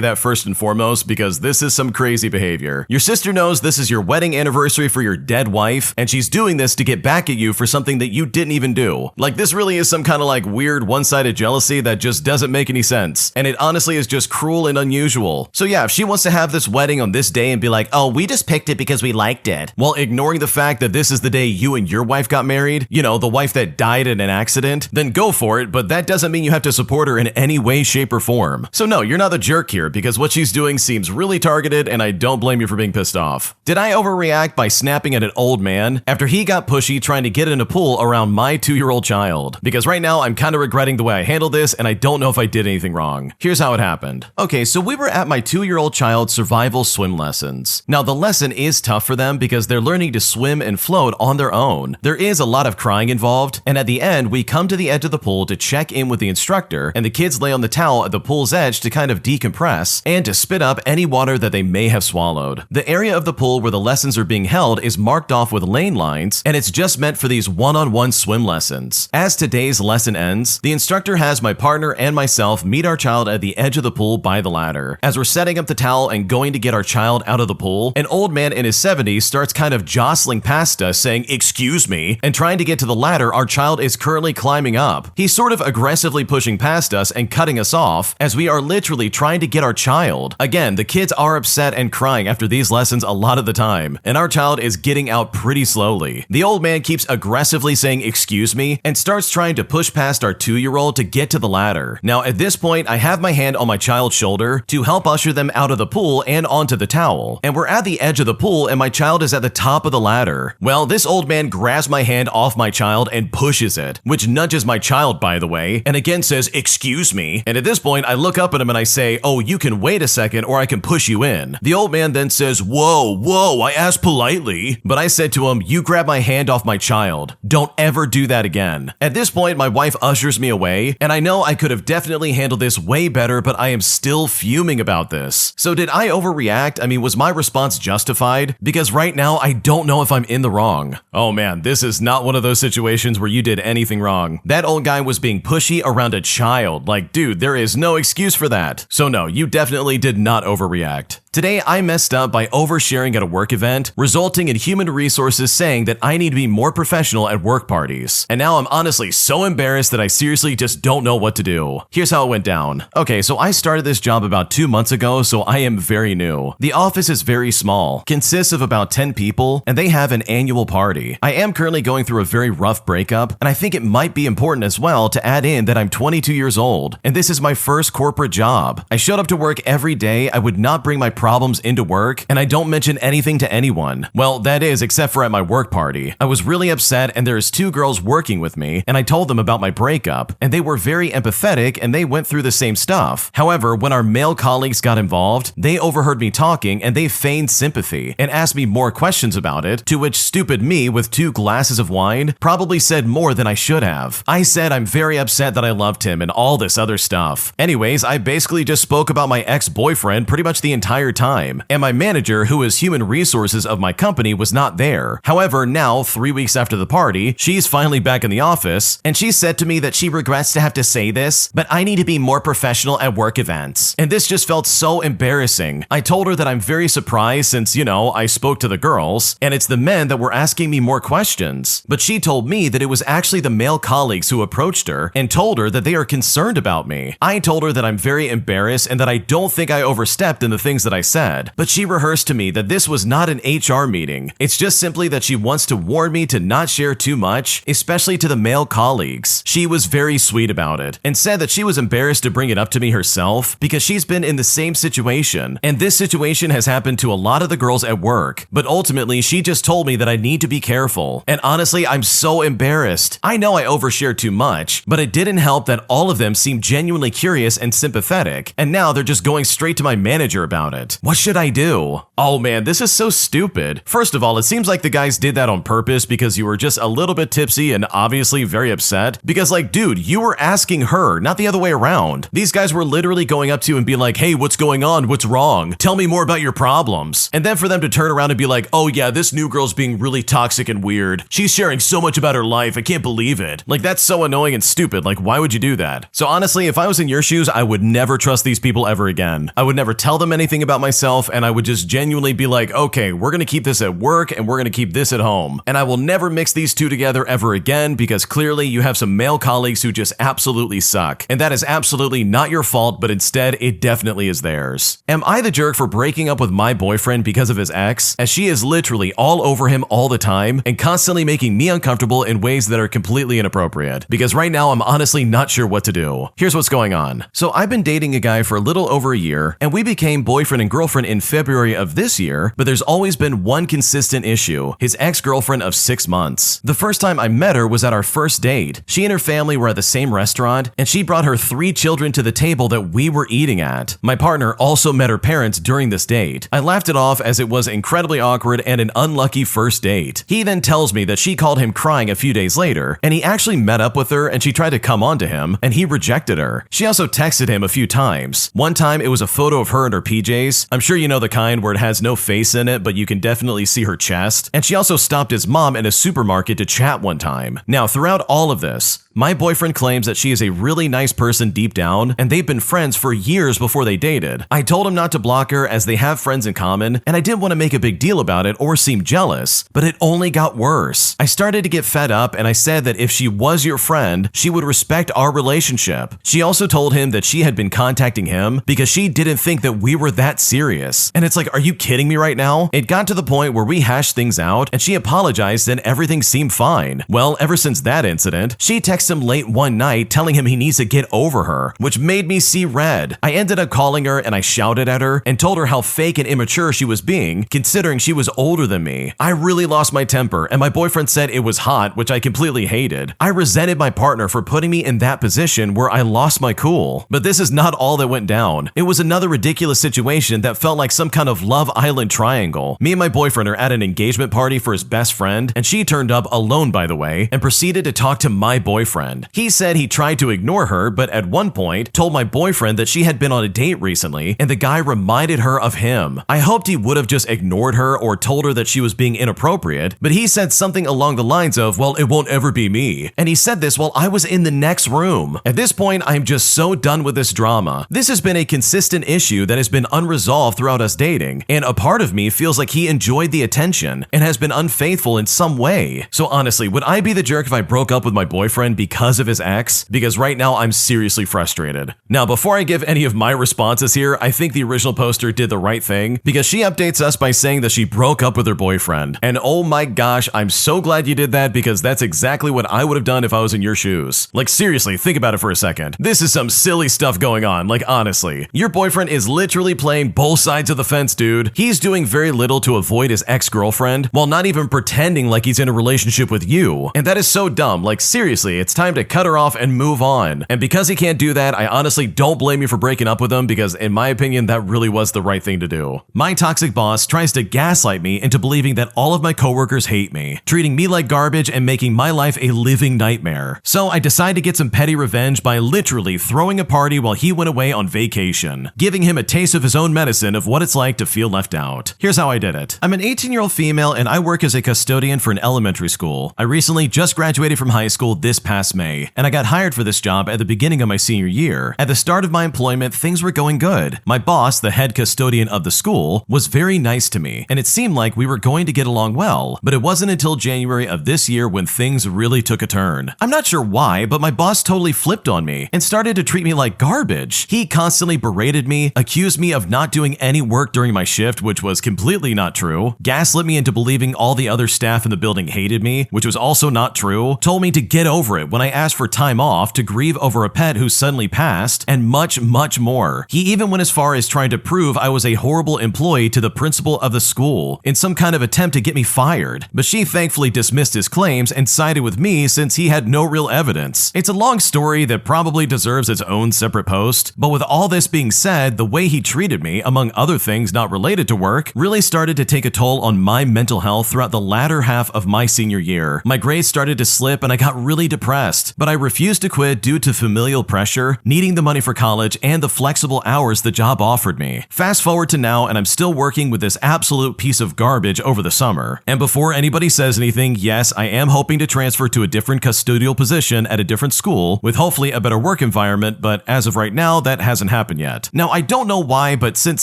[SPEAKER 1] that first and foremost because this is some crazy behavior. Your sister knows this is your wedding anniversary for your dead wife, and she's doing this to get back at you for something that you didn't even do. Like, this really is some kind of like weird one-sided jealousy that just doesn't make any sense, and it honestly is just cruel and unusual. So yeah, if she wants to have this wedding on this day and be like, oh, we just picked it because we liked it, while ignoring the fact that this is the day you and your wife got married, you know, the wife that died in an accident, then go for it, but that doesn't mean you have to support her in any way, shape, or form. So no, you're not the jerk here because what she's doing seems really targeted, and I don't blame you for being pissed off. Did I overreact by snapping at an old man after he got pushy trying to get in a pool around my 2-year-old child? Because right now I'm kind of regretting the way I handled this, and I don't know if I did anything wrong. Here's how it happened. Okay, so we were at my 2-year-old child's survival swim lessons. Now, the lesson is tough for them because they're learning to swim and float on their own. There is a lot of crying involved, and at the end, we come to the edge of the pool to check in with the instructor, and the kids lay on the towel at the pool's edge to kind of decompress and to spit up any water that they may have swallowed. The area of the pool where the lessons are being held is marked off with lane lines, and it's just meant for these one-on-one swim lessons. As today's lesson ends, the instructor has my partner and myself meet our child at the edge of the pool by the ladder. As we're setting up the towel and going to get our child out of the pool, an old man in his 70s starts kind of jostling past us saying, "Excuse me," and trying to get to the ladder our child is currently climbing up. He's sort of aggressively pushing past us and cutting us off as we are literally trying to get our child. Again, the kids are upset and crying after these lessons a lot of the time, and our child is getting out pretty slowly. The old man keeps aggressively saying "excuse me" and starts trying to push past our 2-year-old to get to the ladder. Now at this point, I have my hand on my child's shoulder to help usher them out of the pool and onto the towel, and we're at the edge of the pool and my child is at the top of the ladder. Well, this old man grabs my hand off my child and pushes it, which nudges my child, by the way, and again says "excuse me," and at this point I look up at him and I say, "Oh, you can wait a second or I can push you in." The old man then says, whoa, I asked politely," but I said to him, "You grab my hand off my child. Don't ever do that again." At this point, my wife ushers me away, and I know I could have definitely handled this way better, but I am still fuming about this. So did I overreact? I mean, was my response justified? Because right now, I don't know if I'm in the wrong. Oh man, this is not one of those situations where you did anything wrong. That old guy was being pushy around a child. Like, dude, there is no excuse for that. So no, you definitely did not overreact. Today, I messed up by oversharing at a work event, resulting in human resources saying that I need to be more professional at work parties. And now I'm honestly so embarrassed that I seriously just don't know what to do. Here's how it went down. Okay, so I started this job about 2 months ago, so I am very new. The office is very small, consists of about 10 people, and they have an annual party. I am currently going through a very rough breakup, and I think it might be important as well to add in that I'm 22 years old, and this is my first corporate job. I showed up to work every day, I would not bring my problems into work, and I don't mention anything to anyone. Well, that is, except for at my work party. I was really upset, and there's 2 girls working with me, and I told them about my breakup, and they were very empathetic, and they went through the same stuff. However, when our male colleagues got involved, they overheard me talking, and they feigned sympathy, and asked me more questions about it, to which stupid me with 2 glasses of wine probably said more than I should have. I said I'm very upset that I loved him, and all this other stuff. Anyways, I basically just spoke about my ex-boyfriend pretty much the entire time, and my manager, who is human resources of my company, was not there. However, now, 3 weeks after the party, she's finally back in the office, and she said to me that she regrets to have to say this, but I need to be more professional at work events. And this just just felt so embarrassing. I told her that I'm very surprised since, I spoke to the girls, and it's the men that were asking me more questions. But she told me that it was actually the male colleagues who approached her and told her that they are concerned about me. I told her that I'm very embarrassed and that I don't think I overstepped in the things that I said. But she rehearsed to me that this was not an HR meeting. It's just simply that she wants to warn me to not share too much, especially to the male colleagues. She was very sweet about it and said that she was embarrassed to bring it up to me herself because she's been in the same situation, and this situation has happened to a lot of the girls at work. But ultimately, she just told me that I need to be careful. And honestly, I'm so embarrassed. I know I overshared too much, but it didn't help that all of them seemed genuinely curious and sympathetic, and now they're just going straight to my manager about it. What should I do? Oh man, this is so stupid. First of all, it seems like the guys did that on purpose because you were just a little bit tipsy and obviously very upset. Because dude, you were asking her, not the other way around. These guys were literally going up to you and be like, hey, what's going on? What's wrong? Tell me more about your problems. And then for them to turn around and be like, oh yeah, this new girl's being really toxic and weird. She's sharing so much about her life. I can't believe it. That's so annoying and stupid. Why would you do that? So honestly, if I was in your shoes, I would never trust these people ever again. I would never tell them anything about myself, and I would just genuinely be like, okay, we're gonna keep this at work and we're gonna keep this at home. And I will never mix these two together ever again because clearly you have some male colleagues who just absolutely suck. And that is absolutely not your fault, but instead it definitely is theirs. Am I the jerk for breaking up with my boyfriend because of his ex? As she is literally all over him all the time and constantly making me uncomfortable in ways that are completely inappropriate. Because right now I'm honestly not sure what to do. Here's what's going on. So I've been dating a guy for a little over a year, and we became boyfriend and girlfriend in February of this year, but there's always been one consistent issue: his ex-girlfriend of 6 months. The first time I met her was at our first date. She and her family were at the same restaurant, and she brought her 3 children to the table that we were eating at. My partner also met her parents during this date. I laughed it off as it was incredibly awkward and an unlucky first date. He then tells me that she called him crying a few days later, and he actually met up with her and she tried to come on to him, and he rejected her. She also texted him a few times. One time it was a photo of her in her PJs. I'm sure you know the kind where it has no face in it, but you can definitely see her chest. And she also stopped his mom in a supermarket to chat one time. Now, throughout all of this, my boyfriend claims that she is a really nice person deep down, and they've been friends for years before they dated. I told him not to block her as they have friends in common, and I didn't want to make a big deal about it or seem jealous, but it only got worse. I started to get fed up, and I said that if she was your friend, she would respect our relationship. She also told him that she had been contacting him because she didn't think that we were that serious. And it's like, are you kidding me right now? It got to the point where we hashed things out, and she apologized and everything seemed fine. Well, ever since that incident, she texted him late one night telling him he needs to get over her, which made me see red. I ended up calling her and I shouted at her and told her how fake and immature she was being, considering she was older than me. I really lost my temper, and my boyfriend said it was hot, which I completely hated. I resented my partner for putting me in that position where I lost my cool. But this is not all that went down. It was another ridiculous situation that felt like some kind of Love Island triangle. Me and my boyfriend are at an engagement party for his best friend, and she turned up alone, by the way, and proceeded to talk to my boyfriend. He said he tried to ignore her, but at one point told my boyfriend that she had been on a date recently, and the guy reminded her of him. I hoped he would have just ignored her or told her that she was being inappropriate, but he said something along the lines of, well, it won't ever be me. And he said this while I was in the next room. At this point, I'm just so done with this drama. This has been a consistent issue that has been unresolved throughout us dating, and a part of me feels like he enjoyed the attention and has been unfaithful in some way. So honestly, would I be the jerk if I broke up with my boyfriend because of his ex? Because right now I'm seriously frustrated. Now, before I give any of my responses here, I think the original poster did the right thing because she updates us by saying that she broke up with her boyfriend. And oh my gosh, I'm so glad you did that because that's exactly what I would have done if I was in your shoes. Seriously, think about it for a second. This is some silly stuff going on, honestly. Your boyfriend is literally playing both sides of the fence, dude. He's doing very little to avoid his ex-girlfriend while not even pretending like he's in a relationship with you. And that is so dumb. Seriously, it's time to cut her off and move on. And because he can't do that, I honestly don't blame you for breaking up with him because in my opinion, that really was the right thing to do. My toxic boss tries to gaslight me into believing that all of my coworkers hate me, treating me like garbage and making my life a living nightmare. So I decided to get some petty revenge by literally throwing a party while he went away on vacation, giving him a taste of his own medicine of what it's like to feel left out. Here's how I did it. I'm an 18-year-old female and I work as a custodian for an elementary school. I recently just graduated from high school this past past May, and I got hired for this job at the beginning of my senior year. At the start of my employment, things were going good. My boss, the head custodian of the school, was very nice to me, and it seemed like we were going to get along well, but it wasn't until January of this year when things really took a turn. I'm not sure why, but my boss totally flipped on me and started to treat me like garbage. He constantly berated me, accused me of not doing any work during my shift, which was completely not true, gaslit me into believing all the other staff in the building hated me, which was also not true, told me to get over it when I asked for time off to grieve over a pet who suddenly passed, and much, much more. He even went as far as trying to prove I was a horrible employee to the principal of the school in some kind of attempt to get me fired, but she thankfully dismissed his claims and sided with me since he had no real evidence. It's a long story that probably deserves its own separate post, but with all this being said, the way he treated me, among other things not related to work, really started to take a toll on my mental health throughout the latter half of my senior year. My grades started to slip and I got really depressed, but I refused to quit due to familial pressure, needing the money for college, and the flexible hours the job offered me. Fast forward to now, and I'm still working with this absolute piece of garbage over the summer. And before anybody says anything, yes, I am hoping to transfer to a different custodial position at a different school with hopefully a better work environment, but as of right now, that hasn't happened yet. Now, I don't know why, but since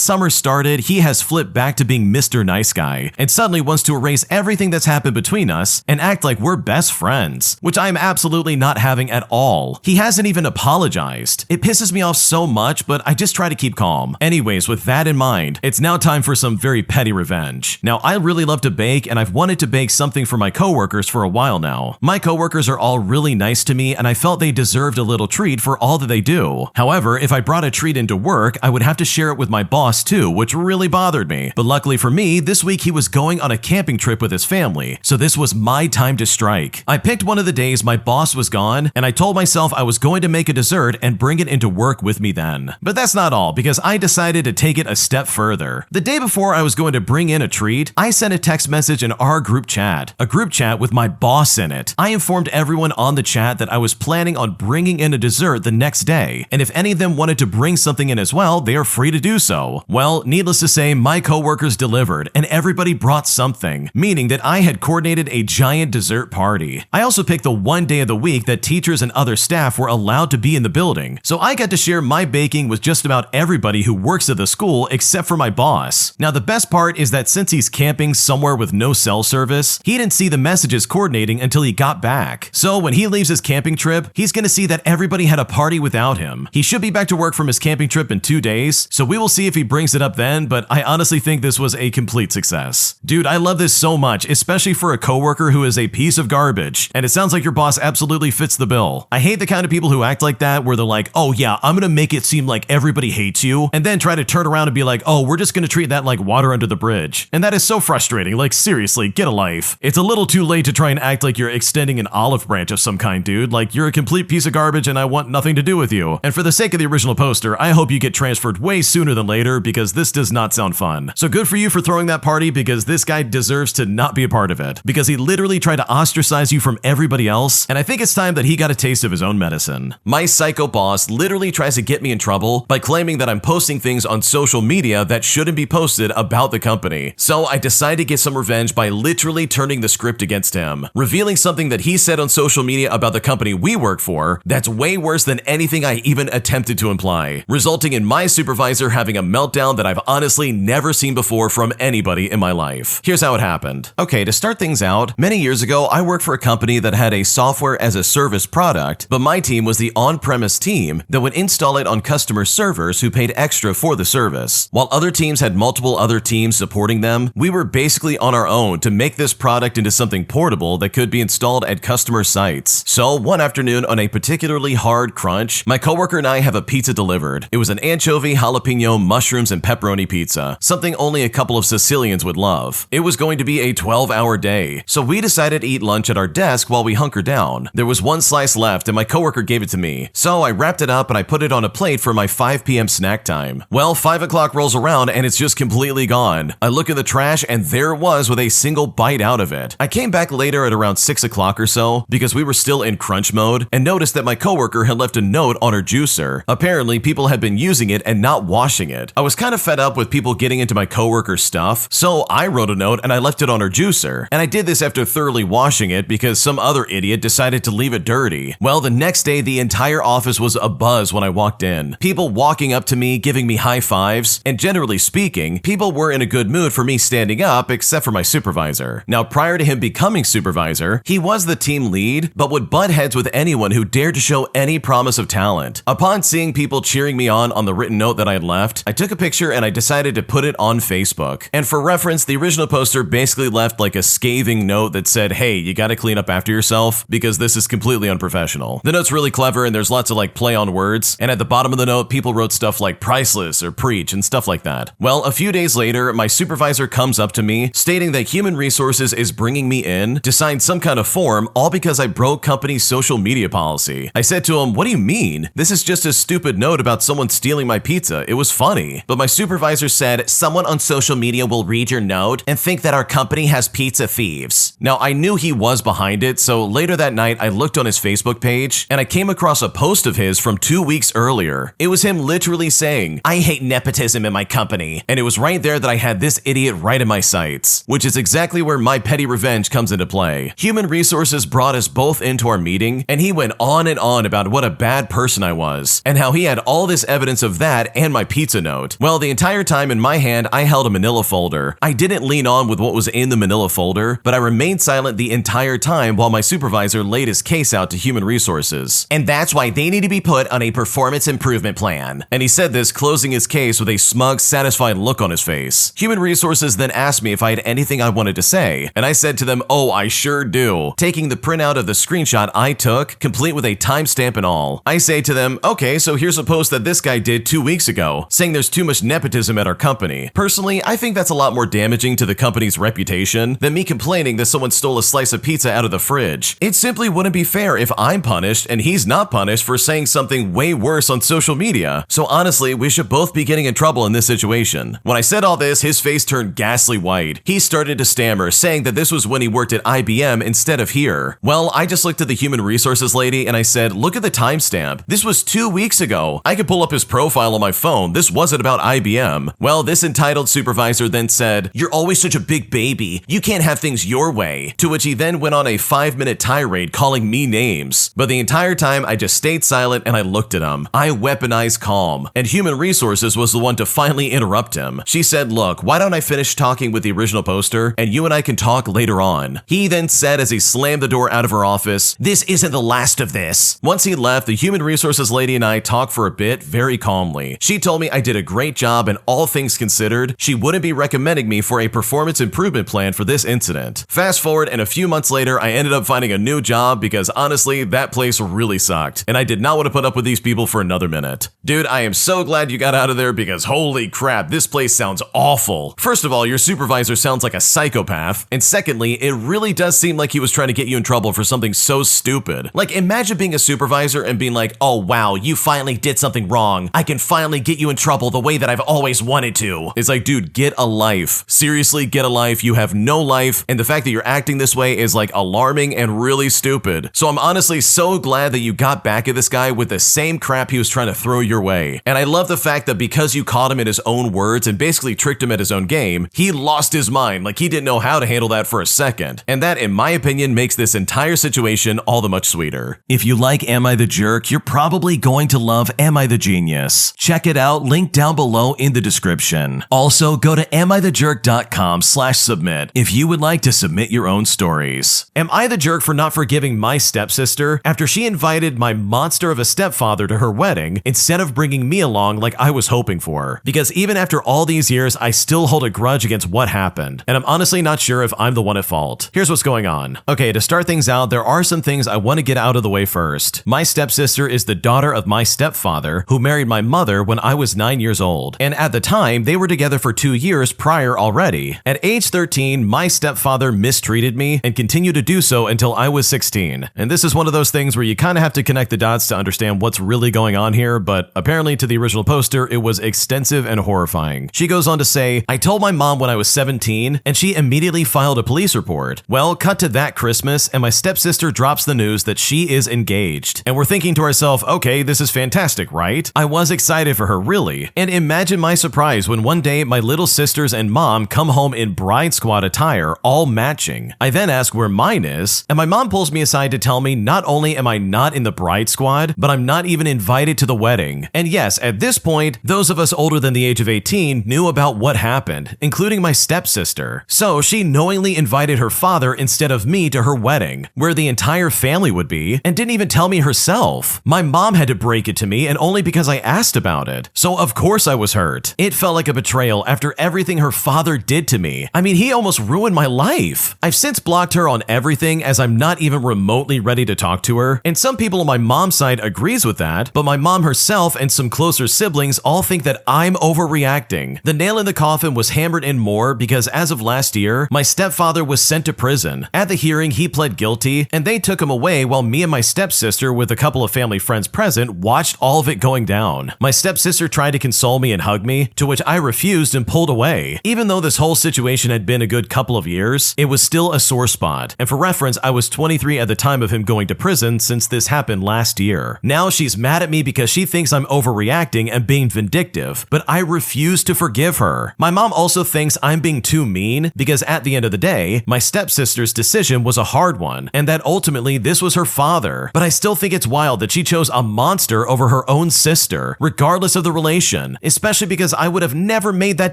[SPEAKER 1] summer started, he has flipped back to being Mr. Nice Guy and suddenly wants to erase everything that's happened between us and act like we're best friends, which I'm absolutely not having at all. He hasn't even apologized. It pisses me off so much, but I just try to keep calm. Anyways, with that in mind, it's now time for some very petty revenge. Now, I really love to bake, and I've wanted to bake something for my coworkers for a while now. My coworkers are all really nice to me, and I felt they deserved a little treat for all that they do. However, if I brought a treat into work, I would have to share it with my boss too, which really bothered me. But luckily for me, this week he was going on a camping trip with his family, so this was my time to strike. I picked one of the days my boss was gone, and I told myself I was going to make a dessert and bring it into work with me then. But that's not all, because I decided to take it a step further. The day before I was going to bring in a treat, I sent a text message in our group chat, a group chat with my boss in it. I informed everyone on the chat that I was planning on bringing in a dessert the next day, and if any of them wanted to bring something in as well, they are free to do so. Well, needless to say, my coworkers delivered, and everybody brought something, meaning that I had coordinated a giant dessert party. I also picked the one day of the week that teachers and other staff were allowed to be in the building, so I got to share my baking with just about everybody who works at the school except for my boss. Now, the best part is that since he's camping somewhere with no cell service, he didn't see the messages coordinating until he got back. So when he leaves his camping trip, he's gonna see that everybody had a party without him. He should be back to work from his camping trip in 2 days, so we will see if he brings it up then, but I honestly think this was a complete success. Dude, I love this so much, especially for a coworker who is a piece of garbage, and it sounds like your boss absolutely fits the bill. I hate the kind of people who act like that, where they're like, oh yeah, I'm gonna make it seem like everybody hates you, and then try to turn around and be like, oh, we're just gonna treat that like water under the bridge. And that is so frustrating, like seriously, get a life. It's a little too late to try and act like you're extending an olive branch of some kind, dude. Like, you're a complete piece of garbage and I want nothing to do with you. And for the sake of the original poster, I hope you get transferred way sooner than later, because this does not sound fun. So good for you for throwing that party, because this guy deserves to not be a part of it, because he literally tried to ostracize you from everybody else, and I think it's time that he got a taste of his own medicine. My psycho boss literally tries to get me in trouble by claiming that I'm posting things on social media that shouldn't be posted about the company. So I decided to get some revenge by literally turning the script against him, revealing something that he said on social media about the company we work for that's way worse than anything I even attempted to imply, resulting in my supervisor having a meltdown that I've honestly never seen before from anybody in my life. Here's how it happened. Okay, to start things out, many years ago, I worked for a company that had a software as a service product, but my team was the on-premise team that would install it on customer servers who paid extra for the service. While other teams had multiple other teams supporting them, we were basically on our own to make this product into something portable that could be installed at customer sites. So one afternoon on a particularly hard crunch, my coworker and I have a pizza delivered. It was an anchovy, jalapeno, mushrooms, and pepperoni pizza, something only a couple of Sicilians would love. It was going to be a 12-hour day, so we decided to eat lunch at our desk while we hunkered down. There was one slice left and my coworker gave it to me, so I wrapped it up and I put it on a plate for my 5 p.m. snack time. Well, 5 o'clock rolls around and it's just completely gone. I look in the trash and there it was with a single bite out of it. I came back later at around 6 o'clock or so, because we were still in crunch mode, and noticed that my coworker had left a note on her juicer. Apparently, people had been using it and not washing it. I was kind of fed up with people getting into my coworker's stuff, so I wrote a note and I left it on her juicer. And I did this after thoroughly washing it because some other idiot decided decided to leave it dirty. Well, the next day, the entire office was abuzz when I walked in. People walking up to me, giving me high fives, and generally speaking, people were in a good mood for me standing up except for my supervisor. Now, prior to him becoming supervisor, he was the team lead, but would butt heads with anyone who dared to show any promise of talent. Upon seeing people cheering me on the written note that I had left, I took a picture and I decided to put it on Facebook. And for reference, the original poster basically left like a scathing note that said, hey, you gotta clean up after yourself because this is completely unprofessional. The note's really clever and there's lots of like play on words, and at the bottom of the note, people wrote stuff like priceless or preach and stuff like that. Well, a few days later, my supervisor comes up to me stating that Human Resources is bringing me in to sign some kind of form, all because I broke company's social media policy. I said to him, what do you mean? This is just a stupid note about someone stealing my pizza. It was funny. But my supervisor said, someone on social media will read your note and think that our company has pizza thieves. Now, I knew he was behind it, so later that night, I looked on his Facebook page and I came across a post of his from 2 weeks earlier. It was him literally saying, I hate nepotism in my company. And it was right there that I had this idiot right in my sights, which is exactly where my petty revenge comes into play. Human Resources brought us both into our meeting, and he went on and on about what a bad person I was, and how he had all this evidence of that and my pizza note. Well, the entire time in my hand, I held a manila folder. I didn't lean on with what was in the manila folder, but I remained silent the entire time while my supervisor laid his case out to Human Resources. And that's why they need to be put on a performance improvement plan. And he said this, closing his case with a smug, satisfied look on his face. Human Resources then asked me if I had anything I wanted to say, and I said to them, oh, I sure do, taking the printout of the screenshot I took, complete with a timestamp and all. I say to them, okay, so here's a post that this guy did 2 weeks ago, saying there's too much nepotism at our company. Personally, I think that's a lot more damaging to the company's reputation than me complaining that someone stole a slice of pizza out of the fridge. It simply wouldn't be fair if I'm punished and he's not punished for saying something way worse on social media. So honestly, we should both be getting in trouble in this situation. When I said all this, his face turned ghastly white. He started to stammer, saying that this was when he worked at IBM instead of here. Well, I just looked at the Human Resources lady and I said, look at the timestamp. This was 2 weeks ago. I could pull up his profile on my phone. This wasn't about IBM. Well, this entitled supervisor then said, you're always such a big baby. You can't have things your way. To which he then went on a 5-minute tirade calling me names. But the entire time I just stayed silent and I looked at him. I weaponized calm. And Human Resources was the one to finally interrupt him. She said, look, why don't I finish talking with the original poster and you and I can talk later on. He then said as he slammed the door out of her office, this isn't the last of this. Once he left, the Human Resources lady and I talked for a bit very calmly. She told me I did a great job and all things considered, she wouldn't be recommending me for a performance improvement plan for this incident. Fast forward, and a few months later, I ended up finding a new job because honestly, that place really sucked, and I did not want to put up with these people for another minute. Dude, I am so glad you got out of there because holy crap, this place sounds awful. First of all, your supervisor sounds like a psychopath, and secondly, it really does seem like he was trying to get you in trouble for something so stupid. Like, imagine being a supervisor and being like, oh wow, you finally did something wrong. I can finally get you in trouble the way that I've always wanted to. It's like, dude, get a life. Seriously, get a life. You have no life, and the fact that you're acting this way is like alarming and really stupid. So I'm honestly so glad that you got back at this guy with the same crap he was trying to throw your way. And I love the fact that because you caught him in his own words and basically tricked him at his own game, he lost his mind, like he didn't know how to handle that for a second. And that, in my opinion, makes this entire situation all the much sweeter. If you like Am I the Jerk, you're probably going to love Am I the Genius. Check it out, link down below in the description. Also, go to amithejerk.com/submit if you would like to submit your own stories. Am I the jerk for not forgiving my stepsister after she invited my monster of a stepfather to her wedding instead of bringing me along like I was hoping for? Because even after all these years, I still hold a grudge against what happened, and I'm honestly not sure if I'm the one at fault. Here's what's going on. Okay, to start things out, there are some things I want to get out of the way first. My stepsister is the daughter of my stepfather, who married my mother when I was 9 years old, and at the time, they were together for 2 years prior already. At age 13, my stepfather mistreated me and continued to do so until I was 16. And this is one of those things where you kind of have to connect the dots to understand what's really going on here, but apparently to the original poster, it was extensive and horrifying. She goes on to say, I told my mom when I was 17, and she immediately filed a police report. Well, cut to that Christmas, and my stepsister drops the news that she is engaged. And we're thinking to ourselves, okay, this is fantastic, right? I was excited for her, really. And imagine my surprise when one day my little sisters and mom come home in bride squad attire, all matching. I then ask where mine is, and my mom pulls me aside decide to tell me not only am I not in the bride squad, but I'm not even invited to the wedding. And yes, at this point, those of us older than the age of 18 knew about what happened, including my stepsister. So she knowingly invited her father instead of me to her wedding, where the entire family would be, and didn't even tell me herself. My mom had to break it to me, and only because I asked about it. So of course I was hurt. It felt like a betrayal after everything her father did to me. I mean, he almost ruined my life. I've since blocked her on everything as I'm not even remotely ready to talk to her, and some people on my mom's side agrees with that, but my mom herself and some closer siblings all think that I'm overreacting. The nail in the coffin was hammered in more because as of last year, my stepfather was sent to prison. At the hearing, he pled guilty, and they took him away while me and my stepsister, with a couple of family friends present, watched all of it going down. My stepsister tried to console me and hug me, to which I refused and pulled away. Even though this whole situation had been a good couple of years, it was still a sore spot. And for reference, I was 23 at the time of him going to prison since this happened last year. Now she's mad at me because she thinks I'm overreacting and being vindictive, but I refuse to forgive her. My mom also thinks I'm being too mean because at the end of the day, my stepsister's decision was a hard one, and that ultimately this was her father. But I still think it's wild that she chose a monster over her own sister, regardless of the relation, especially because I would have never made that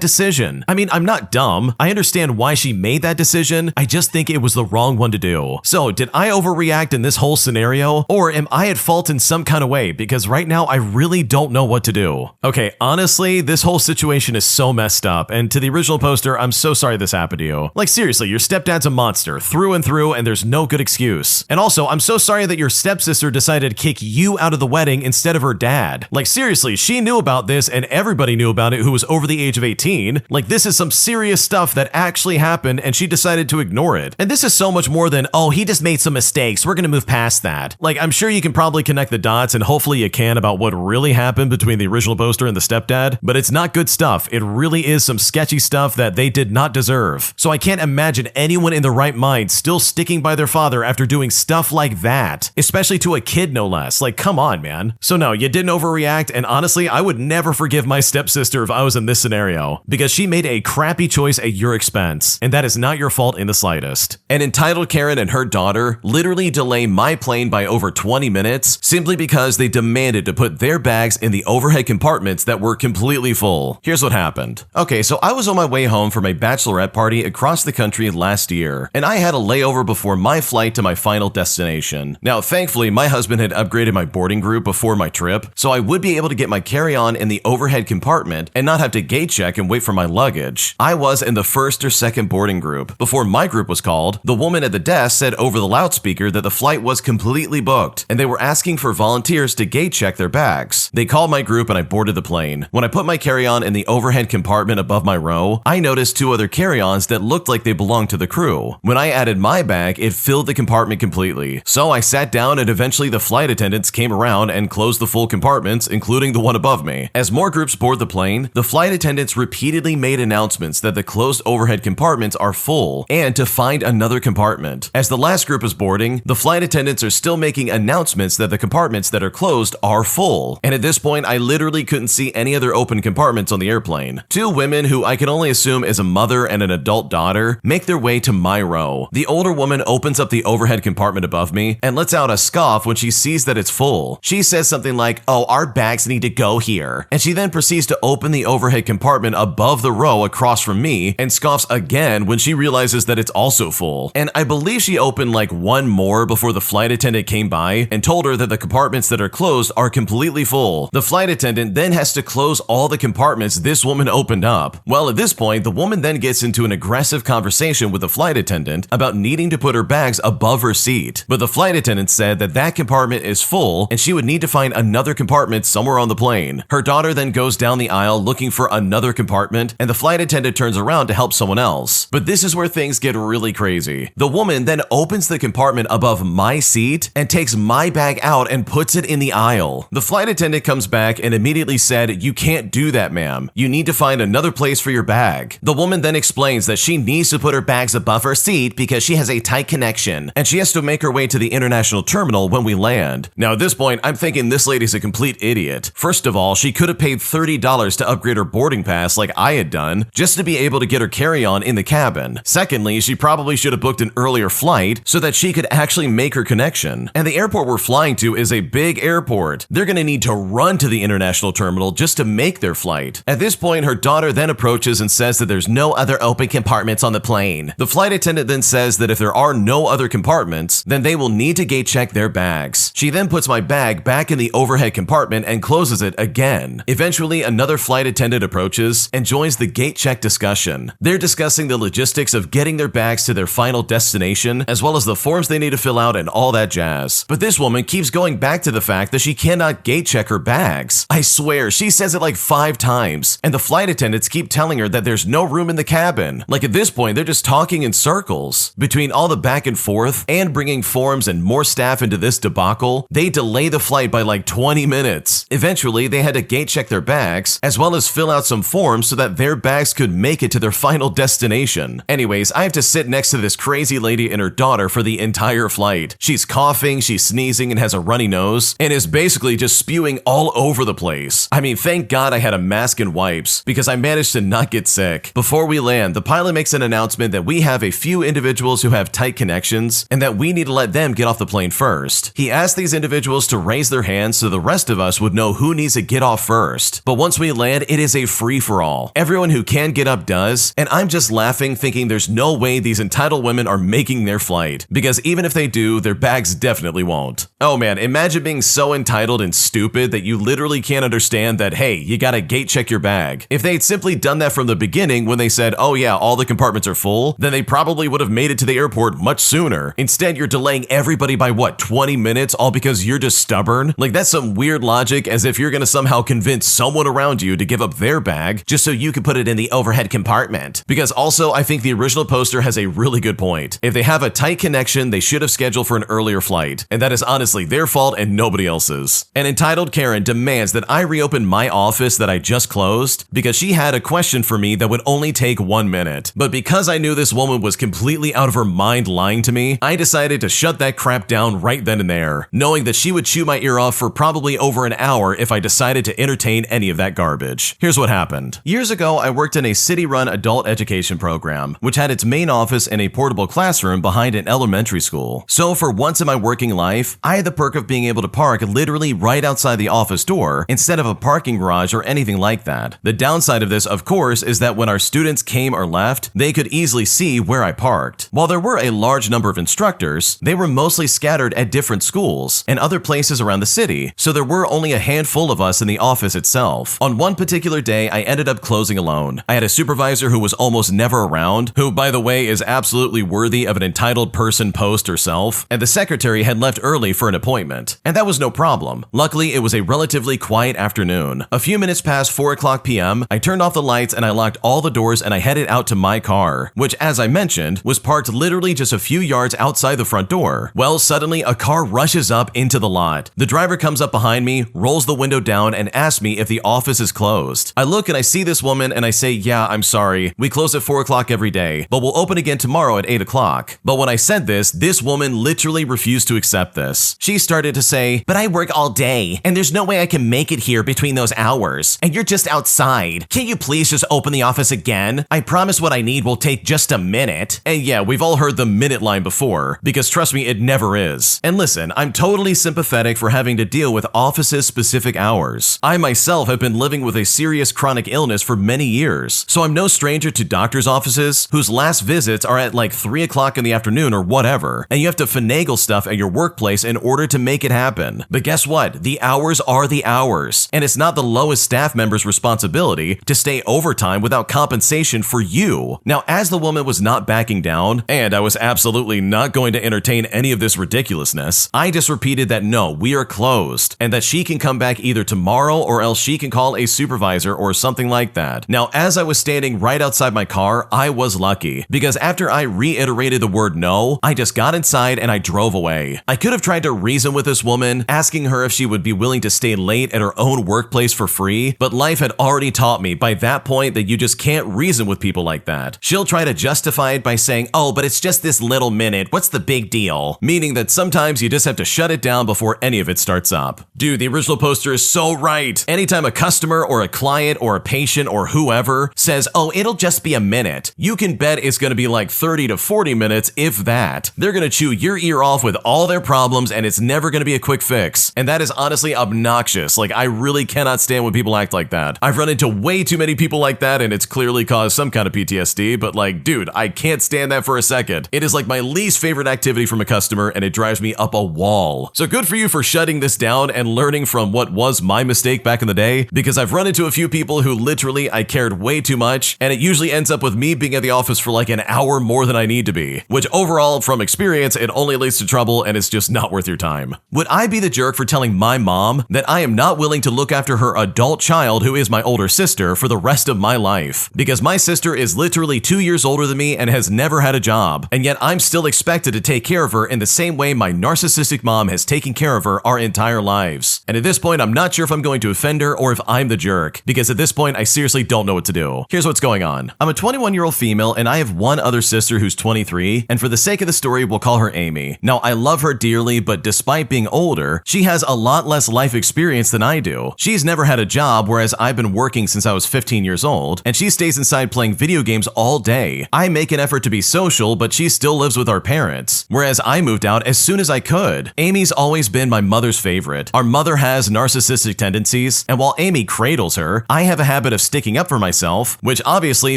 [SPEAKER 1] decision. I mean, I'm not dumb. I understand why she made that decision. I just think it was the wrong one to do. So did I overreact in this whole scenario, or am I at fault in some kind of way? Because right now I really don't know what to do. Okay, honestly, this whole situation is so messed up, and to the original poster, I'm so sorry this happened to you. Like seriously, your stepdad's a monster through and through, and there's no good excuse. And also, I'm so sorry that your stepsister decided to kick you out of the wedding instead of her dad. Like seriously, she knew about this and everybody knew about it who was over the age of 18. Like this is some serious stuff that actually happened and she decided to ignore it. And this is so much more than, oh, he just made some mistakes, we're gonna move past that. Like I'm sure you can probably connect the dots, and hopefully you can, about what really happened between the original poster and the stepdad, but it's not good stuff. It really is some sketchy stuff that they did not deserve. So I can't imagine anyone in their right mind still sticking by their father after doing stuff like that, especially to a kid no less. Like come on, man. So no, you didn't overreact, and honestly, I would never forgive my stepsister if I was in this scenario, because she made a crappy choice at your expense, and that is not your fault in the slightest. An entitled Karen and her daughter literally delay my plane by over 20 minutes simply because they demanded to put their bags in the overhead compartments that were completely full. Here's what happened. Okay, so I was on my way home from a bachelorette party across the country last year, and I had a layover before my flight to my final destination. Now, thankfully, my husband had upgraded my boarding group before my trip, so I would be able to get my carry-on in the overhead compartment and not have to gate check and wait for my luggage. I was in the first or second boarding group. Before my group was called, the woman at the desk said over the loudspeaker that the flight was completely booked, and they were asking for volunteers to gate check their bags. They called my group and I boarded the plane. When I put my carry-on in the overhead compartment above my row, I noticed two other carry-ons that looked like they belonged to the crew. When I added my bag, it filled the compartment completely. So I sat down, and eventually the flight attendants came around and closed the full compartments, including the one above me. As more groups board the plane, the flight attendants repeatedly made announcements that the closed overhead compartments are full and to find another compartment. As the last group is boarding, the flight attendants are still making announcements that the compartments that are closed are full. And at this point, I literally couldn't see any other open compartments on the airplane. Two women, who I can only assume is a mother and an adult daughter, make their way to my row. The older woman opens up the overhead compartment above me and lets out a scoff when she sees that it's full. She says something like, "Oh, our bags need to go here." And she then proceeds to open the overhead compartment above the row across from me and scoffs again when she realizes that it's also full. And I believe she opened like one more before the flight attendant came by and told her that the compartments that are closed are completely full. The flight attendant then has to close all the compartments this woman opened up. Well, at this point, the woman then gets into an aggressive conversation with the flight attendant about needing to put her bags above her seat. But the flight attendant said that that compartment is full and she would need to find another compartment somewhere on the plane. Her daughter then goes down the aisle looking for another compartment, and the flight attendant turns around to help someone else. But this is where things get really crazy. The woman then opens the compartment above my seat and takes my bag out and puts it in the aisle. The flight attendant comes back and immediately said, "You can't do that, ma'am. You need to find another place for your bag." The woman then explains that she needs to put her bags above her seat because she has a tight connection, and she has to make her way to the international terminal when we land. Now at this point, I'm thinking this lady's a complete idiot. First of all, she could have paid $30 to upgrade her boarding pass like I had done, just to be able to get her carry-on in the cabin. Secondly, she probably should have booked an earlier flight so that she could to actually make her connection. And the airport we're flying to is a big airport. They're gonna need to run to the international terminal just to make their flight. At this point, her daughter then approaches and says that there's no other open compartments on the plane. The flight attendant then says that if there are no other compartments, then they will need to gate check their bags. She then puts my bag back in the overhead compartment and closes it again. Eventually, another flight attendant approaches and joins the gate check discussion. They're discussing the logistics of getting their bags to their final destination, as well as the forms they need to fill out and all that jazz. But this woman keeps going back to the fact that she cannot gate check her bags. I swear, she says it like 5 times, and the flight attendants keep telling her that there's no room in the cabin. Like at this point, they're just talking in circles. Between all the back and forth and bringing forms and more staff into this debacle, they delay the flight by like 20 minutes. Eventually, they had to gate check their bags, as well as fill out some forms so that their bags could make it to their final destination. Anyways, I have to sit next to this crazy lady and her daughter for the entire flight. She's coughing, she's sneezing, and has a runny nose, and is basically just spewing all over the place. I mean, thank God I had a mask and wipes, because I managed to not get sick. Before we land, the pilot makes an announcement that we have a few individuals who have tight connections, and that we need to let them get off the plane first. He asked these individuals to raise their hands so the rest of us would know who needs to get off first. But once we land, it is a free-for-all. Everyone who can get up does, and I'm just laughing thinking there's no way these entitled women are making their flight, because even if they do, their bags definitely won't. Oh man, imagine being so entitled and stupid that you literally can't understand that, hey, you gotta gate check your bag. If they'd simply done that from the beginning when they said, oh yeah, all the compartments are full, then they probably would have made it to the airport much sooner. Instead, you're delaying everybody by what, 20 minutes, all because you're just stubborn? Like that's some weird logic, as if you're gonna somehow convince someone around you to give up their bag just so you can put it in the overhead compartment. Because also, I think the original poster has a really good point. If they have a tight connection, they should have scheduled for an earlier flight, and that is honestly their fault and nobody else's. An entitled Karen demands that I reopen my office that I just closed because she had a question for me that would only take 1 minute. But because I knew this woman was completely out of her mind lying to me, I decided to shut that crap down right then and there, knowing that she would chew my ear off for probably over an hour if I decided to entertain any of that garbage. Here's what happened. Years ago, I worked in a city-run adult education program, which had its main office in a portable classroom behind an elementary school. So for once in my working life, I had the perk of being able to park literally right outside the office door instead of a parking garage or anything like that. The downside of this, of course, is that when our students came or left, they could easily see where I parked. While there were a large number of instructors, they were mostly scattered at different schools and other places around the city, so there were only a handful of us in the office itself. On one particular day, I ended up closing alone. I had a supervisor who was almost never around, who, by the way, is absolutely worthy of an entitled person post herself, and the secretary had left early for an appointment. And that was no problem. Luckily, it was a relatively quiet afternoon. A few minutes past 4 o'clock p.m., I turned off the lights and I locked all the doors and I headed out to my car, which, as I mentioned, was parked literally just a few yards outside the front door. Well, suddenly a car rushes up into the lot. The driver comes up behind me, rolls the window down, and asks me if the office is closed. I look and I see this woman and I say, yeah, I'm sorry. We close at 4 o'clock every day, but we'll open again tomorrow at 8 o'clock. But when I said this woman literally refused to accept this. She started to say, but I work all day, and there's no way I can make it here between those hours, and you're just outside. Can't you please just open the office again? I promise what I need will take just a minute. And yeah, we've all heard the minute line before, because trust me, it never is. And listen, I'm totally sympathetic for having to deal with offices' specific hours. I myself have been living with a serious chronic illness for many years, so I'm no stranger to doctor's offices whose last visits are at like 3 o'clock in the afternoon or whatever, and you have to finagle stuff at your workplace in order to make it happen. But guess what? The hours are the hours, and it's not the lowest staff member's responsibility to stay overtime without compensation for you. Now, as the woman was not backing down, and I was absolutely not going to entertain any of this ridiculousness, I just repeated that no, we are closed, and that she can come back either tomorrow or else she can call a supervisor or something like that. Now, as I was standing right outside my car, I was lucky, because after I reiterated the word no, I just got inside and I drove away. I could have tried to reason with this woman, asking her if she would be willing to stay late at her own workplace for free, but life had already taught me by that point that you just can't reason with people like that. She'll try to justify it by saying, oh, but it's just this little minute, what's the big deal? Meaning that sometimes you just have to shut it down before any of it starts up. Dude, the original poster is so right. Anytime a customer or a client or a patient or whoever says, oh, it'll just be a minute, you can bet it's going to be like 30 to 40 minutes, if that. They're going gonna chew your ear off with all their problems and it's never gonna be a quick fix. And that is honestly obnoxious. Like, I really cannot stand when people act like that. I've run into way too many people like that and it's clearly caused some kind of PTSD, but like, dude, I can't stand that for a second. It is like my least favorite activity from a customer and it drives me up a wall. So good for you for shutting this down and learning from what was my mistake back in the day, because I've run into a few people who literally I cared way too much, and it usually ends up with me being at the office for like an hour more than I need to be, which overall, from experience, it only leads to trouble and it's just not worth your time. Would I be the jerk for telling my mom that I am not willing to look after her adult child, who is my older sister, for the rest of my life? Because my sister is literally 2 years older than me and has never had a job, and yet I'm still expected to take care of her in the same way my narcissistic mom has taken care of her our entire lives. And at this point, I'm not sure if I'm going to offend her or if I'm the jerk, because at this point, I seriously don't know what to do. Here's what's going on. I'm a 21-year-old female and I have one other sister who's 23, and for the sake of the story, we'll call her Amy. Now, I love her dearly, but despite being older, she has a lot less life experience than I do. She's never had a job, whereas I've been working since I was 15 years old, and she stays inside playing video games all day. I make an effort to be social, but she still lives with our parents, whereas I moved out as soon as I could. Amy's always been my mother's favorite. Our mother has narcissistic tendencies, and while Amy cradles her, I have a habit of sticking up for myself, which obviously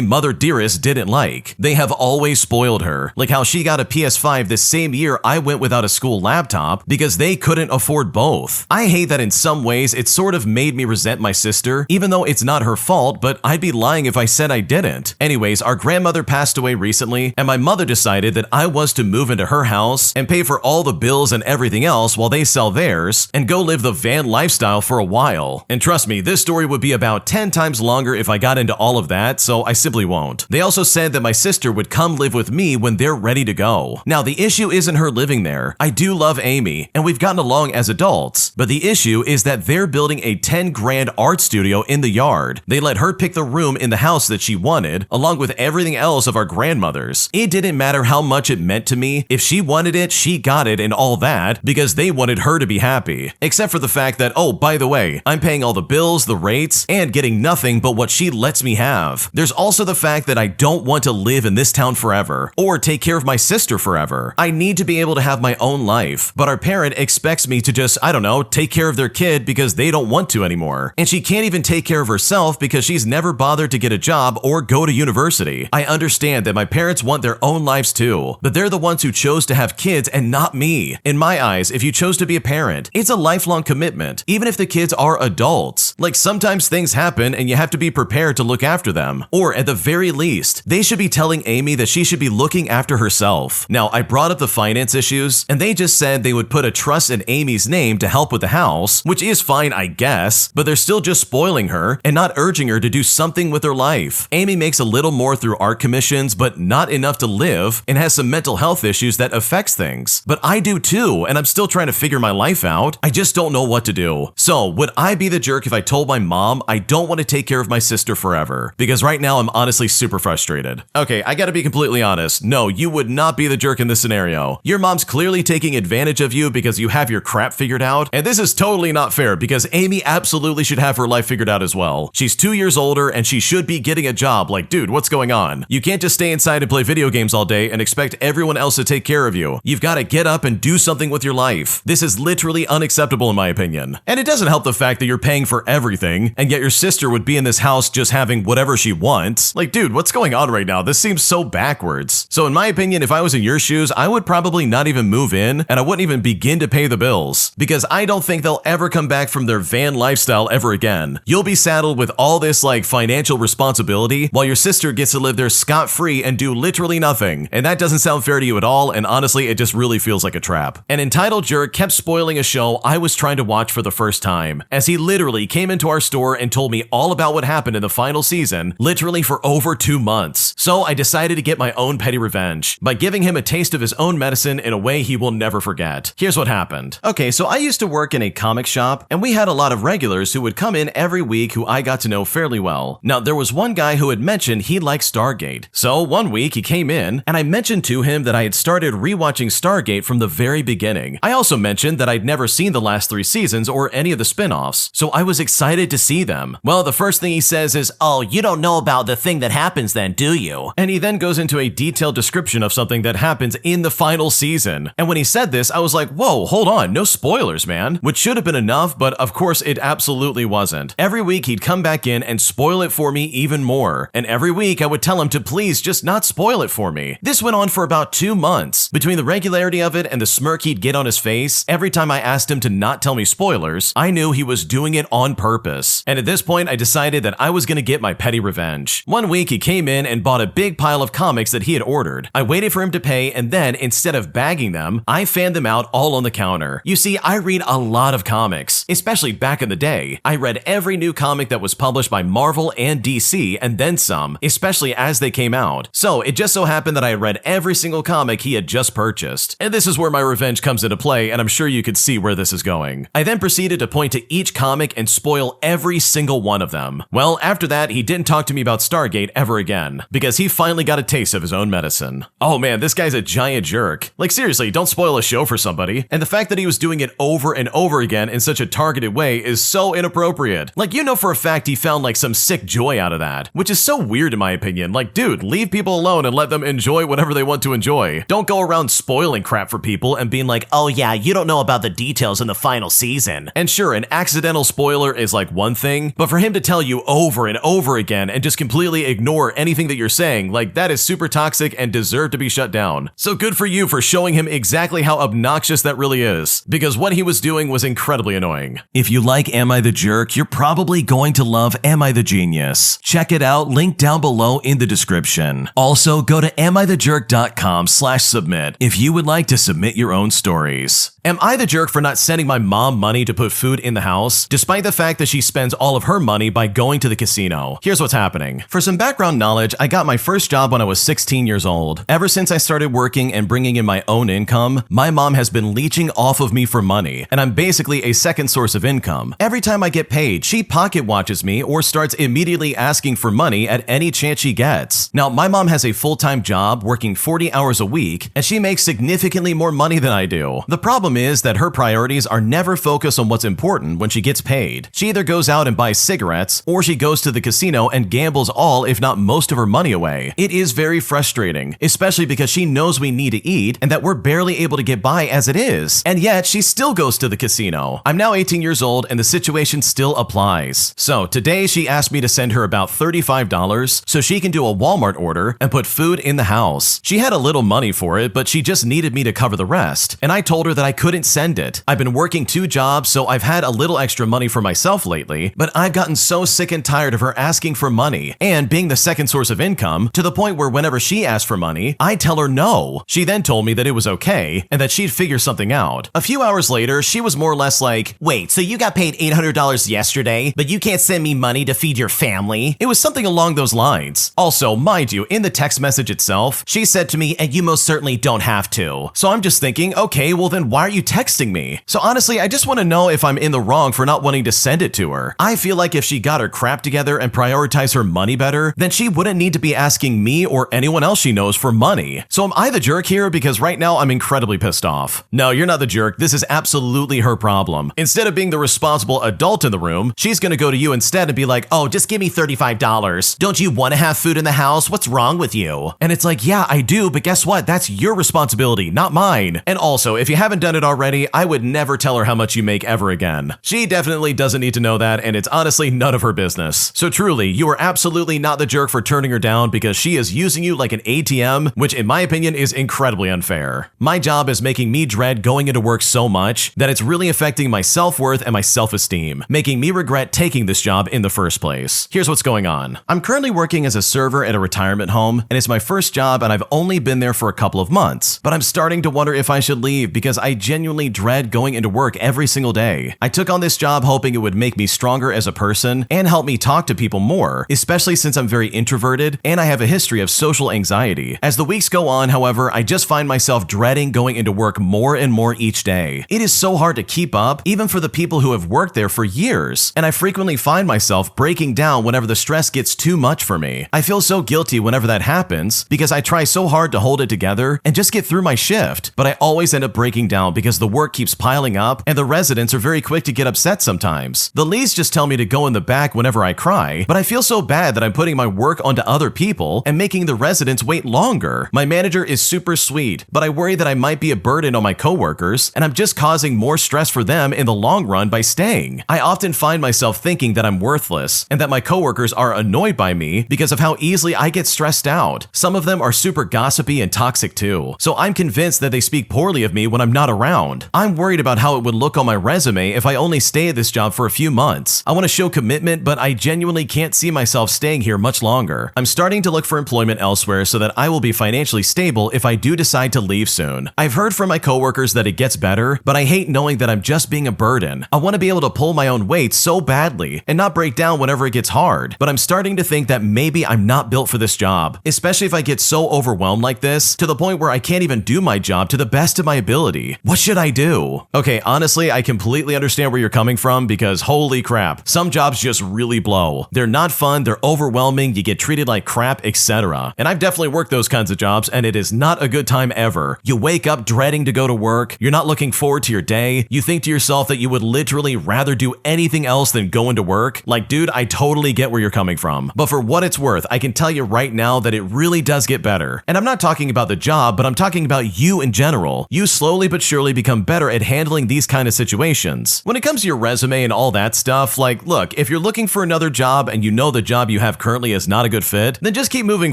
[SPEAKER 1] Mother Dearest didn't like. They have always spoiled her, like how she got a PS5 the same year I went without a school laptop because they couldn't afford both. I hate that in some ways it sort of made me resent my sister, even though it's not her fault, but I'd be lying if I said I didn't. Anyways, our grandmother passed away recently, and my mother decided that I was to move into her house and pay for all the bills and everything else while they sell theirs and go live the van lifestyle for a while. And trust me, this story would be about 10 times longer if I got into all of that, so I simply won't. They also said that my sister would come live with me when they're ready to go. Now, the issue isn't her living there. I do love Amy, and we've gotten along as adults, but the issue is that they're building a 10 grand art studio in the yard. They let her pick the room in the house that she wanted, along with everything else of our grandmothers. It didn't matter how much it meant to me. If she wanted it, she got it and all that, because they wanted her to be happy. Except for the fact that, oh, by the way, I'm paying all the bills, the rates, and getting nothing but what she lets me have. There's also the fact that I don't want to live in this town forever, or take care of my sister forever. I need to be able to have my own life, but our parent expects me to just, I don't know, take care of their kid because they don't want to anymore. And she can't even take care of herself because she's never bothered to get a job or go to university. I understand that my parents want their own lives too, but they're the ones who chose to have kids and not me. In my eyes, if you chose to be a parent, it's a lifelong commitment, even if the kids are adults. Like, sometimes things happen and you have to be prepared to look after them. Or at the very least, they should be telling Amy that she should be looking after herself. Now, I brought up the finance issues, and they just said they would put a trust in Amy's name to help with the house, which is fine, I guess, but they're still just spoiling her and not urging her to do something with her life. Amy makes a little more through art commissions, but not enough to live, and has some mental health issues that affects things. But I do too, and I'm still trying to figure my life out. I just don't know what to do. So, would I be the jerk if I told my mom I don't want to take care of my sister forever? Because right now I'm honestly super frustrated. Okay, I gotta be completely honest. No, you would not be the jerk in this scenario. Your mom's clearly taking advantage of you because you have your crap figured out, and this is totally not fair because Amy absolutely should have her life figured out as well. She's 2 years older and she should be getting a job. Like, dude, what's going on? You can't just stay inside and play video games all day and expect everyone else to take care of you. You've got to get up and do something with your life. This is literally unacceptable in my opinion. And it doesn't help the fact that you're paying for everything, and yet your sister would be in this house just having whatever she wants. Like, dude, what's going on right now? This seems so backwards. So in my opinion, if I was in your shoes, I would probably not even move in, and I wouldn't even begin to pay the bills, because I don't think they'll ever come back from their van lifestyle ever again. You'll be saddled with all this like financial responsibility while your sister gets to live there scot-free and do literally nothing. And that doesn't sound fair to you at all, and honestly, it just really feels like a trap. An entitled jerk kept spoiling a show I was trying to watch for the first time, as he literally came into our store and told me all about what happened in the final season, literally for over 2 months. So I decided to get my own petty revenge by giving him a taste of his own medicine in a way he will never forget. Here's what happened. Okay, so I used to work in a comic shop, and we had a lot of regulars who would come in every week who I got to know fairly well. Now, there was one guy who had mentioned he liked Stargate. So one week he came in, and I mentioned to him that I had started rewatching Stargate from the very beginning. I also mentioned that I'd never seen the last 3 seasons or any of the spin-offs, so I was excited to see them. Well, the first thing he says is, "Oh, you don't know about the thing that happens then, do you?" And he then goes into a detailed description of something that happens in the final season. And when he said this, I was like, whoa, hold on, no spoilers, man. Which should have been enough, but of course it absolutely wasn't. Every week he'd come back in and spoil it for me even more. And every week I would tell him to please just not spoil it for me. This went on for about 2 months. Between the regularity of it and the smirk he'd get on his face, every time I asked him to not tell me spoilers, I knew he was doing it on purpose. And at this point, I decided that I was gonna get my petty revenge. One week he came in and bought a big pile of comics that he had ordered. I waited for him to pay, and then instead of bagging them, I fanned them out all on the counter. You see, I read a lot of comics, especially back in the day. I read every new comic that was published by Marvel and DC, and then some, especially as they came out. So it just so happened that I had read every single comic he had just purchased. And this is where my revenge comes into play, and I'm sure you could see where this is going. I then proceeded to point to each comic and spoil every single one of them. Well, after that, he didn't talk to me about Stargate ever again, because he finally got a taste of his own medicine. Oh man, this guy's a giant jerk. Like seriously, don't spoil a show for somebody. And the fact that he was doing it over and over again in such a targeted way is so inappropriate. Like, you know for a fact he found like some sick joy out of that, which is so weird in my opinion. Like, dude, leave people alone and let them enjoy whatever they want to enjoy. Don't go around spoiling crap for people and being like,
[SPEAKER 2] oh yeah, you don't know about the details in the final season.
[SPEAKER 1] And sure, an accidental spoiler is like one thing, but for him to tell you over and over again and just completely ignore anything that you're saying, like that is super toxic and deserve to be shut down. So good for you for showing him exactly how obnoxious that really is, because what he was doing was incredibly annoying. If you like Am I the Jerk, you're probably going to love Am I the Genius. Check it out, link down below in the description. Also, go to amithejerk.com/submit if you would like to submit your own stories. Am I the jerk for not sending my mom money to put food in the house, despite the fact that she spends all of her money by going to the casino? Here's what's happening. For some background knowledge, I got my first job when I was 16 years old. Ever since I started working and bringing in my own income, my mom has been leeching off of me for money, and I'm basically a second source of income. Every time I get paid, she pocket watches me or starts immediately asking for money at any chance she gets. Now, my mom has a full-time job working 40 hours a week, and she makes significantly more money than I do. The problem is that her priorities are never focused on what's important when she gets paid. She either goes out and buys cigarettes, or she goes to the casino and gambles all, if not most of her money away. It is very frustrating, especially because she knows we need to eat and that we're barely able to get by as it is. And yet, she still goes to the casino. I'm now 18 years old and the situation still applies. So today she asked me to send her about $35 so she can do a Walmart order and put food in the house. She had a little money for it, but she just needed me to cover the rest. And I told her that I couldn't send it. I've been working 2 jobs, so I've had a little extra money for myself lately, but I've gotten so sick and tired of her asking for money and being the second source of income to the point where whenever she asked for money, I tell her no. She then told me that it was okay and that she'd figure something out. A few hours later, she was more or less like,
[SPEAKER 2] wait, so you got paid $800 yesterday, but you can't send me money to feed your family?
[SPEAKER 1] It was something along those lines. Also, mind you, in the text message itself, she said to me,
[SPEAKER 2] and you most certainly don't have to.
[SPEAKER 1] So I'm just thinking, okay, well then why are you texting me? So honestly, I just want to know if I'm in the wrong for not wanting to send it to her. I feel like if she got her crap together and prioritized her money better, then she wouldn't need to be asking me or anyone else she knows for money. So am I the jerk here? Because right now I'm incredibly pissed off. No, you're not the jerk. This is absolutely her problem. Instead of being the responsible adult in the room, she's gonna go to you instead and be like, oh, just give me $35. Don't you want to have food in the house? What's wrong with you? And it's like, yeah, I do, but guess what? That's your responsibility, not mine. And also, if you haven't done it already, I would never tell her how much you make ever again. She definitely doesn't need to know that, and it's honestly none of her business. So truly, you are absolutely not the jerk for turning her down because she is using you like an ATM, which in my opinion is incredibly unfair. My job is making me dread going into work so much that it's really affecting my self-worth and my self-esteem, making me regret taking this job in the first place. Here's what's going on. I'm currently working as a server at a retirement home, and it's my first job and I've only been there for a couple of months, but I'm starting to wonder if I should leave because I genuinely dread going into work every single day. I took on this job hoping it would make me stronger as a person and help me talk to people more, especially since I'm very introverted and I have a history of social anxiety. As the weeks go on, however, I just find myself dreading going into work more and more each day. It is so hard to keep up, even for the people who have worked there for years, and I frequently find myself breaking down whenever the stress gets too much for me. I feel so guilty whenever that happens because I try so hard to hold it together and just get through my shift, but I always end up breaking down because the work keeps piling up and the residents are very quick to get upset sometimes. The leads just tell me to go in the back whenever I cry, but I feel so bad that I'm putting my work onto other people and making the residents wait longer. My manager is super super sweet, but I worry that I might be a burden on my coworkers, and I'm just causing more stress for them in the long run by staying. I often find myself thinking that I'm worthless, and that my coworkers are annoyed by me because of how easily I get stressed out. Some of them are super gossipy and toxic too, so I'm convinced that they speak poorly of me when I'm not around. I'm worried about how it would look on my resume if I only stay at this job for a few months. I want to show commitment, but I genuinely can't see myself staying here much longer. I'm starting to look for employment elsewhere so that I will be financially stable if I do decide to leave soon. I've heard from my coworkers that it gets better, but I hate knowing that I'm just being a burden. I want to be able to pull my own weight so badly and not break down whenever it gets hard, but I'm starting to think that maybe I'm not built for this job, especially if I get so overwhelmed like this to the point where I can't even do my job to the best of my ability. What should I do? Okay, honestly, I completely understand where you're coming from because holy crap, some jobs just really blow. They're not fun, they're overwhelming, you get treated like crap, etc. And I've definitely worked those kinds of jobs, and it is not a good time ever. You wake up dreading to go to work, you're not looking forward to your day, you think to yourself that you would literally rather do anything else than go into work. Like, dude, I totally get where you're coming from. But for what it's worth, I can tell you right now that it really does get better. And I'm not talking about the job, but I'm talking about you in general. You slowly but surely become better at handling these kind of situations. When it comes to your resume and all that stuff, like, look, if you're looking for another job and you know the job you have currently is not a good fit, then just keep moving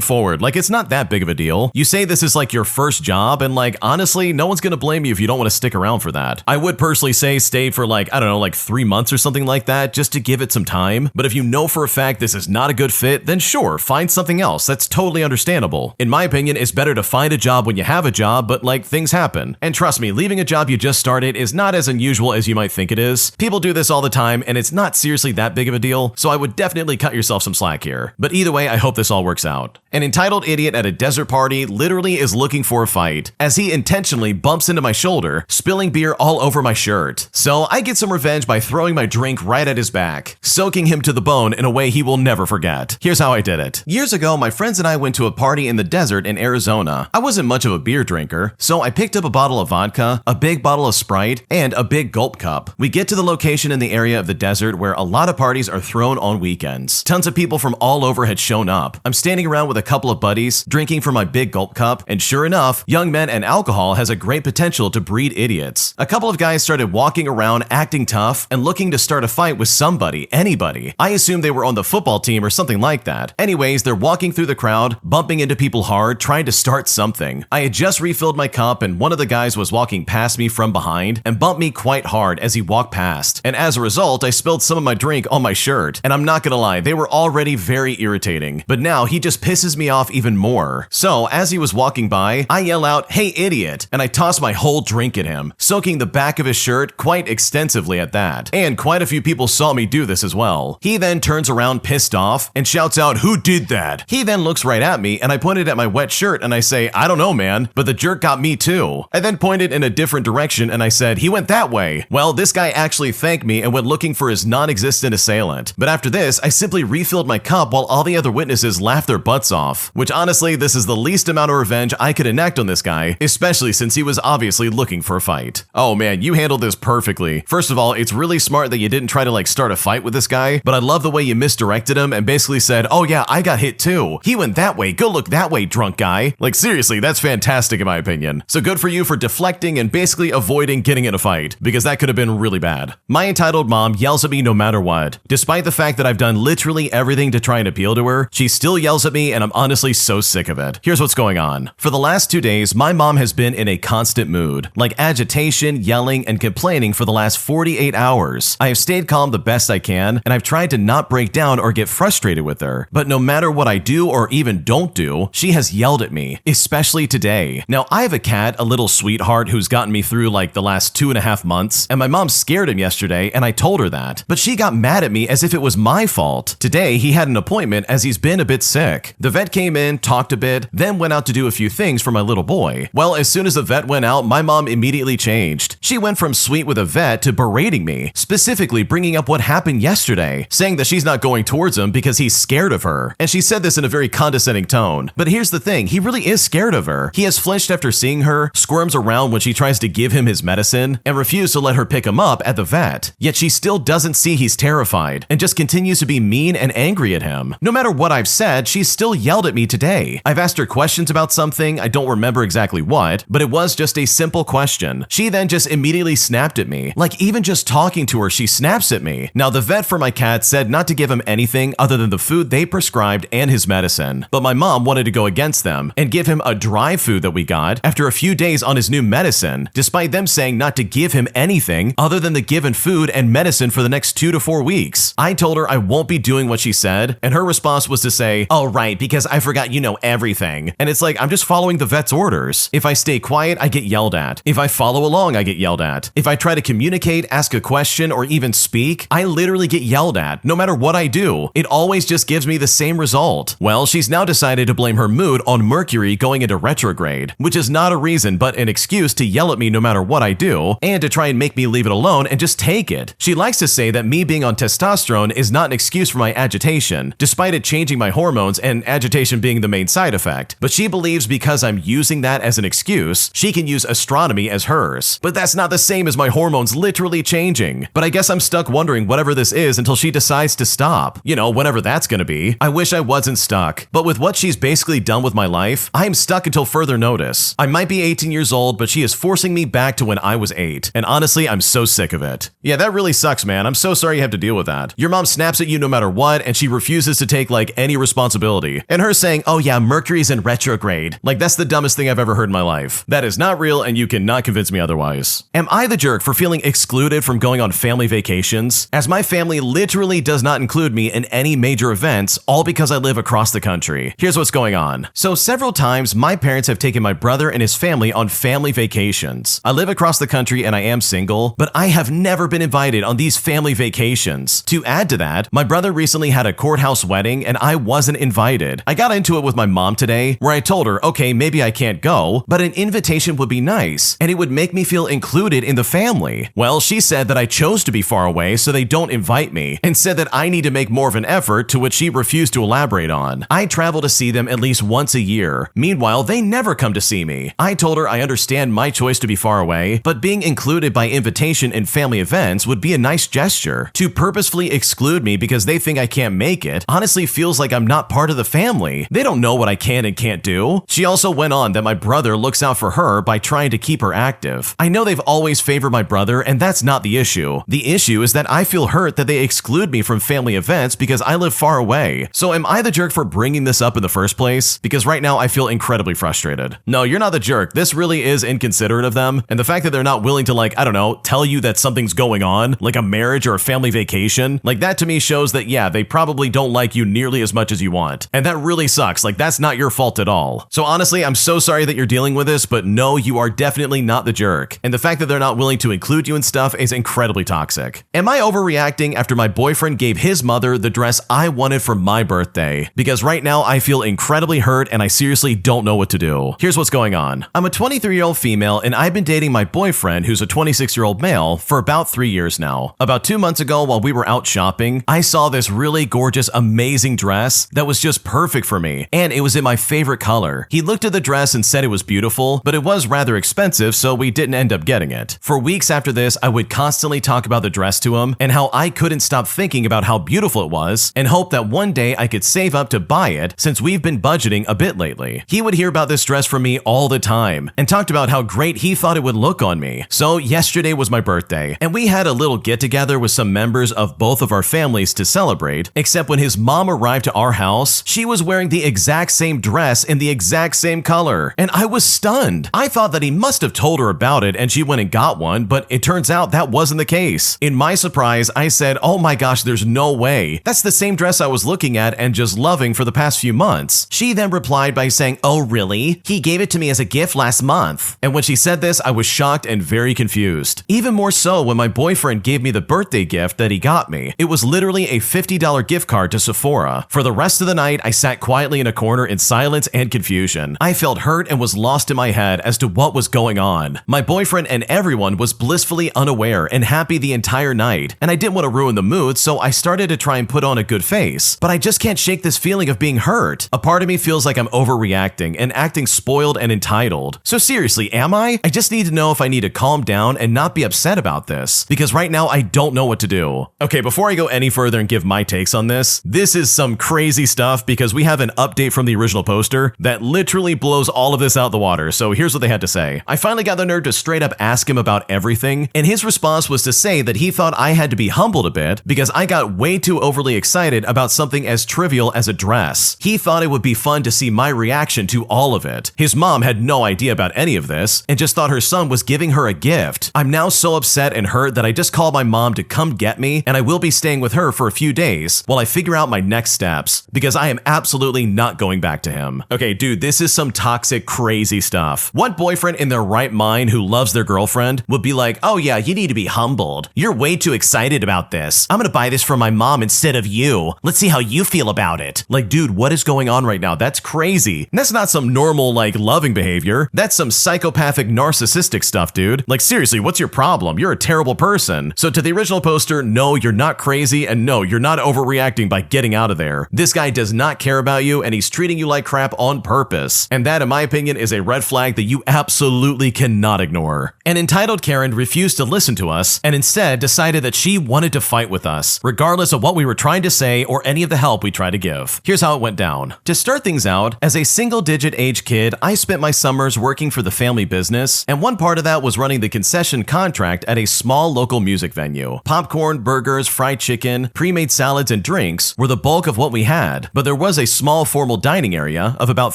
[SPEAKER 1] forward. Like, it's not that big of a deal. You say this is like your first job, and like, honestly, no one's gonna blame you if you don't want to stick around for that. I would personally say stay for like, I don't know, like 3 months or something like that, just to give it some time. But if you know for a fact this is not a good fit, then sure, find something else. That's totally understandable. In my opinion, it's better to find a job when you have a job, but like, things happen. And trust me, leaving a job you just started is not as unusual as you might think it is. People do this all the time, and it's not seriously that big of a deal, so I would definitely cut yourself some slack here. But either way, I hope this all works out. An entitled idiot at a desert party literally is looking for a fight, as he intentionally bumps into my shoulder, spilling beer all over my shirt. So I get some revenge by throwing my drink right at his back, soaking him to the bone in a way he will never forget. Here's how I did it. Years ago, my friends and I went to a party in the desert in Arizona. I wasn't much of a beer drinker, so I picked up a bottle of vodka, a big bottle of Sprite, and a big gulp cup. We get to the location in the area of the desert where a lot of parties are thrown on weekends. Tons of people from all over had shown up. I'm standing around with a couple of buddies, drinking from my big gulp cup, and sure enough, young men and alcohol has a great potential to breed idiots. A couple of guys started walking around acting tough and looking to start a fight with somebody, anybody. I assumed they were on the football team or something like that. Anyways, they're walking through the crowd, bumping into people hard, trying to start something. I had just refilled my cup, and one of the guys was walking past me from behind and bumped me quite hard as he walked past. And as a result, I spilled some of my drink on my shirt. And I'm not gonna lie, they were already very irritating. But now he just pisses me off even more. So as he was walking by, I yell out, "Hey idiot," and I toss my whole drink at him, soaking the back of his shirt quite extensively at that. And quite a few people saw me do this as well. He then turns around pissed off and shouts out, "Who did that?" He then looks right at me, and I pointed at my wet shirt and I say, "I don't know, man, but the jerk got me too." I then pointed in a different direction and I said, "He went that way." Well, this guy actually thanked me and went looking for his non-existent assailant. But after this, I simply refilled my cup while all the other witnesses laughed their butts off. Which honestly, this is the least amount of revenge I could enact on this guy, especially since he was obviously looking for a fight. Oh man, you handled this perfectly. First of all, it's really smart that you didn't try to like start a fight with this guy, but I love the way you misdirected him and basically said, "Oh yeah, I got hit too. He went that way, go look that way, drunk guy." Like seriously, that's fantastic in my opinion. So good for you for deflecting and basically avoiding getting in a fight, because that could have been really bad. My entitled mom yells at me no matter what. Despite the fact that I've done literally everything to try and appeal to her, she still yells at me, and I'm honestly so sick of it. Here's what's going on. For the last 2 days, my mom has been in a constant mood, like agitation, yelling, and complaining for the last 48 hours. I have stayed calm the best I can, and I've tried to not break down or get frustrated with her. But no matter what I do or even don't do, she has yelled at me, especially today. Now, I have a cat, a little sweetheart who's gotten me through like the last 2.5 months, and my mom scared him yesterday, and I told her that. But she got mad at me as if it was my fault. Today, he had an appointment as he's been a bit sick. The vet came in, talked a bit, then went out to do a few things for my little boy. Well, as soon as the vet went out, my mom immediately changed. She went from sweet with a vet to berating me, specifically bringing up what happened yesterday, saying that she's not going towards him because he's scared of her. And she said this in a very condescending tone. But here's the thing, he really is scared of her. He has flinched after seeing her, squirms around when she tries to give him his medicine, and refused to let her pick him up at the vet. Yet she still doesn't see he's terrified, and just continues to be mean and angry at him. No matter what I've said, she's still yelled at me today. I've asked her questions about something, something, I don't remember exactly what, but it was just a simple question. She then just immediately snapped at me. Like even just talking to her, she snaps at me. Now the vet for my cat said not to give him anything other than the food they prescribed and his medicine, but my mom wanted to go against them and give him a dry food that we got after a few days on his new medicine, despite them saying not to give him anything other than the given food and medicine for the next 2 to 4 weeks. I told her I won't be doing what she said, and her response was to say, "Oh right, because I forgot you know everything." And it's like, I'm just following the vet's orders. If I stay quiet, I get yelled at. If I follow along, I get yelled at. If I try to communicate, ask a question, or even speak, I literally get yelled at. No matter what I do, it always just gives me the same result. Well, she's now decided to blame her mood on Mercury going into retrograde, which is not a reason but an excuse to yell at me no matter what I do, and to try and make me leave it alone and just take it. She likes to say that me being on testosterone is not an excuse for my agitation, despite it changing my hormones and agitation being the main side effect. But she believes because I'm using that as an excuse, she can use astronomy as hers. But that's not the same as my hormones literally changing. But I guess I'm stuck wondering whatever this is until she decides to stop. You know, whenever that's gonna be. I wish I wasn't stuck. But with what she's basically done with my life, I am stuck until further notice. I might be 18 years old, but she is forcing me back to when I was 8. And honestly, I'm so sick of it. Yeah, that really sucks, man. I'm so sorry you have to deal with that. Your mom snaps at you no matter what, and she refuses to take like any responsibility. And her saying, "Oh yeah, Mercury's in retrograde." Like that's the dumbest thing I've ever heard in my life. That is not real, and you cannot convince me otherwise. Am I the jerk for feeling excluded from going on family vacations? As my family literally does not include me in any major events, all because I live across the country. Here's what's going on. So several times, my parents have taken my brother and his family on family vacations. I live across the country and I am single, but I have never been invited on these family vacations. To add to that, my brother recently had a courthouse wedding and I wasn't invited. I got into it with my mom today, where I told her, okay, maybe I can't go, but an invitation would be nice, and it would make me feel included in the family. Well, she said that I chose to be far away so they don't invite me, and said that I need to make more of an effort, to which she refused to elaborate on. I travel to see them at least once a year. Meanwhile, they never come to see me. I told her I understand my choice to be far away, but being included by invitation in family events would be a nice gesture. To purposefully exclude me because they think I can't make it honestly feels like I'm not part of the family. They don't know what I can and can't do. She also went on that my brother looks out for her by trying to keep her active. I know they've always favored my brother, and that's not the issue. The issue is that I feel hurt that they exclude me from family events because I live far away. So am I the jerk for bringing this up in the first place? Because right now I feel incredibly frustrated. No, you're not the jerk. This really is inconsiderate of them, and the fact that they're not willing to, like, I don't know, tell you that something's going on, like a marriage or a family vacation, like that to me shows that, yeah, they probably don't like you nearly as much as you want. And that really sucks. Like, that's not your fault at all. So honestly, I'm so sorry that you're dealing with this, but no, you are definitely not the jerk. And the fact that they're not willing to include you in stuff is incredibly toxic. Am I overreacting after my boyfriend gave his mother the dress I wanted for my birthday? Because right now I feel incredibly hurt and I seriously don't know what to do. Here's what's going on. I'm a 23-year-old female and I've been dating my boyfriend, who's a 26-year-old male, for about 3 years now. About 2 months ago, while we were out shopping, I saw this really gorgeous, amazing dress that was just perfect for me, and it was in my favorite color. He looked at the dress and said it was beautiful, but it was rather expensive, so we didn't end up getting it. For weeks after this, I would constantly talk about the dress to him and how I couldn't stop thinking about how beautiful it was and hope that one day I could save up to buy it, since we've been budgeting a bit lately. He would hear about this dress from me all the time and talked about how great he thought it would look on me. So yesterday was my birthday, and we had a little get-together with some members of both of our families to celebrate, except when his mom arrived to our house, she was wearing the exact same dress in the exact same color, and I was stunned. I thought that he must have told her about it and she went and got one, but it turns out that wasn't the case. In my surprise, I said, "Oh my gosh, there's no way. That's the same dress I was looking at and just loving for the past few months." She then replied by saying, "Oh really? He gave it to me as a gift last month." And when she said this, I was shocked and very confused. Even more so when my boyfriend gave me the birthday gift that he got me. It was literally a $50 gift card to Sephora. For the rest of the night, I sat quietly in a corner in silence and confusion. I felt hurt and was lost in my head as to what was going on. My boyfriend and everyone was blissfully unaware and happy the entire night, and I didn't want to ruin the mood, so I started to try and put on a good face. But I just can't shake this feeling of being hurt. A part of me feels like I'm overreacting and acting spoiled and entitled. So seriously, am I? I just need to know if I need to calm down and not be upset about this, because right now I don't know what to do. Okay, before I go any further and give my takes on this is some crazy stuff, because we have an update from the original poster that literally completely blows all of this out the water, so here's what they had to say. I finally got the nerve to straight up ask him about everything, and his response was to say that he thought I had to be humbled a bit because I got way too overly excited about something as trivial as a dress. He thought it would be fun to see my reaction to all of it. His mom had no idea about any of this and just thought her son was giving her a gift. I'm now so upset and hurt that I just called my mom to come get me, and I will be staying with her for a few days while I figure out my next steps because I am absolutely not going back to him. Okay, dude, this is some toxic, crazy stuff. What boyfriend in their right mind who loves their girlfriend would be like, oh yeah, you need to be humbled. You're way too excited about this. I'm gonna buy this for my mom instead of you. Let's see how you feel about it. Like, dude, what is going on right now? That's crazy. And that's not some normal, like, loving behavior. That's some psychopathic, narcissistic stuff, dude. Like, seriously, what's your problem? You're a terrible person. So to the original poster, no, you're not crazy, and no, you're not overreacting by getting out of there. This guy does not care about you, and he's treating you like crap on purpose. And that, in my opinion, is a red flag that you absolutely cannot ignore. An entitled Karen refused to listen to us, and instead decided that she wanted to fight with us, regardless of what we were trying to say or any of the help we tried to give. Here's how it went down. To start things out, as a single-digit age kid, I spent my summers working for the family business, and one part of that was running the concession contract at a small local music venue. Popcorn, burgers, fried chicken, pre-made salads, and drinks were the bulk of what we had, but there was a small formal dining area of about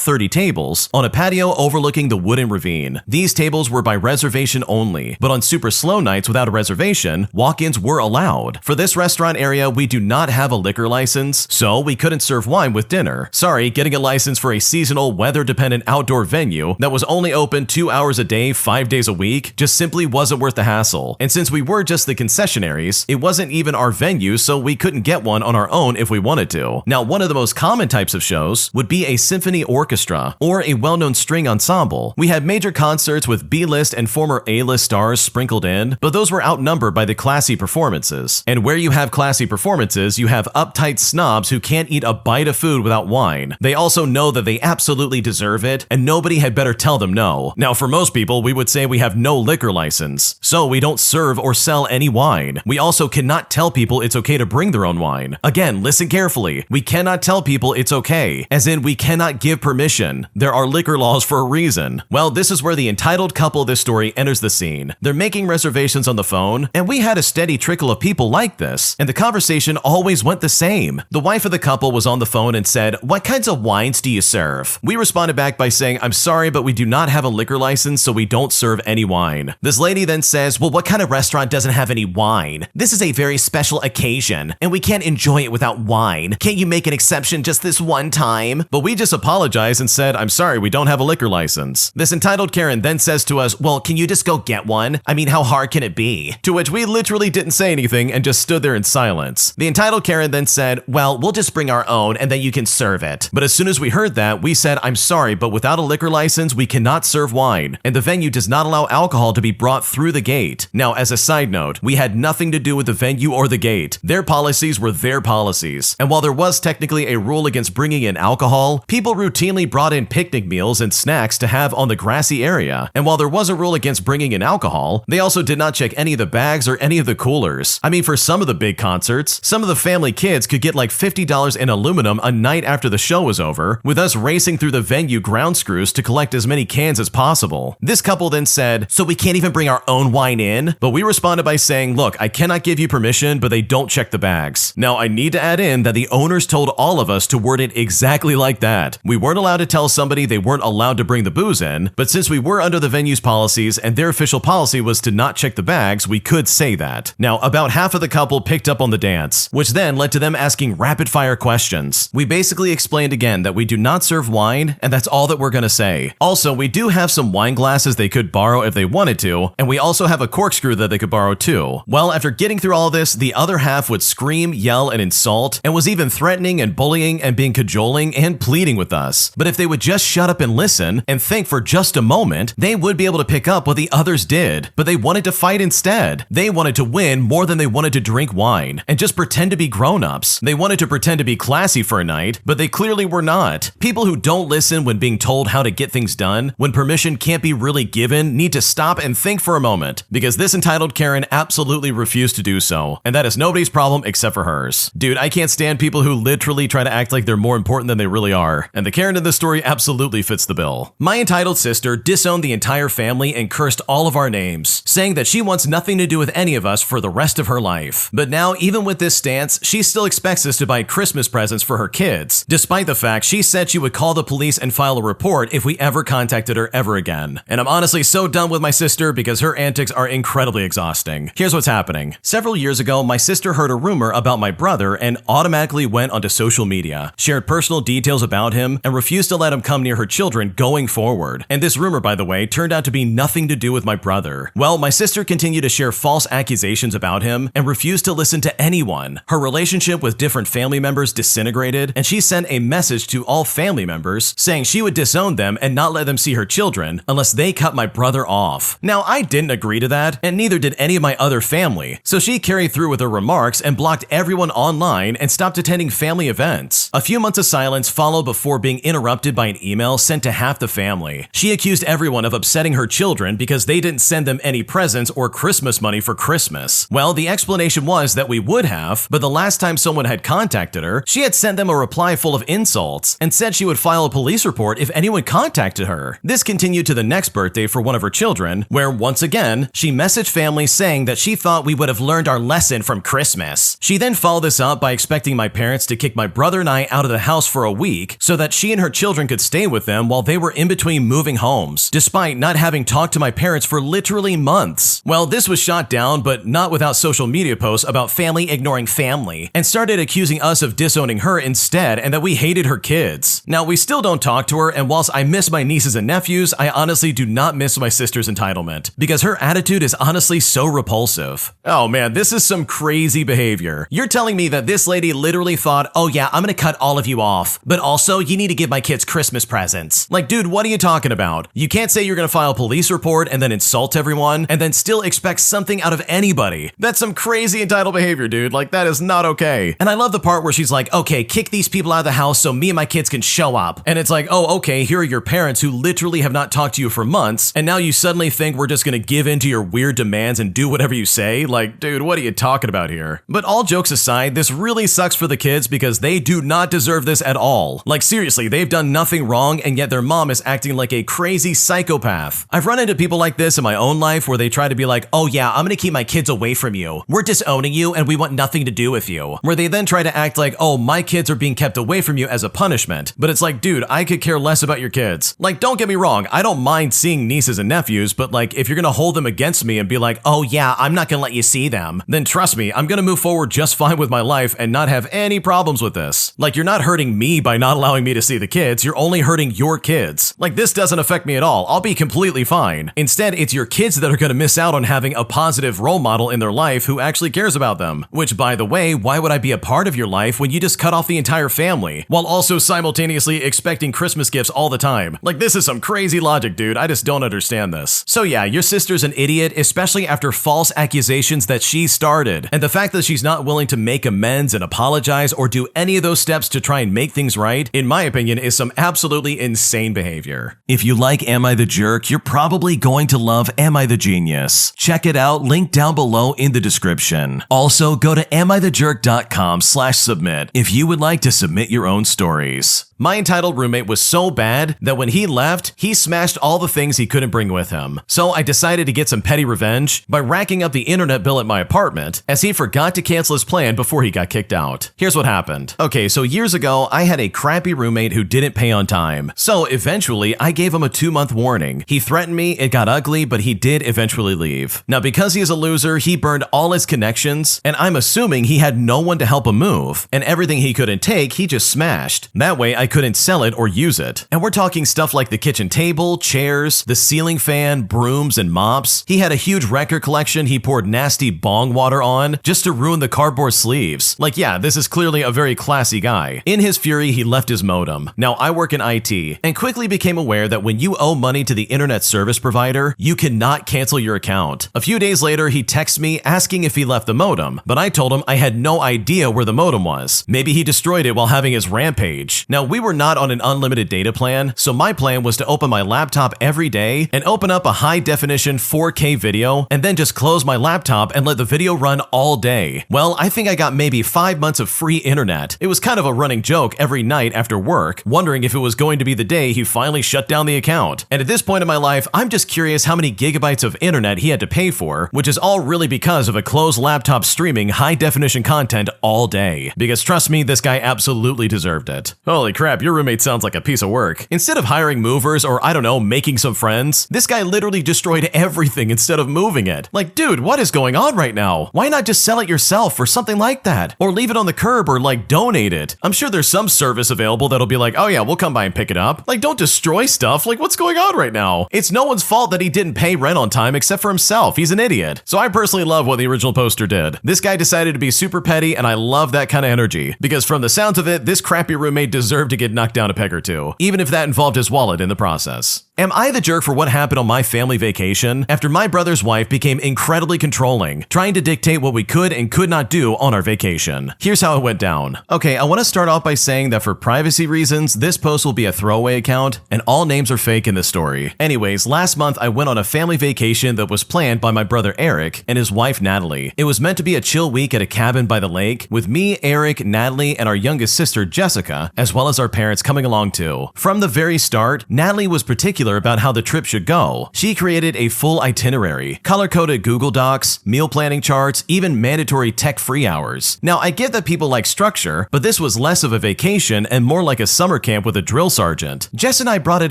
[SPEAKER 1] 30 tables on a patio overlooking the wooden ravine. These tables were by reservation only, but on super slow nights without a reservation, walk-ins were allowed. For this restaurant area, we do not have a liquor license, so we couldn't serve wine with dinner. Sorry, getting a license for a seasonal, weather-dependent outdoor venue that was only open 2 hours a day, 5 days a week, just simply wasn't worth the hassle. And since we were just the concessionaries, it wasn't even our venue, so we couldn't get one on our own if we wanted to. Now, one of the most common types of shows would be a symphony orchestra or a well-known string ensemble. We had major concerts with B-list and former A-list stars sprinkled in, but those were outnumbered by the classy performances. And where you have classy performances, you have uptight snobs who can't eat a bite of food without wine. They also know that they absolutely deserve it, and nobody had better tell them no. Now, for most people, we would say we have no liquor license, so we don't serve or sell any wine. We also cannot tell people it's okay to bring their own wine. Again, listen carefully. We cannot tell people it's okay, as in we cannot give permission. There are liquor laws for a reason. Well, this is where the entitled couple of this story enters the scene. They're making reservations on the phone, and we had a steady trickle of people like this, and the conversation always went the same. The wife of the couple was on the phone and said, "What kinds of wines do you serve?" We responded back by saying, "I'm sorry, but we do not have a liquor license, so we don't serve any wine." This lady then says, "Well, what kind of restaurant doesn't have any wine? This is a very special occasion, and we can't enjoy it without wine. Can't you make an exception just this one time?" But we just apologized and said, "I'm sorry, we don't have a liquor license." This entitled Karen then says to us, "Well, can you just go get one? I mean, how hard can it be?" To which we literally didn't say anything and just stood there in silence. The entitled Karen then said, "Well, we'll just bring our own and then you can serve it." But as soon as we heard that, we said, "I'm sorry, but without a liquor license, we cannot serve wine, and the venue does not allow alcohol to be brought through the gate." Now, as a side note, we had nothing to do with the venue or the gate. Their policies were their policies. And while there was technically a rule against bringing in alcohol, people routinely brought in picnic meals and snacks to have on the grassy area. And while there was a rule against bringing in alcohol, they also did not check any of the bags or any of the coolers. I mean, for some of the big concerts, some of the family kids could get like $50 in aluminum a night after the show was over, with us racing through the venue ground screws to collect as many cans as possible. This couple then said, "So we can't even bring our own wine in?" But we responded by saying, "Look, I cannot give you permission, but they don't check the bags." Now, I need to add in that the owners told all of us to word it exactly like that. We weren't allowed to tell somebody they weren't allowed to bring the booze in, but since we were under the venue's policies and their official policy was to not check the bags, we could say that. Now, about half of the couple picked up on the dance, which then led to them asking rapid-fire questions. We basically explained again that we do not serve wine, and that's all that we're gonna say. Also, we do have some wine glasses they could borrow if they wanted to, and we also have a corkscrew that they could borrow too. Well, after getting through all this, the other half would scream, yell, and insult, and was even threatening and bullying and being cajoling and pleading with us. But if they would just shut up and listen and think for just a moment, they would be able to pick up what the others did. But they wanted to fight instead. They wanted to win more than they wanted to drink wine and just pretend to be grown-ups. They wanted to pretend to be classy for a night, but they clearly were not. People who don't listen when being told how to get things done, when permission can't be really given, need to stop and think for a moment, because this entitled Karen absolutely refused to do so, and that is nobody's problem except for hers. Dude, I can't stand people who literally try to act like they're more important than they really are, and the Karen in this story absolutely absolutely fits the bill. My entitled sister disowned the entire family and cursed all of our names, saying that she wants nothing to do with any of us for the rest of her life. But now, even with this stance, she still expects us to buy Christmas presents for her kids, despite the fact she said she would call the police and file a report if we ever contacted her ever again. And I'm honestly so done with my sister because her antics are incredibly exhausting. Here's what's happening. Several years ago, my sister heard a rumor about my brother and automatically went onto social media, shared personal details about him, and refused to let him come near her children going forward. And this rumor, by the way, turned out to be nothing to do with my brother. Well, my sister continued to share false accusations about him and refused to listen to anyone. Her relationship with different family members disintegrated, and she sent a message to all family members saying she would disown them and not let them see her children unless they cut my brother off. Now, I didn't agree to that, and neither did any of my other family, so she carried through with her remarks and blocked everyone online and stopped attending family events. A few months of silence followed before being interrupted by an email sent to half the family. She accused everyone of upsetting her children because they didn't send them any presents or Christmas money for Christmas. Well, the explanation was that we would have, but the last time someone had contacted her, she had sent them a reply full of insults and said she would file a police report if anyone contacted her. This continued to the next birthday for one of her children, where once again, she messaged family saying that she thought we would have learned our lesson from Christmas. She then followed this up by expecting my parents to kick my brother and I out of the house for a week so that she and her children could stay with them while they were in between moving homes, despite not having talked to my parents for literally months. Well, this was shot down, but not without social media posts about family ignoring family, and started accusing us of disowning her instead and that we hated her kids. Now, we still don't talk to her, and whilst I miss my nieces and nephews, I honestly do not miss my sister's entitlement, because her attitude is honestly so repulsive. Oh man, this is some crazy behavior. You're telling me that this lady literally thought, oh yeah, I'm gonna cut all of you off, but also you need to give my kids Christmas presents. Like, dude, what are you talking about? You can't say you're gonna file a police report and then insult everyone and then still expect something out of anybody. That's some crazy entitled behavior, dude. Like, that is not okay. And I love the part where she's like, okay, kick these people out of the house so me and my kids can show up. And it's like, oh, okay, here are your parents who literally have not talked to you for months, and now you suddenly think we're just gonna give in to your weird demands and do whatever you say? Like, dude, what are you talking about here? But all jokes aside, this really sucks for the kids because they do not deserve this at all. Like, seriously, they've done nothing wrong, and yet their mom is acting like a crazy psychopath. I've run into people like this in my own life where they try to be like, oh yeah, I'm gonna keep my kids away from you. We're disowning you and we want nothing to do with you. Where they then try to act like, oh, my kids are being kept away from you as a punishment. But it's like, dude, I could care less about your kids. Like, don't get me wrong, I don't mind seeing nieces and nephews, but like, if you're gonna hold them against me and be like, oh yeah, I'm not gonna let you see them, then trust me, I'm gonna move forward just fine with my life and not have any problems with this. Like, you're not hurting me by not allowing me to see the kids, you're only hurting your kids. Like, this doesn't affect me at all, I'll be completely fine. Instead, it's your kids that are gonna miss out on having a positive role model in their life who actually cares about them. Which, by the way, why would I be a part of your life when you just cut off the entire family, while also simultaneously expecting Christmas gifts all the time? Like, this is some crazy logic, dude, I just don't understand this. So yeah, your sister's an idiot, especially after false accusations that she started. And the fact that she's not willing to make amends and apologize or do any of those steps to try and make things right, in my opinion, is some absolutely insane behavior. If you like Am I the Jerk, you're probably going to love Am I the Genius. Check it out, link down below in the description. Also, go to amithejerk.com/submit if you would like to submit your own stories. My entitled roommate was so bad that when he left, he smashed all the things he couldn't bring with him. So I decided to get some petty revenge by racking up the internet bill at my apartment, as he forgot to cancel his plan before he got kicked out. Here's what happened. Okay, so years ago, I had a crappy roommate who didn't pay on time. So eventually, I gave him a 2-month warning. He threatened me, it got ugly, but he did eventually leave. Now, because he is a loser, he burned all his connections, and I'm assuming he had no one to help him move, and everything he couldn't take, he just smashed. That way, I couldn't sell it or use it. And we're talking stuff like the kitchen table, chairs, the ceiling fan, brooms, and mops. He had a huge record collection he poured nasty bong water on just to ruin the cardboard sleeves. Like, yeah, this is clearly a very classy guy. In his fury, he left his modem. Now, I work in IT, and quickly became aware that when you owe money to the internet service provider, you cannot cancel your account. A few days later, he texts me asking if he left the modem, but I told him I had no idea where the modem was. Maybe he destroyed it while having his rampage. Now, we were not on an unlimited data plan, so my plan was to open my laptop every day and open up a high-definition 4K video and then just close my laptop and let the video run all day. Well, I think I got maybe 5 months of free internet. It was kind of a running joke every night after work, wondering if it was was going to be the day he finally shut down the account. And at this point in my life, I'm just curious how many gigabytes of internet he had to pay for, which is all really because of a closed laptop streaming high-definition content all day. Because trust me, this guy absolutely deserved it. Holy crap, your roommate sounds like a piece of work. Instead of hiring movers or, I don't know, making some friends, this guy literally destroyed everything instead of moving it. Like, dude, what is going on right now? Why not just sell it yourself or something like that? Or leave it on the curb or like donate it? I'm sure there's some service available that'll be like, oh yeah, we'll come by and pick it up. Like, don't destroy stuff. Like, what's going on right now? It's no one's fault that he didn't pay rent on time except for himself. He's an idiot. So I personally love what the original poster did. This guy decided to be super petty, and I love that kind of energy. Because from the sounds of it, this crappy roommate deserved to get knocked down a peg or two, even if that involved his wallet in the process. Am I the jerk for what happened on my family vacation after my brother's wife became incredibly controlling, trying to dictate what we could and could not do on our vacation? Here's how it went down. Okay, I want to start off by saying that for privacy reasons, this post will be a throwaway account, and all names are fake in this story. Anyways, last month I went on a family vacation that was planned by my brother Eric and his wife Natalie. It was meant to be a chill week at a cabin by the lake, with me, Eric, Natalie, and our youngest sister Jessica, as well as our parents coming along too. From the very start, Natalie was particular about how the trip should go. She created a full itinerary, color-coded Google Docs, meal planning charts, even mandatory tech-free hours. Now, I get that people like structure, but this was less of a vacation and more like a summer camp with a drill sergeant. Jess and I brought it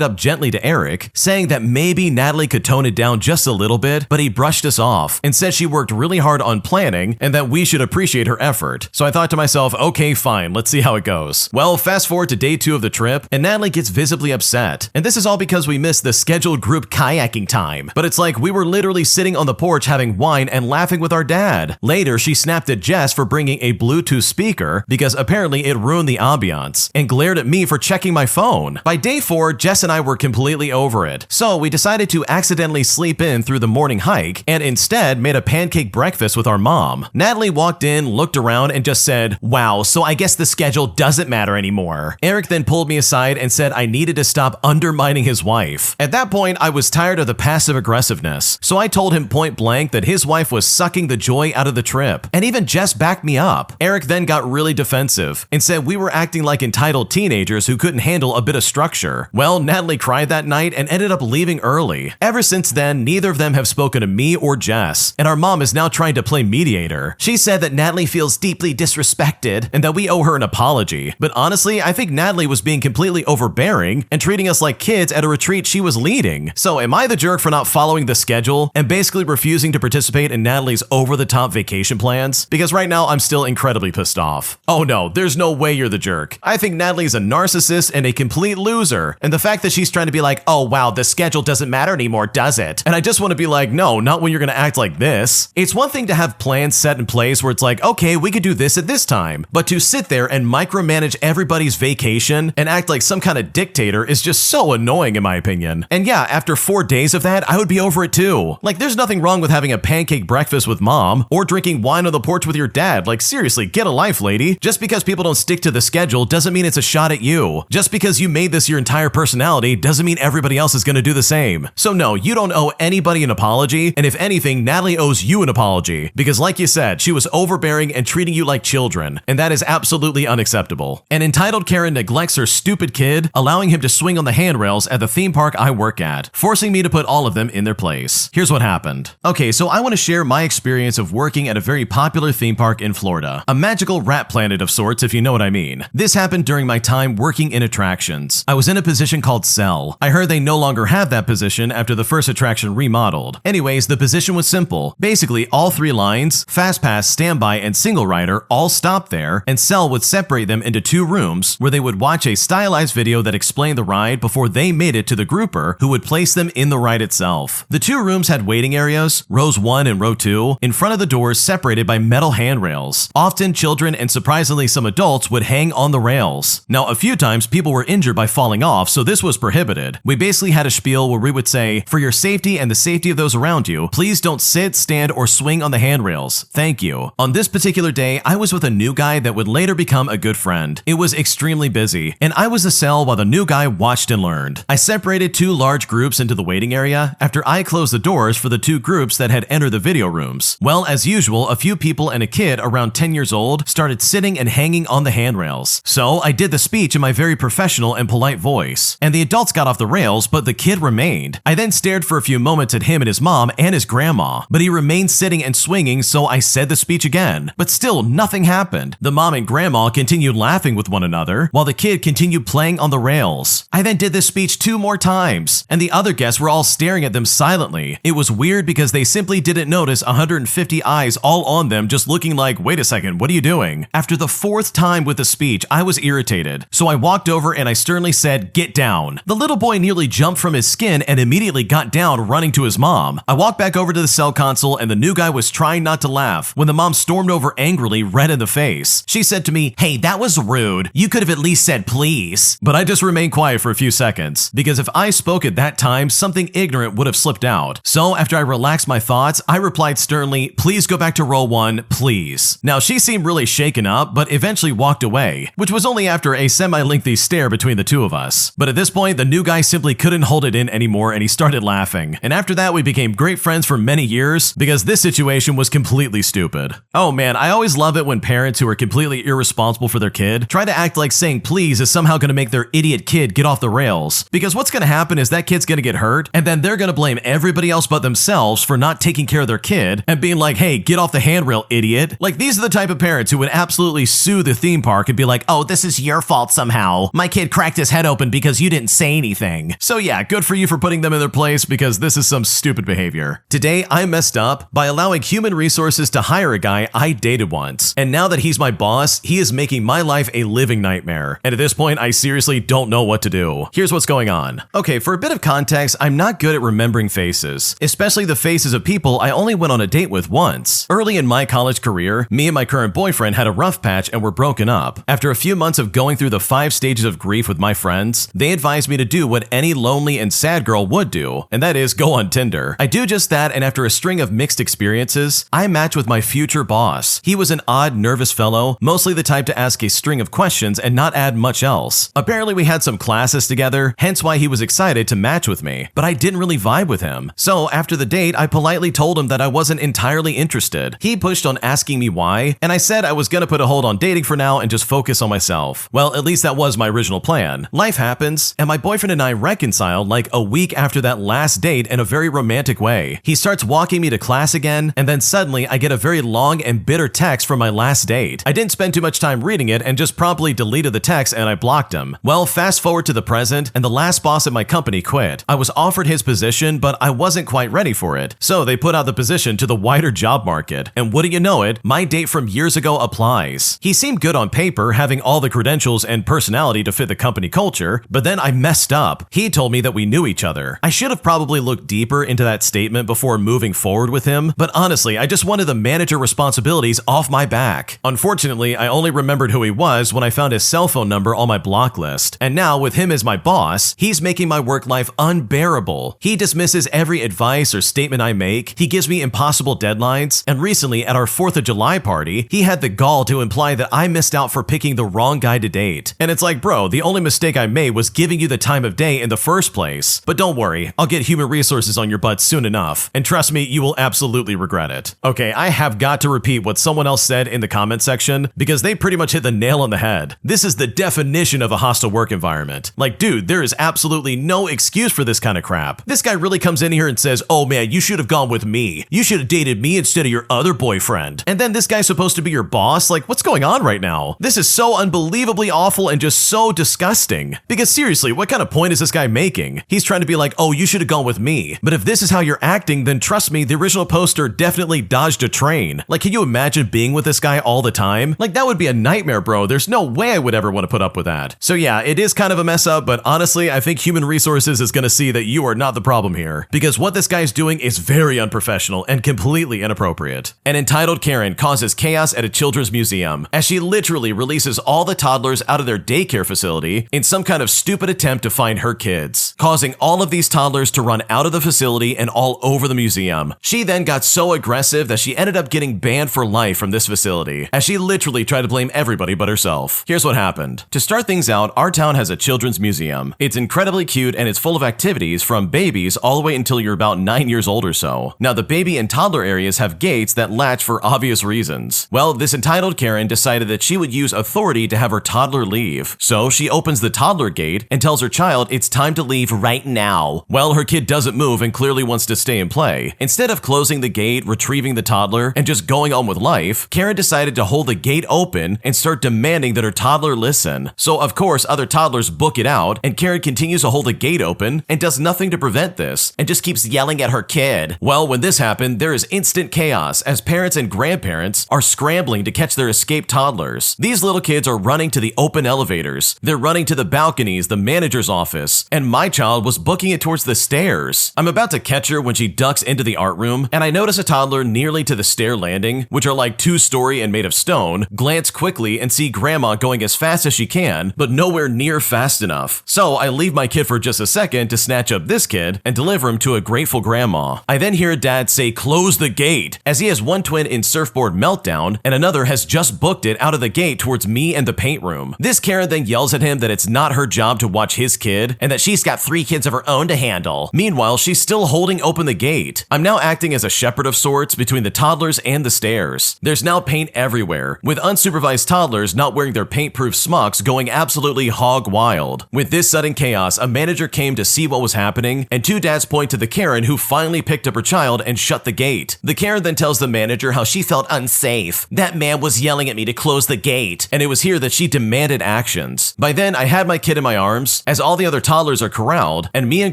[SPEAKER 1] up gently to Eric, saying that maybe Natalie could tone it down just a little bit, but he brushed us off and said she worked really hard on planning and that we should appreciate her effort. So I thought to myself, okay, fine, let's see how it goes. Well, fast forward to day 2 of the trip, and Natalie gets visibly upset. And this is all because we missed the scheduled group kayaking time. But it's like we were literally sitting on the porch having wine and laughing with our dad. Later, she snapped at Jess for bringing a Bluetooth speaker because apparently it ruined the ambiance, and glared at me for checking my phone. By day 4, Jess and I were completely over it. So we decided to accidentally sleep in through the morning hike and instead made a pancake breakfast with our mom. Natalie walked in, looked around, and just said, "Wow, so I guess the schedule doesn't matter anymore." Eric then pulled me aside and said I needed to stop undermining his wife. At that point, I was tired of the passive aggressiveness, so I told him point blank that his wife was sucking the joy out of the trip, and even Jess backed me up. Eric then got really defensive and said we were acting like entitled teenagers who couldn't handle a bit of structure. Well, Natalie cried that night and ended up leaving early. Ever since then, neither of them have spoken to me or Jess, and our mom is now trying to play mediator. She said that Natalie feels deeply disrespected and that we owe her an apology, but honestly, I think Natalie was being completely overbearing and treating us like kids at a retreat she was leading. So am I the jerk for not following the schedule and basically refusing to participate in Natalie's over-the-top vacation plans? Because right now I'm still incredibly pissed off. Oh no, there's no way you're the jerk. I think Natalie's a narcissist and a complete loser, and the fact that she's trying to be like, oh wow, the schedule doesn't matter anymore, does it? And I just want to be like, no, not when you're gonna act like this. It's one thing to have plans set in place where it's like, okay, we could do this at this time, but to sit there and micromanage everybody's vacation and act like some kind of dictator is just so annoying in my opinion. And yeah, after 4 days of that, I would be over it too. Like, there's nothing wrong with having a pancake breakfast with mom or drinking wine on the porch with your dad. Like, seriously, get a life, lady. Just because people don't stick to the schedule doesn't mean it's a shot at you. Just because you made this your entire personality doesn't mean everybody else is gonna do the same. So no, you don't owe anybody an apology, and if anything, Natalie owes you an apology. Because like you said, she was overbearing and treating you like children, and that is absolutely unacceptable. An entitled Karen neglects her stupid kid, allowing him to swing on the handrails at the theme park I work at, forcing me to put all of them in their place. Here's what happened. Okay, so I want to share my experience of working at a very popular theme park in Florida. A magical rat planet of sorts, if you know what I mean. This happened during my time working in attractions. I was in a position called Cell. I heard they no longer have that position after the first attraction remodeled. Anyways, the position was simple. Basically, all 3 lines, Fast Pass, Standby, and Single Rider all stopped there, and Cell would separate them into 2 rooms where they would watch a stylized video that explained the ride before they made it to the grouper who would place them in the ride itself. The 2 rooms had waiting areas, rows 1 and row 2, in front of the doors separated by metal handrails. Often children and surprisingly some adults would hang on the rails. Now, a few times people were injured by falling off, so this was prohibited. We basically had a spiel where we would say, for your safety and the safety of those around you, please don't sit, stand, or swing on the handrails. Thank you. On this particular day, I was with a new guy that would later become a good friend. It was extremely busy, and I was the cell while the new guy watched and learned. I separated separated two large groups into the waiting area after I closed the doors for the two groups that had entered the video rooms. Well, as usual, a few people and a kid around 10 years old started sitting and hanging on the handrails. So I did the speech in my very professional and polite voice, and the adults got off the rails, but the kid remained. I then stared for a few moments at him and his mom and his grandma, but he remained sitting and swinging, so I said the speech again. But still, nothing happened. The mom and grandma continued laughing with one another, while the kid continued playing on the rails. I then did this speech 2 more times, and the other guests were all staring at them silently. It was weird because they simply didn't notice 150 eyes all on them just looking like, wait a second, what are you doing? After the 4th time with the speech, I was irritated, so I walked over and I sternly said, get down. The little boy nearly jumped from his skin and immediately got down, running to his mom. I walked back over to the cell console and the new guy was trying not to laugh when the mom stormed over angrily, red in the face. She said to me, hey, that was rude. You could have at least said please. But I just remained quiet for a few seconds, because if I spoke at that time, something ignorant would have slipped out. So after I relaxed my thoughts, I replied sternly, please go back to row 1, please. Now she seemed really shaken up, but eventually walked away, which was only after a semi-lengthy stare between the two of us. But at this point, the new guy simply couldn't hold it in anymore and he started laughing. And after that, we became great friends for many years because this situation was completely stupid. Oh man, I always love it when parents who are completely irresponsible for their kid try to act like saying please is somehow going to make their idiot kid get off the rails. Because what's going to happen is that kid's going to get hurt, and then they're going to blame everybody else but themselves for not taking care of their kid and being like, hey, get off the handrail, idiot. Like, these are the type of parents who would absolutely sue the theme park and be like, oh, this is your fault somehow. My kid cracked his head open because you didn't say anything. So yeah, good for you for putting them in their place, because this is some stupid behavior. Today, I messed up by allowing human resources to hire a guy I dated once. And now that he's my boss, he is making my life a living nightmare. And at this point, I seriously don't know what to do. Here's what's going on. Okay, for a bit of context, I'm not good at remembering faces, especially the faces of people I only went on a date with once. Early in my college career, me and my current boyfriend had a rough patch and were broken up. After a few months of going through the 5 stages of grief with my friends, they advised me to do what any lonely and sad girl would do, and that is go on Tinder. I do just that, and after a string of mixed experiences, I matched with my future boss. He was an odd, nervous fellow, mostly the type to ask a string of questions and not add much else. Apparently we had some classes together, hence why he was excited to match with me, but I didn't really vibe with him. So after the date, I politely told him that I wasn't entirely interested. He pushed on asking me why, and I said I was gonna put a hold on dating for now and just focus on myself. Well, at least that was my original plan. Life happens, and my boyfriend and I reconciled like a week after that last date in a very romantic way. He starts walking me to class again, and then suddenly I get a very long and bitter text from my last date. I didn't spend too much time reading it and just promptly deleted the text and I blocked him. Well, fast forward to the present, and the last boss at my company quit. I was offered his position, but I wasn't quite ready for it. So they put out the position to the wider job market. And wouldn't you know it, my date from years ago applies. He seemed good on paper, having all the credentials and personality to fit the company culture, but then I messed up. He told me that we knew each other. I should have probably looked deeper into that statement before moving forward with him, but honestly, I just wanted the manager responsibilities off my back. Unfortunately, I only remembered who he was when I found his cell phone number on my block list. And now, with him as my boss, he's making my work life unbearable. He dismisses every advice or statement I make, he gives me impossible deadlines, and recently at our 4th of July party, he had the gall to imply that I missed out for picking the wrong guy to date. And it's like, bro, the only mistake I made was giving you the time of day in the first place. But don't worry, I'll get human resources on your butt soon enough, and trust me, you will absolutely regret it. Okay, I have got to repeat what someone else said in the comment section, because they pretty much hit the nail on the head. This is the definition of a hostile work environment. Like, dude, there is absolutely no excuse for this kind of crap. This guy really comes in here and says, oh man, you should have gone with me. You should have dated me instead of your other boyfriend. And then this guy's supposed to be your boss? Like, what's going on right now? This is so unbelievably awful and just so disgusting. Because seriously, what kind of point is this guy making? He's trying to be like, oh, you should have gone with me. But if this is how you're acting, then trust me, the original poster definitely dodged a train. Like, can you imagine being with this guy all the time? Like, that would be a nightmare, bro. There's no way I would ever want to put up with that. So yeah, it is kind of a mess up, but honestly, I think human resources is going to see that you are not the problem here, because what this guy's doing is very unprofessional and completely inappropriate. An entitled Karen causes chaos at a children's museum as she literally releases all the toddlers out of their daycare facility in some kind of stupid attempt to find her kids, causing all of these toddlers to run out of the facility and all over the museum. She then got so aggressive that she ended up getting banned for life from this facility, as she literally tried to blame everybody but herself. Here's what happened. To start things out, our town has a children's museum. It's incredibly cute and it's full of activities from babies all the way until you're about 9 years old or so. Now, the baby and toddler areas have gates that latch for obvious reasons. Well, this entitled Karen decided that she would use authority to have her toddler leave. So she opens the toddler gate and tells her child it's time to leave right now. Well, her kid doesn't move and clearly wants to stay and play. Instead of closing the gate, retrieving the toddler, and just going on with life, Karen decided to hold the gate open and start demanding that her toddler listen. So of course, other toddlers book it out, and Karen continues to hold the gate open and does nothing to prevent this, and just keeps yelling at her kid. Well, when this happened, there is instant chaos as parents and grandparents are scrambling to catch their escaped toddlers. These little kids are running to the open elevators, they're running to the balconies, the manager's office, and my child was booking it towards the stairs. I'm about to catch her when she ducks into the art room, and I notice a toddler nearly to the stair landing, which are like 2-story and made of stone, glance quickly and see grandma going as fast as she can, but nowhere near fast enough. So I leave my kid for just a second to snatch up this kid and deliver him to a grateful grandma. I then hear dad say, "Close the gate," as he has one twin in surfboard meltdown and another has just booked it out of the gate towards me and the paint room. This Karen then yells at him that it's not her job to watch his kid and that she's got 3 kids of her own to handle. Meanwhile, she's still holding open the gate. I'm now acting as a shepherd of sorts between the toddlers and the stairs. There's now paint everywhere, with unsupervised toddlers not wearing their paint-proof smocks going absolutely hog wild. With this sudden chaos, a manager came to see what was happening, and 2 dads point to the Karen who finally picked up her child and shut the gate. The Karen then tells the manager how she felt unsafe. That man was yelling at me to close the gate, and it was here that she demanded actions. By then, I had my kid in my arms, as all the other toddlers are corralled, and me and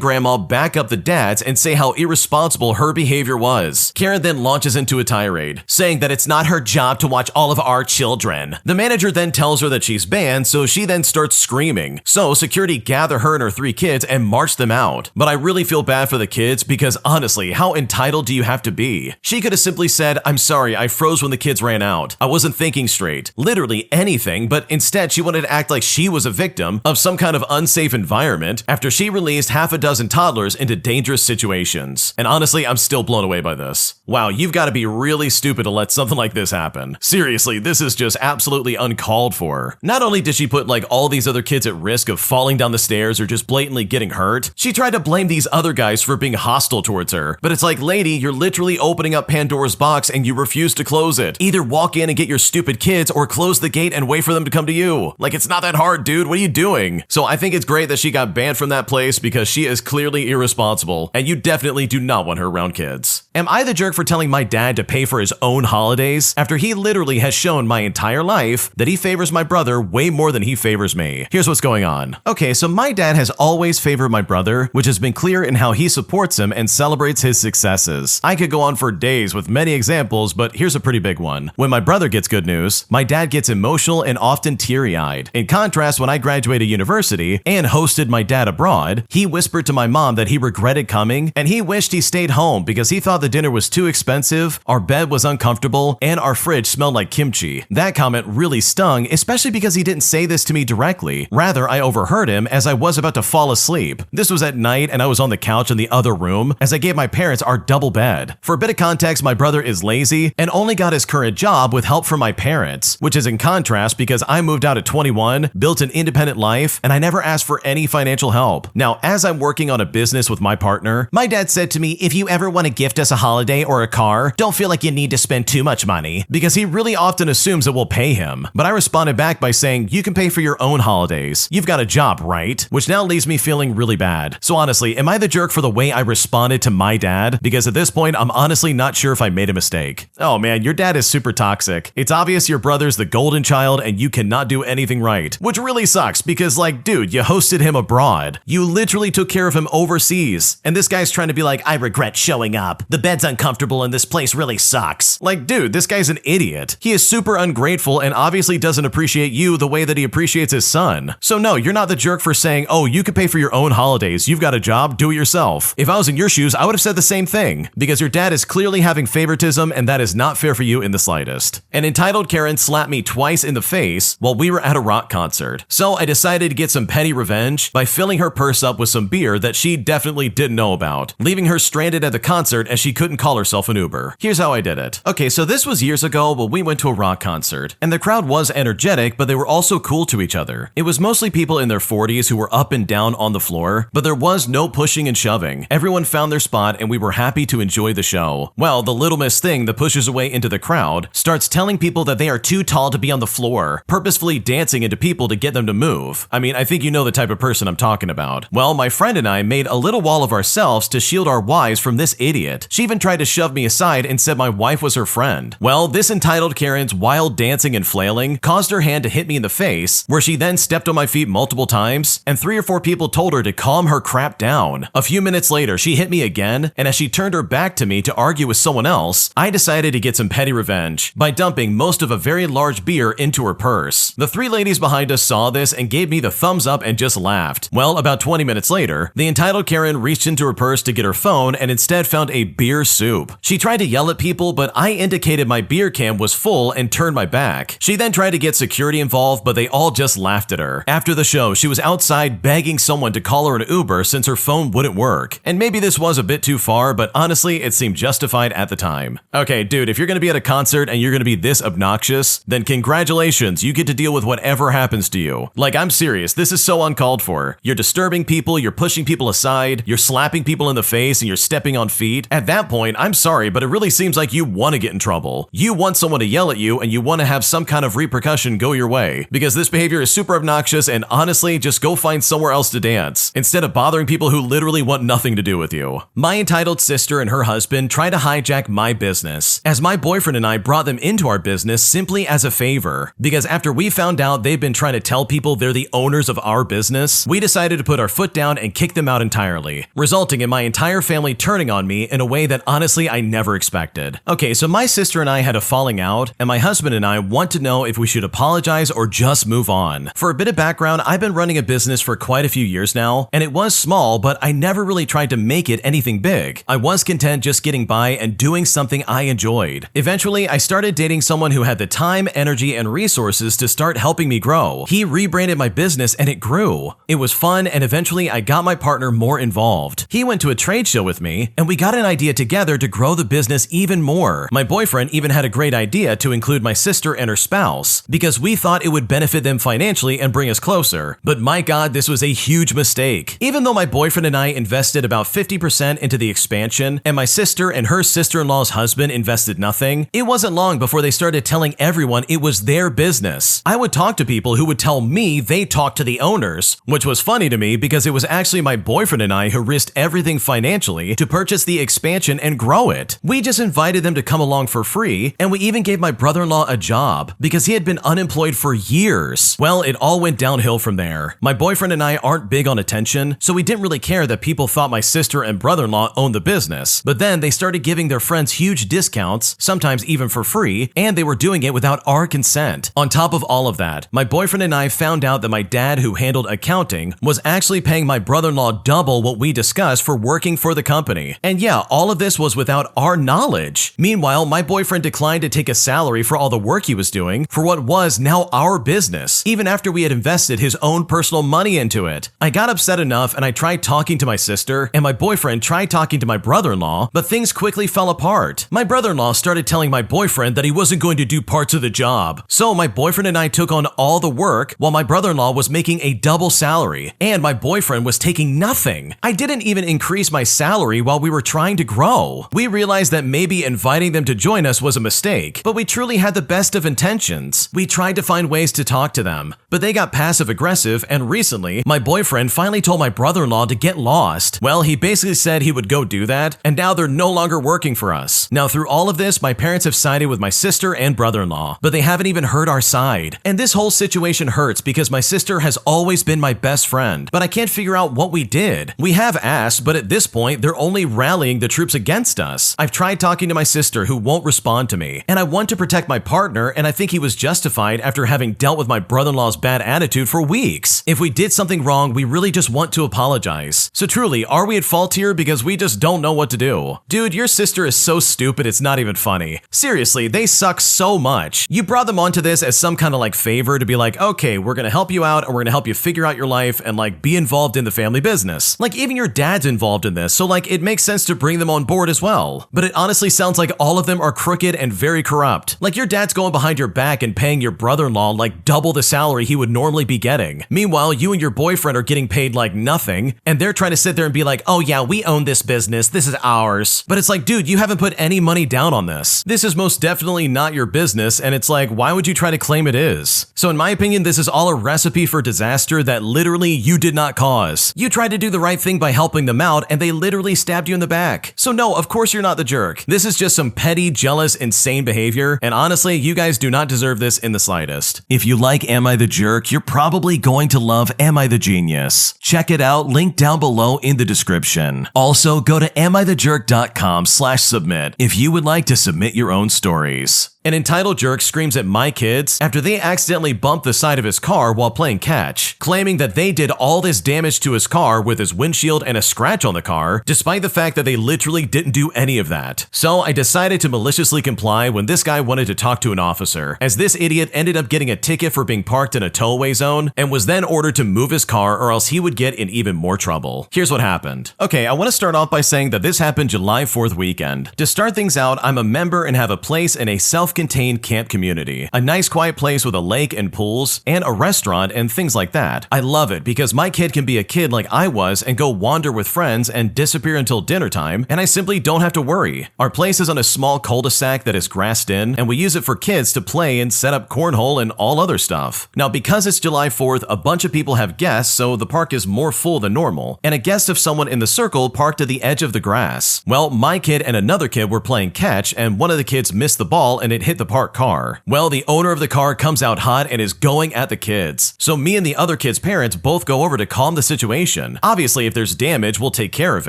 [SPEAKER 1] grandma back up the dads and say how irresponsible her behavior was. Karen then launches into a tirade, saying that it's not her job to watch all of our children. The manager then tells her that she's banned, so she then starts screaming. So security gather her and her 3 kids and march them out. But I really feel bad for the kids because honestly, how entitled do you have to be? She could have simply said, "I'm sorry, I froze when the kids ran out. I wasn't thinking straight." Literally anything, but instead she wanted to act like she was a victim of some kind of unsafe environment after she released half a dozen toddlers into dangerous situations. And honestly, I'm still blown away by this. Wow, you've got to be really stupid to let something like this happen. Seriously, this is just absolutely uncalled for. Not only did she put like all these other kids at risk of falling down the stairs or just blatantly getting hurt, she tried to blame these other guys for being hostile towards her. But it's like, lady, you're literally opening up Pandora's box and you refuse to close it. Either walk in and get your stupid kids or close the gate and wait for them to come to you. Like, it's not that hard, dude. What are you doing? So I think it's great that she got banned from that place because she is clearly irresponsible and you definitely do not want her around kids. Am I the jerk for telling my dad to pay for his own holidays after he literally has shown my entire life that he favors my brother way more than he favors me? Here's what's going on. Okay, so my dad has always favored my brother, which has been clear in how he supports him and celebrates his successes. I could go on for days with many examples, but here's a pretty big one. When my brother gets good news, my dad gets emotional and often teary-eyed. In contrast, when I graduated university and hosted my dad abroad, he whispered to my mom that he regretted coming and he wished he stayed home because he thought the dinner was too expensive, our bed was uncomfortable, and our fridge smelled like kimchi. That comment really stung, especially because he didn't say this to me directly. Rather, I overheard him as I was about to fall asleep. This was at night and I was on the couch in the other room as I gave my parents our double bed. For a bit of context, my brother is lazy and only got his current job with help from my parents, which is in contrast because I moved out at 21, built an independent life, and I never asked for any financial help. Now, as I'm working on a business with my partner, my dad said to me, "If you ever want to gift us a holiday or a car, don't feel like you need to spend too much money," because he really often assumes that we'll pay him. But I responded back by saying, "You can pay for your own holidays. You've got a job, right?" Which now leaves me feeling really bad. So honestly, am I the jerk for the way I responded to my dad? Because at this point, I'm honestly not sure if I made a mistake. Oh man, your dad is super toxic. It's obvious your brother's the golden child and you cannot do anything right, which really sucks because like, dude, you hosted him abroad. You literally took care of him overseas. And this guy's trying to be like, "I regret showing up. The bed's uncomfortable and this place really sucks." Like, dude, this guy's an idiot. He is super ungrateful and obviously doesn't appreciate you the way that he appreciates his son. So no, you're not the jerk for saying, "Oh, you could pay for your own holidays. You've got a job, do it yourself." If I was in your shoes, I would have said the same thing because your dad is clearly having favoritism and that is not fair for you in the slightest. An entitled Karen slapped me twice in the face while we were at a rock concert. So I decided to get some petty revenge by filling her purse up with some beer that she definitely didn't know about, leaving her stranded at the concert as she she couldn't call herself an Uber. Here's how I did it. Okay, so this was years ago, but we went to a rock concert, and the crowd was energetic, but they were also cool to each other. It was mostly people in their 40s who were up and down on the floor, but there was no pushing and shoving. Everyone found their spot, and we were happy to enjoy the show. Well, the little miss thing that pushes away into the crowd starts telling people that they are too tall to be on the floor, purposefully dancing into people to get them to move. I mean, I think you know the type of person I'm talking about. Well, my friend and I made a little wall of ourselves to shield our wives from this idiot. She even tried to shove me aside and said my wife was her friend. Well, this entitled Karen's wild dancing and flailing caused her hand to hit me in the face, where she then stepped on my feet multiple times, and 3 or 4 people told her to calm her crap down. A few minutes later, she hit me again, and as she turned her back to me to argue with someone else, I decided to get some petty revenge by dumping most of a very large beer into her purse. The 3 ladies behind us saw this and gave me the thumbs up and just laughed. Well, about 20 minutes later, the entitled Karen reached into her purse to get her phone and instead found a beer soup. She tried to yell at people, but I indicated my beer can was full and turned my back. She then tried to get security involved, but they all just laughed at her. After the show, she was outside begging someone to call her an Uber since her phone wouldn't work. And maybe this was a bit too far, but honestly, it seemed justified at the time. Okay, dude, if you're gonna be at a concert and you're gonna be this obnoxious, then congratulations, you get to deal with whatever happens to you. Like, I'm serious, this is so uncalled for. You're disturbing people, you're pushing people aside, you're slapping people in the face, and you're stepping on feet. At that point, I'm sorry, but it really seems like you want to get in trouble. You want someone to yell at you, and you want to have some kind of repercussion go your way. Because this behavior is super obnoxious, and honestly, just go find somewhere else to dance, instead of bothering people who literally want nothing to do with you. My entitled sister and her husband tried to hijack my business, as my boyfriend and I brought them into our business simply as a favor. Because after we found out they've been trying to tell people they're the owners of our business, we decided to put our foot down and kick them out entirely, resulting in my entire family turning on me in a way that honestly I never expected. Okay, so my sister and I had a falling out, and my husband and I want to know if we should apologize or just move on. For a bit of background, I've been running a business for quite a few years now, and it was small, but I never really tried to make it anything big. I was content just getting by and doing something I enjoyed. Eventually, I started dating someone who had the time, energy, and resources to start helping me grow. He rebranded my business and it grew. It was fun, and eventually I got my partner more involved. He went to a trade show with me, and we got an idea together to grow the business even more. My boyfriend even had a great idea to include my sister and her spouse, because we thought it would benefit them financially and bring us closer. But my God, this was a huge mistake. Even though my boyfriend and I invested about 50% into the expansion, and my sister and her sister-in-law's husband invested nothing, it wasn't long before they started telling everyone it was their business. I would talk to people who would tell me they talked to the owners, which was funny to me because it was actually my boyfriend and I who risked everything financially to purchase the expansion and grow it. We just invited them to come along for free, and we even gave my brother-in-law a job because he had been unemployed for years. Well, it all went downhill from there. My boyfriend and I aren't big on attention, so we didn't really care that people thought my sister and brother-in-law owned the business. But then they started giving their friends huge discounts, sometimes even for free, and they were doing it without our consent. On top of all of that, my boyfriend and I found out that my dad, who handled accounting, was actually paying my brother-in-law double what we discussed for working for the company. And yeah, all of this was without our knowledge. Meanwhile, my boyfriend declined to take a salary for all the work he was doing for what was now our business, even after we had invested his own personal money into it. I got upset enough, and I tried talking to my sister, and my boyfriend tried talking to my brother-in-law, but things quickly fell apart. My brother-in-law started telling my boyfriend that he wasn't going to do parts of the job. So my boyfriend and I took on all the work while my brother-in-law was making a double salary, and my boyfriend was taking nothing. I didn't even increase my salary while we were trying to grow. We realized that maybe inviting them to join us was a mistake, but we truly had the best of intentions. We tried to find ways to talk to them, but they got passive-aggressive, and recently, my boyfriend finally told my brother-in-law to get lost. Well, he basically said he would go do that, and now they're no longer working for us. Now, through all of this, my parents have sided with my sister and brother-in-law, but they haven't even heard our side. And this whole situation hurts because my sister has always been my best friend, but I can't figure out what we did. We have asked, but at this point, they're only rallying the troops against us. I've tried talking to my sister, who won't respond to me, and I want to protect my partner, and I think he was justified after having dealt with my brother-in-law's bad attitude for weeks. If we did something wrong, we really just want to apologize. So truly, are we at fault here because we just don't know what to do? Dude, your sister is so stupid it's not even funny. Seriously, they suck so much. You brought them onto this as some kind of like favor to be like, okay, we're gonna help you out and we're gonna help you figure out your life and like be involved in the family business. Like even your dad's involved in this, so like it makes sense to bring them on on board as well. But it honestly sounds like all of them are crooked and very corrupt. Like your dad's going behind your back and paying your brother-in-law like double the salary he would normally be getting. Meanwhile, you and your boyfriend are getting paid like nothing, and they're trying to sit there and be like, oh yeah, we own this business, this is ours. But it's like, dude, you haven't put any money down on this. This is most definitely not your business, and it's like, why would you try to claim it is? So in my opinion, this is all a recipe for disaster that literally you did not cause. You tried to do the right thing by helping them out, and they literally stabbed you in the back. So no, of course you're not the jerk. This is just some petty, jealous, insane behavior, and honestly, you guys do not deserve this in the slightest. If you like Am I the Jerk, you're probably going to love Am I the Genius. Check it out, link down below in the description. Also, go to amithejerk.com/submit if you would like to submit your own stories. An entitled jerk screams at my kids after they accidentally bumped the side of his car while playing catch, claiming that they did all this damage to his car with his windshield and a scratch on the car, despite the fact that they literally didn't do any of that. So I decided to maliciously comply when this guy wanted to talk to an officer, as this idiot ended up getting a ticket for being parked in a towaway zone and was then ordered to move his car or else he would get in even more trouble. Here's what happened. Okay, I want to start off by saying that this happened July 4th weekend. To start things out, I'm a member and have a place in a self-contained camp community. A nice quiet place with a lake and pools and a restaurant and things like that. I love it because my kid can be a kid like I was and go wander with friends and disappear until dinner time, and I simply don't have to worry. Our place is on a small cul-de-sac that is grassed in, and we use it for kids to play and set up cornhole and all other stuff. Now, because it's July 4th, a bunch of people have guests, so the park is more full than normal, and a guest of someone in the circle parked at the edge of the grass. Well, my kid and another kid were playing catch, and one of the kids missed the ball and it hit the parked car. Well, the owner of the car comes out hot and is going at the kids. So me and the other kid's parents both go over to calm the situation. Obviously, if there's damage, we'll take care of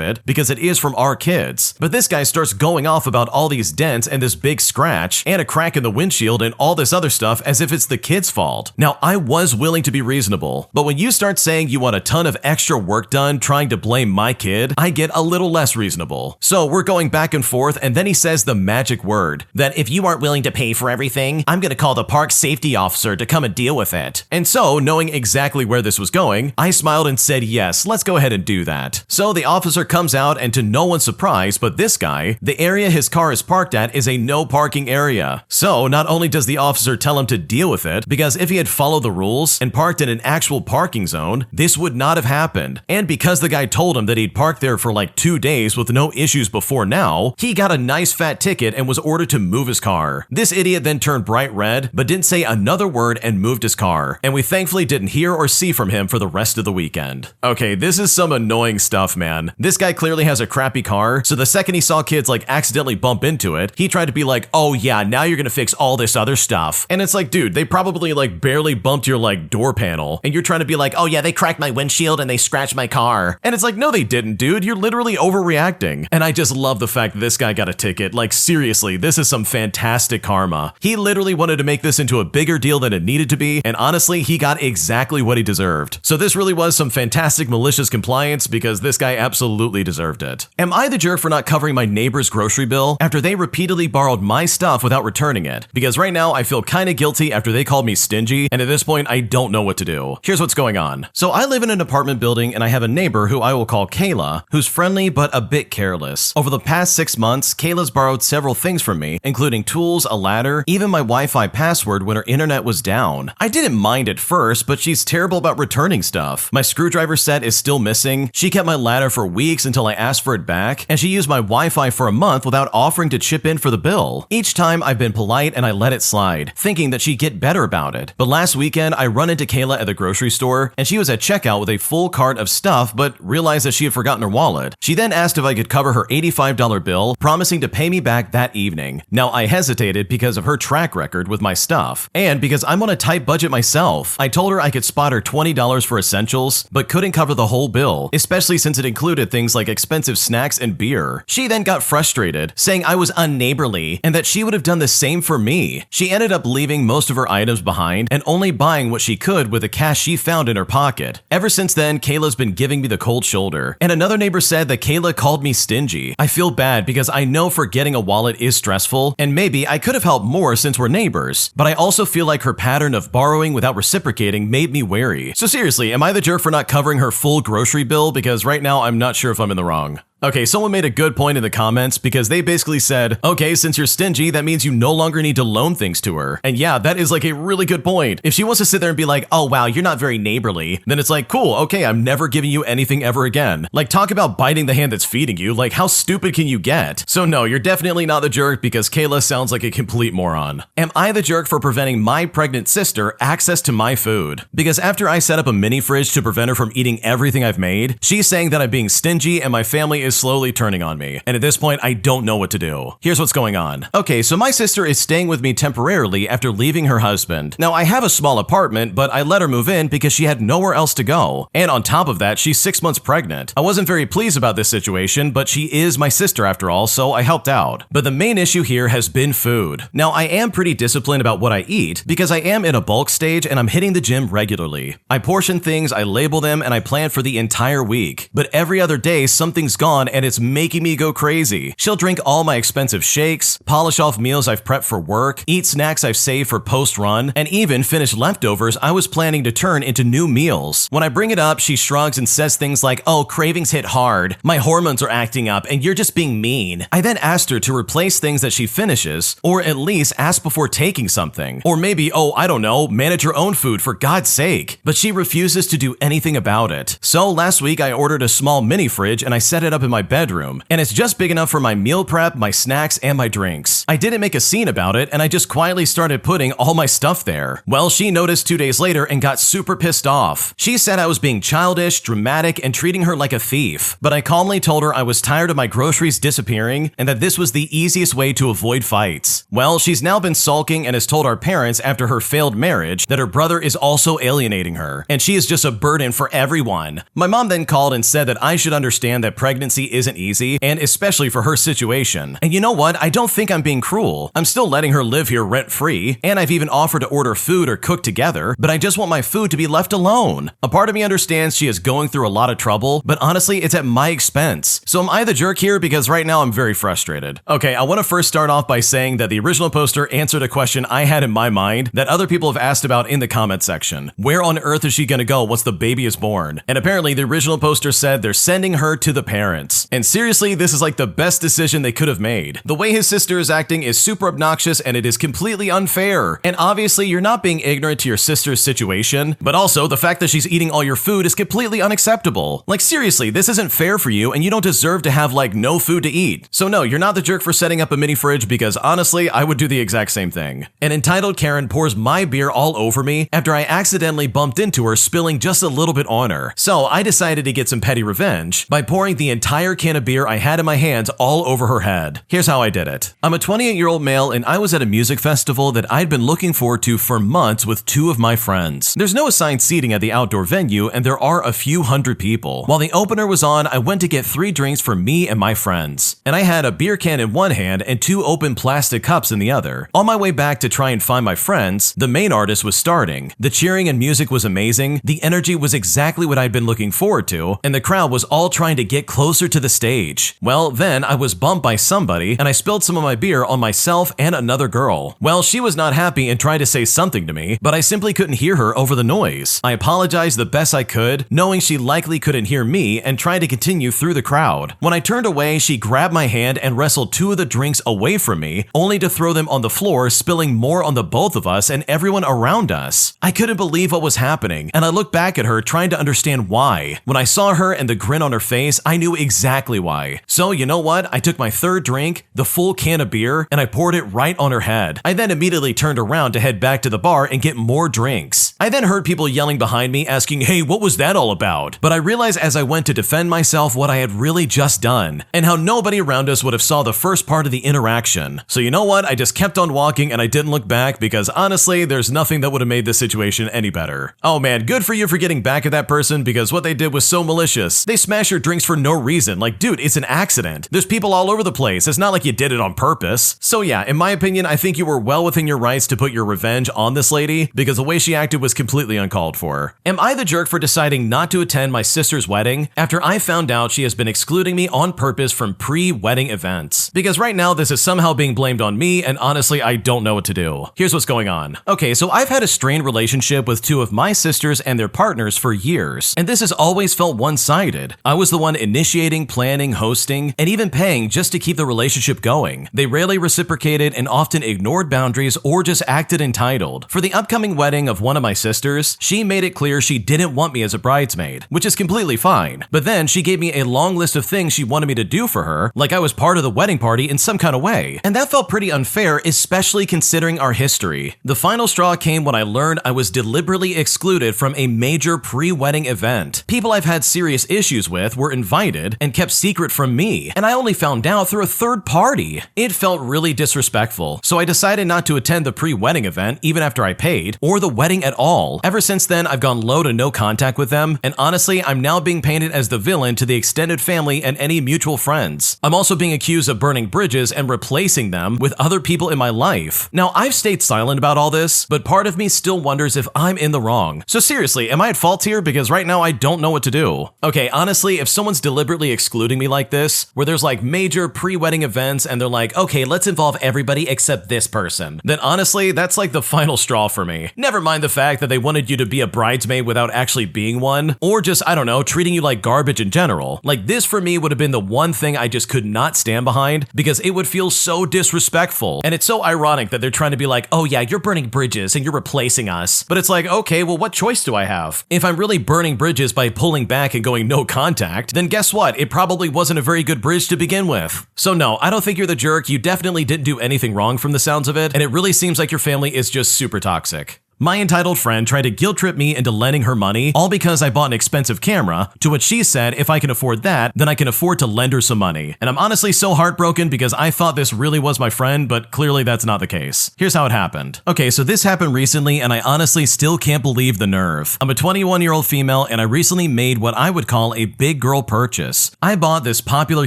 [SPEAKER 1] it because it is from our kids. But this guy starts going off about all these dents and this big scratch and a crack in the windshield and all this other stuff as if it's the kid's fault. Now, I was willing to be reasonable, but when you start saying you want a ton of extra work done trying to blame my kid, I get a little less reasonable. So we're going back and forth, and then he says the magic word that if you aren't willing to pay for everything, I'm gonna call the park safety officer to come and deal with it. And so, knowing exactly where this was going, I smiled and said, yes, let's go ahead and do that. So the officer comes out, and to no one's surprise but this guy, the area his car is parked at is a no parking area. So not only does the officer tell him to deal with it, because if he had followed the rules and parked in an actual parking zone, this would not have happened. And because the guy told him that he'd parked there for like 2 days with no issues before now, he got a nice fat ticket and was ordered to move his car. This idiot then turned bright red, but didn't say another word and moved his car. And we thankfully didn't hear or see from him for the rest of the weekend. Okay, this is some annoying stuff, man. This guy clearly has a crappy car, so the second he saw kids like accidentally bump into it, he tried to be like, oh yeah, now you're gonna fix all this other stuff. And it's like, dude, they probably like barely bumped your like door panel, and you're trying to be like, oh yeah, they cracked my windshield and they scratched my car. And it's like, no, they didn't, dude. You're literally overreacting. And I just love the fact that this guy got a ticket. Like, seriously, this is some fantastic karma. He literally wanted to make this into a bigger deal than it needed to be, and honestly, he got exactly what he deserved. So this really was some fantastic malicious compliance because this guy absolutely deserved it. Am I the jerk for not covering my neighbor's grocery bill after they repeatedly borrowed my stuff without returning it? Because right now, I feel kinda guilty after they called me stingy, and at this point, I don't know what to do. Here's what's going on. So I live in an apartment building, and I have a neighbor who I will call Kayla, who's friendly but a bit careless. Over the past 6 months, Kayla's borrowed several things from me, including tools, a ladder, even my Wi-Fi password when her internet was down. I didn't mind at first, but she's terrible about returning stuff. My screwdriver set is still missing. She kept my ladder for weeks until I asked for it back, and she used my Wi-Fi for a month without offering to chip in for the bill. Each time I've been polite and I let it slide, thinking that she'd get better about it. But last weekend, I run into Kayla at the grocery store, and she was at checkout with a full cart of stuff, but realized that she had forgotten her wallet. She then asked if I could cover her $85 bill, promising to pay me back that evening. Now, I hesitated because of her track record with my stuff, and because I'm on a tight budget myself. I told her I could spot her $20 for essentials, but couldn't cover the whole bill, especially since it included things like expensive snacks and beer. She then got frustrated, saying I was unneighborly and that she would have done the same for me. She ended up leaving most of her items behind and only buying what she could with the cash she found in her pocket. Ever since then, Kayla's been giving me the cold shoulder, and another neighbor said that Kayla called me stingy. I feel bad because I know forgetting a wallet is stressful, and maybe I could have helped more since we're neighbors, but I also feel like her pattern of borrowing without reciprocating made me wary. So seriously, am I the jerk for not covering her full grocery bill? Because right now I'm not sure if I'm in the wrong. Okay, someone made a good point in the comments because they basically said, okay, since you're stingy, that means you no longer need to loan things to her. And yeah, that is like a really good point. If she wants to sit there and be like, oh wow, you're not very neighborly, then it's like, cool, okay, I'm never giving you anything ever again. Like, talk about biting the hand that's feeding you, like how stupid can you get? So no, you're definitely not the jerk because Kayla sounds like a complete moron. Am I the jerk for preventing my pregnant sister access to my food? Because after I set up a mini fridge to prevent her from eating everything I've made, she's saying that I'm being stingy and my family is slowly turning on me. And at this point, I don't know what to do. Here's what's going on. Okay, so my sister is staying with me temporarily after leaving her husband. Now, I have a small apartment, but I let her move in because she had nowhere else to go. And on top of that, she's 6 months pregnant. I wasn't very pleased about this situation, but she is my sister after all, so I helped out. But the main issue here has been food. Now, I am pretty disciplined about what I eat because I am in a bulk stage and I'm hitting the gym regularly. I portion things, I label them, and I plan for the entire week. But every other day, something's gone and it's making me go crazy. She'll drink all my expensive shakes, polish off meals I've prepped for work, eat snacks I've saved for post-run, and even finish leftovers I was planning to turn into new meals. When I bring it up, she shrugs and says things like, oh, cravings hit hard, my hormones are acting up, and you're just being mean. I then asked her to replace things that she finishes, or at least ask before taking something. Or maybe, oh, I don't know, manage your own food for God's sake. But she refuses to do anything about it. So last week I ordered a small mini fridge and I set it up in my bedroom, and it's just big enough for my meal prep, my snacks, and my drinks. I didn't make a scene about it, and I just quietly started putting all my stuff there. Well, she noticed 2 days later and got super pissed off. She said I was being childish, dramatic, and treating her like a thief. But I calmly told her I was tired of my groceries disappearing and that this was the easiest way to avoid fights. Well, she's now been sulking and has told our parents after her failed marriage that her brother is also alienating her, and she is just a burden for everyone. My mom then called and said that I should understand that pregnancy isn't easy, and especially for her situation. And you know what? I don't think I'm being cruel. I'm still letting her live here rent-free, and I've even offered to order food or cook together, but I just want my food to be left alone. A part of me understands she is going through a lot of trouble, but honestly, it's at my expense. So am I the jerk here? Because right now I'm very frustrated. Okay, I want to first start off by saying that the original poster answered a question I had in my mind that other people have asked about in the comment section. Where on earth is she gonna go once the baby is born? And apparently the original poster said they're sending her to the parents. And seriously, this is like the best decision they could have made. The way his sister is acting is super obnoxious and it is completely unfair. And obviously you're not being ignorant to your sister's situation, but also the fact that she's eating all your food is completely unacceptable. Like seriously, this isn't fair for you and you don't deserve to have like no food to eat. So no, you're not the jerk for setting up a mini fridge because honestly, I would do the exact same thing. An entitled Karen pours my beer all over me after I accidentally bumped into her, spilling just a little bit on her. So I decided to get some petty revenge by pouring the entire can of beer I had in my hands all over her head. Here's how I did it. I'm a 28-year-old male and I was at a music festival that I'd been looking forward to for months with 2 of my friends. There's no assigned seating at the outdoor venue and there are a few hundred people. While the opener was on, I went to get 3 drinks for me and my friends. And I had a beer can in one hand and 2 open plastic cups in the other. On my way back to try and find my friends, the main artist was starting. The cheering and music was amazing, the energy was exactly what I'd been looking forward to, and the crowd was all trying to get closer to the stage. Well, then I was bumped by somebody and I spilled some of my beer on myself and another girl. Well, she was not happy and tried to say something to me, but I simply couldn't hear her over the noise. I apologized the best I could, knowing she likely couldn't hear me, and tried to continue through the crowd. When I turned away, she grabbed my hand and wrestled 2 of the drinks away from me, only to throw them on the floor, spilling more on the both of us and everyone around us. I couldn't believe what was happening, and I looked back at her trying to understand why. When I saw her and the grin on her face, I knew exactly why. So you know what? I took my 3rd drink, the full can of beer, and I poured it right on her head. I then immediately turned around to head back to the bar and get more drinks. I then heard people yelling behind me asking, hey, what was that all about? But I realized as I went to defend myself what I had really just done, and how nobody around us would have saw the first part of the interaction. So you know what? I just kept on walking and I didn't look back because honestly, there's nothing that would have made this situation any better. Oh man, good for you for getting back at that person because what they did was so malicious. They smashed your drinks for no reason. Like, dude, it's an accident. There's people all over the place. It's not like you did it on purpose. this. So yeah, in my opinion, I think you were well within your rights to put your revenge on this lady because the way she acted was completely uncalled for. Am I the jerk for deciding not to attend my sister's wedding after I found out she has been excluding me on purpose from pre-wedding events? Because right now this is somehow being blamed on me, and honestly I don't know what to do. Here's what's going on. Okay, so I've had a strained relationship with two of my sisters and their partners for years, and this has always felt one-sided. I was the one initiating, planning, hosting, and even paying just to keep the relationship going. They rarely reciprocated and often ignored boundaries or just acted entitled. For the upcoming wedding of one of my sisters, she made it clear she didn't want me as a bridesmaid, which is completely fine. But then she gave me a long list of things she wanted me to do for her, like I was part of the wedding party in some kind of way. And that felt pretty unfair, especially considering our history. The final straw came when I learned I was deliberately excluded from a major pre-wedding event. People I've had serious issues with were invited and kept secret from me, and I only found out through a third party. It felt really disrespectful, so I decided not to attend the pre-wedding event even after I paid, or the wedding at all. Ever since then, I've gone low to no contact with them, and honestly, I'm now being painted as the villain to the extended family and any mutual friends. I'm also being accused of burning bridges and replacing them with other people in my life. Now, I've stayed silent about all this, but part of me still wonders if I'm in the wrong. So seriously, am I at fault here? Because right now I don't know what to do. Okay, honestly, if someone's deliberately excluding me like this, where there's like major pre-wedding events and they're like, okay, let's involve everybody except this person, then honestly, that's like the final straw for me. Never mind the fact that they wanted you to be a bridesmaid without actually being one, or just, I don't know, treating you like garbage in general. Like this for me would have been the one thing I just could not stand behind because it would feel so disrespectful. And it's so ironic that they're trying to be like, oh yeah, you're burning bridges and you're replacing us. But it's like, okay, well, what choice do I have? If I'm really burning bridges by pulling back and going no contact, then guess what? It probably wasn't a very good bridge to begin with. So no, I don't think you're the jerk. You definitely didn't do anything wrong from the sounds of it, and it really seems like your family is just super toxic. My entitled friend tried to guilt trip me into lending her money, all because I bought an expensive camera, to which she said if I can afford that, then I can afford to lend her some money. And I'm honestly so heartbroken because I thought this really was my friend, but clearly that's not the case. Here's how it happened. Okay, so this happened recently and I honestly still can't believe the nerve. I'm a 21-year-old female and I recently made what I would call a big girl purchase. I bought this popular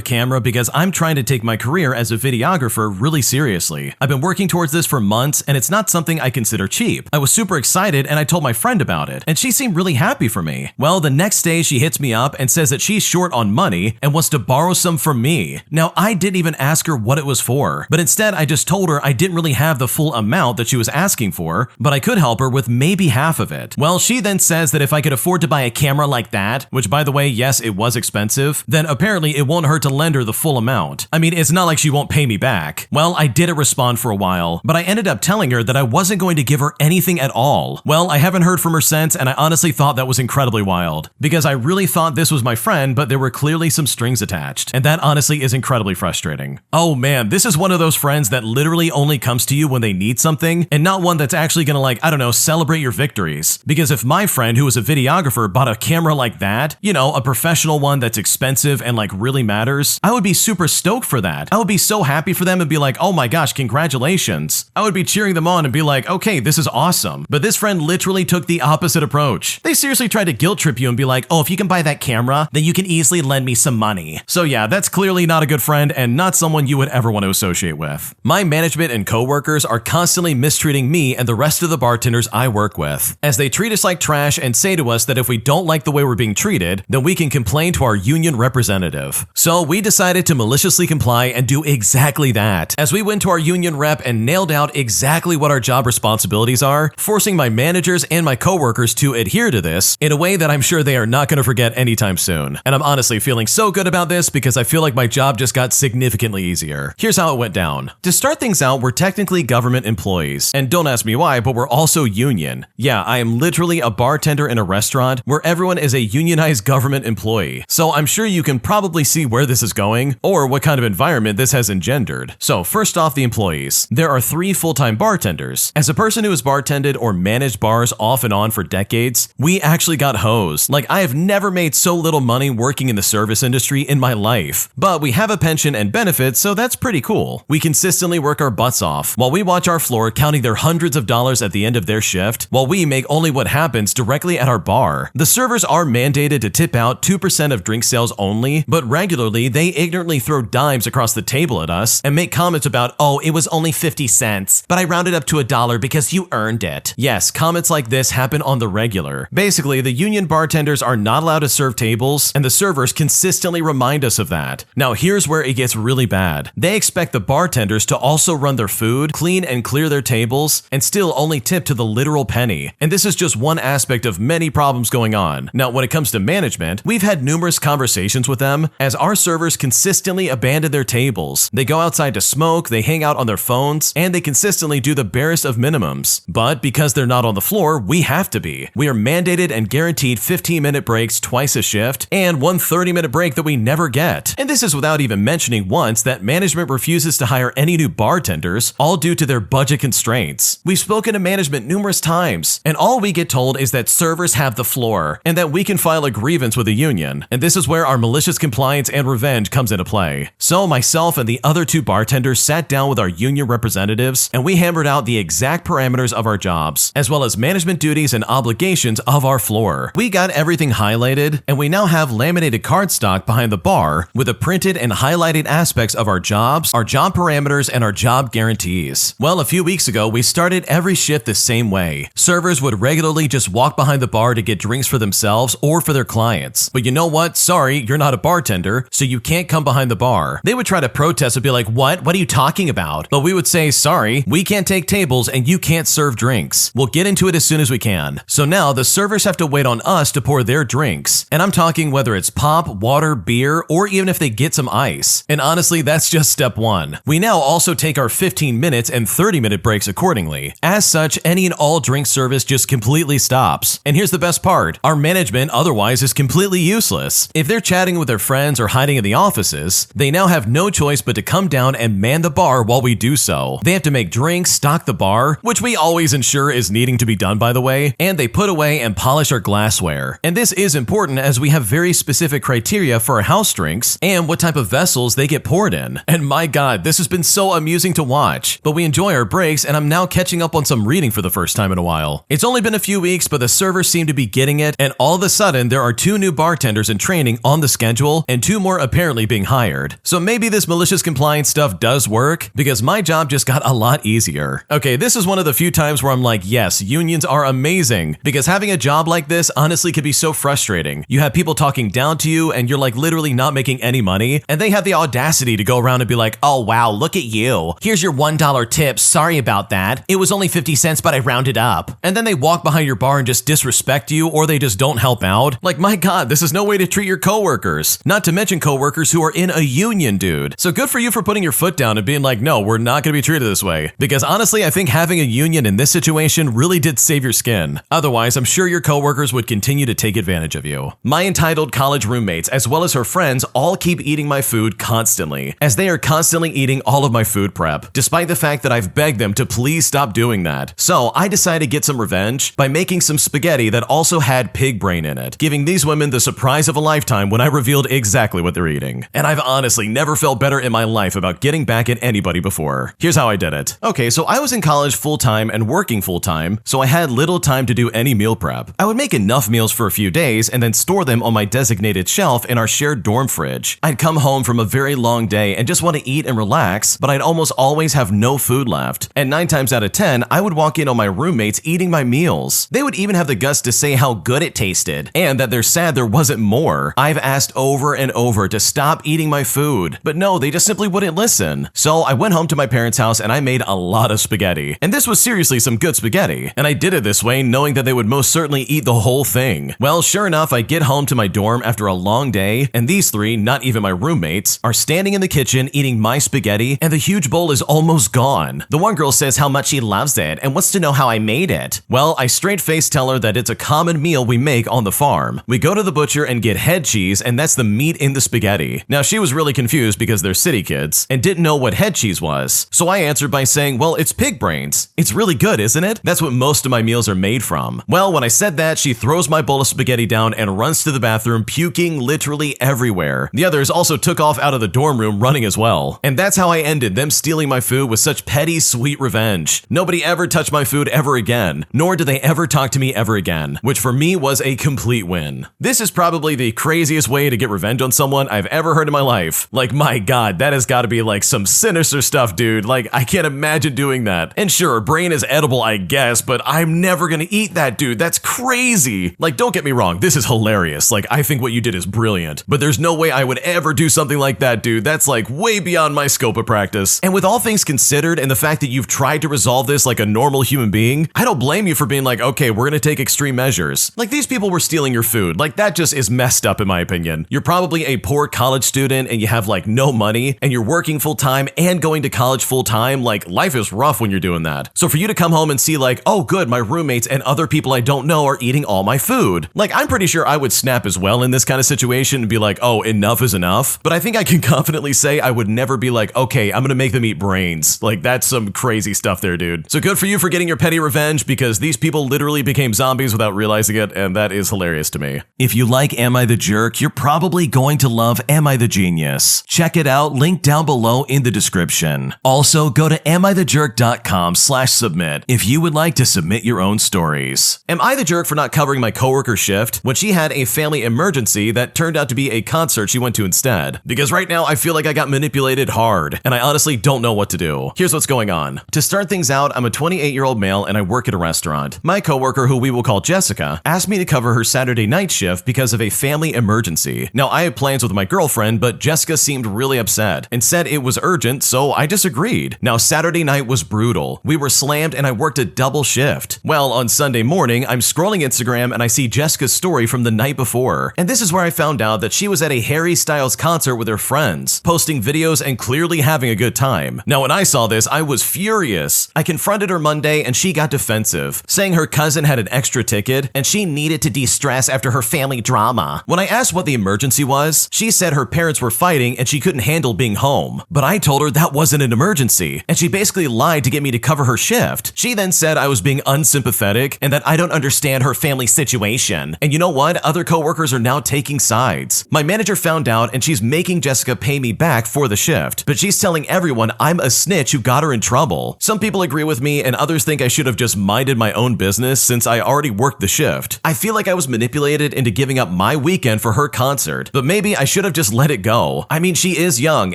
[SPEAKER 1] camera because I'm trying to take my career as a videographer really seriously. I've been working towards this for months and it's not something I consider cheap. I was super excited and I told my friend about it, and she seemed really happy for me. Well, the next day she hits me up and says that she's short on money and wants to borrow some from me. Now, I didn't even ask her what it was for, but instead I just told her I didn't really have the full amount that she was asking for, but I could help her with maybe half of it. Well, she then says that if I could afford to buy a camera like that, which by the way, yes, it was expensive, then apparently it won't hurt to lend her the full amount. I mean, it's not like she won't pay me back. Well, I didn't respond for a while, but I ended up telling her that I wasn't going to give her anything at all. Well, I haven't heard from her since, and I honestly thought that was incredibly wild, because I really thought this was my friend, but there were clearly some strings attached, and that honestly is incredibly frustrating. Oh man, this is one of those friends that literally only comes to you when they need something, and not one that's actually gonna like, I don't know, celebrate your victories. Because if my friend who was a videographer bought a camera like that, you know, a professional one that's expensive and like really matters, I would be super stoked for that. I would be so happy for them and be like, oh my gosh, congratulations. I would be cheering them on and be like, okay, this is awesome. But this friend literally took the opposite approach. They seriously tried to guilt trip you and be like, oh, if you can buy that camera, then you can easily lend me some money. So yeah, that's clearly not a good friend and not someone you would ever want to associate with. My management and coworkers are constantly mistreating me and the rest of the bartenders I work with, as they treat us like trash and say to us that if we don't like the way we're being treated, then we can complain to our union representative. So we decided to maliciously comply and do exactly that, as we went to our union rep and nailed out exactly what our job responsibilities are, forcing my managers and my coworkers to adhere to this in a way that I'm sure they are not going to forget anytime soon. And I'm honestly feeling so good about this because I feel like my job just got significantly easier. Here's how it went down. To start things out, we're technically government employees. And don't ask me why, but we're also union. Yeah, I am literally a bartender in a restaurant where everyone is a unionized government employee. So I'm sure you can probably see where this is going or what kind of environment this has engendered. So first off, the employees. There are 3 full-time bartenders. As a person who has bartended or managed bars off and on for decades, we actually got hosed. Like, I have never made so little money working in the service industry in my life. But we have a pension and benefits, so that's pretty cool. We consistently work our butts off while we watch our floor counting their hundreds of dollars at the end of their shift, while we make only what happens directly at our bar. The servers are mandated to tip out 2% of drink sales only, but regularly they ignorantly throw dimes across the table at us and make comments about, oh, it was only 50 cents, but I rounded up to $1 because you earned it. Yes, comments like this happen on the regular. Basically, the union bartenders are not allowed to serve tables, and the servers consistently remind us of that. Now, here's where it gets really bad. They expect the bartenders to also run their food, clean and clear their tables, and still only tip to the literal penny. And this is just one aspect of many problems going on. Now, when it comes to management, we've had numerous conversations with them as our servers consistently abandon their tables. They go outside to smoke, they hang out on their phones, and they consistently do the barest of minimums. But because they're not on the floor, we have to be. We are mandated and guaranteed 15-minute breaks twice a shift, and one 30-minute break that we never get. And this is without even mentioning once that management refuses to hire any new bartenders, all due to their budget constraints. We've spoken to management numerous times, and all we get told is that servers have the floor, and that we can file a grievance with the union. And this is where our malicious compliance and revenge comes into play. So myself and the other two bartenders sat down with our union representatives, and we hammered out the exact parameters of our jobs, as well as management duties and obligations of our floor. We got everything highlighted, and we now have laminated cardstock behind the bar with the printed and highlighted aspects of our jobs, our job parameters, and our job guarantees. Well, a few weeks ago, we started every shift the same way. Servers would regularly just walk behind the bar to get drinks for themselves or for their clients. But you know what? Sorry, you're not a bartender, so you can't come behind the bar. They would try to protest and be like, what are you talking about? But we would say, sorry, we can't take tables and you can't serve drinks. We'll get into it as soon as we can. So now the servers have to wait on us to pour their drinks. And I'm talking whether it's pop, water, beer, or even if they get some ice. And honestly, that's just step one. We now also take our 15 minutes and 30-minute breaks accordingly. As such, any and all drink service just completely stops. And here's the best part. Our management otherwise is completely useless. If they're chatting with their friends or hiding in the offices, they now have no choice but to come down and man the bar while we do so. They have to make drinks, stock the bar, which we always ensure is needing to be done by the way, and they put away and polish our glassware. And this is important as we have very specific criteria for our house drinks and what type of vessels they get poured in. And my god, this has been so amusing to watch. But we enjoy our breaks, and I'm now catching up on some reading for the first time in a while. It's only been a few weeks, but the servers seem to be getting it, and all of a sudden there are 2 new bartenders in training on the schedule and 2 more apparently being hired. So maybe this malicious compliance stuff does work, because my job just got a lot easier. Okay, this is one of the few times where I'm like, yes, unions are amazing, because having a job like this honestly can be so frustrating. You have people talking down to you and you're like literally not making any money, and they have the audacity to go around and be like, oh wow, look at you. Here's your $1 tip, sorry about that. It was only 50 cents, but I rounded up. And then they walk behind your bar and just disrespect you, or they just don't help out. Like, my god, this is no way to treat your coworkers. Not to mention coworkers who are in a union, dude. So good for you for putting your foot down and being like, no, we're not gonna be treated this way. Because honestly, I think having a union in this situation really did save your skin. Otherwise, I'm sure your coworkers would continue to take advantage of you. My entitled college roommates, as well as her friends, all keep eating my food constantly, as they are constantly eating all of my food prep, despite the fact that I've begged them to please stop doing that. So I decided to get some revenge by making some spaghetti that also had pig brain in it, giving these women the surprise of a lifetime when I revealed exactly what they're eating. And I've honestly never felt better in my life about getting back at anybody before. Here's how I did it. Okay, so I was in college full-time and working full-time, so I had little time to do any meal prep. I would make enough meals for a few days and then store them on my designated shelf in our shared dorm fridge. I'd come home from a very long day and just want to eat and relax, but I'd almost always have no food left. And 9 times out of 10, I would walk in on my roommates eating my meals. They would even have the guts to say how good it tasted, and that they're sad there wasn't more. I've asked over and over to stop eating my food, but no, they just simply wouldn't listen. So I went home to my parents' house and I made a lot of spaghetti. And this was seriously some good spaghetti. And I did it this way knowing that they would most certainly eat the whole thing. Well, sure enough, I get home to my dorm after a long day, and these 3, not even my roommates, are standing in the kitchen eating my spaghetti, and the huge bowl is almost gone. The one girl says how much she loves it and wants to know how I made it. Well, I straight-faced tell her that it's a common meal we make on the farm. We go to the butcher and get head cheese, and that's the meat in the spaghetti. Now, she was really confused because they're city kids and didn't know what head cheese was. So I answered by saying, well, it's pig brains. It's really good, isn't isn't it? That's what most of my meals are made from. Well, when I said that, she throws my bowl of spaghetti down and runs to the bathroom, puking literally everywhere. The others also took off out of the dorm room running as well. And that's how I ended them stealing my food with such petty, sweet revenge. Nobody ever touched my food ever again, nor did they ever talk to me ever again, which for me was a complete win. This is probably the craziest way to get revenge on someone I've ever heard in my life. Like, my God, that has got to be like some sinister stuff, dude. Like, I can't imagine doing that. And sure, brain is edible, I guess, but I'm never gonna eat that, dude. That's crazy. Like, don't get me wrong, this is hilarious. Like, I think what you did is brilliant, but there's no way I would ever do something like that, dude. That's like way beyond my scope of practice. And with all things considered and the fact that you've tried to resolve this like a normal human being, I don't blame you for being like, okay, we're gonna take extreme measures. Like, these people were stealing your food. Like, that just is messed up in my opinion. You're probably a poor college student and you have like no money and you're working full time and going to college full time. Like, life is rough when you're doing that. So for you to come home and see like, oh good, my roommates and other people I don't know are eating all my food. Like, I'm pretty sure I would snap as well in this kind of situation and be like, oh, enough is enough. But I think I can confidently say I would never be like, okay, I'm gonna make them eat brains. Like, that's some crazy stuff there, dude. So good for you for getting your petty revenge, because these people literally became zombies without realizing it, and that is hilarious to me. If you like Am I the Jerk, you're probably going to love Am I the Genius. Check it out, link down below in the description. Also, go to amithejerk.com/submit if you would like to submit your own stories. Am I the jerk for not covering my coworker's shift when she had a family emergency that turned out to be a concert she went to instead? Because right now I feel like I got manipulated hard, and I honestly don't know what to do. Here's what's going on. To start things out, I'm a 28-year-old male and I work at a restaurant. My coworker, who we will call Jessica, asked me to cover her Saturday night shift because of a family emergency. Now, I had plans with my girlfriend, but Jessica seemed really upset and said it was urgent, so I disagreed. Now, Saturday night was brutal. We were slammed and I worked a double shift. Well, on Sunday morning, I'm scrolling Instagram and I see Jessica's story from the night before. And this is where I found out that she was at a Harry Styles concert with her friends, posting videos and clearly having a good time. Now, when I saw this, I was furious. I confronted her Monday and she got defensive, saying her cousin had an extra ticket and she needed to de-stress after her family drama. When I asked what the emergency was, she said her parents were fighting and she couldn't handle being home. But I told her that wasn't an emergency, and she basically lied to get me to cover her shift. She then said I was being unsympathetic and that I don't understand her family situation. And you know what? Other coworkers are now taking sides. My manager found out and she's making Jessica pay me back for the shift, but she's telling everyone I'm a snitch who got her in trouble. Some people agree with me and others think I should have just minded my own business since I already worked the shift. I feel like I was manipulated into giving up my weekend for her concert, but maybe I should have just let it go. I mean, she is young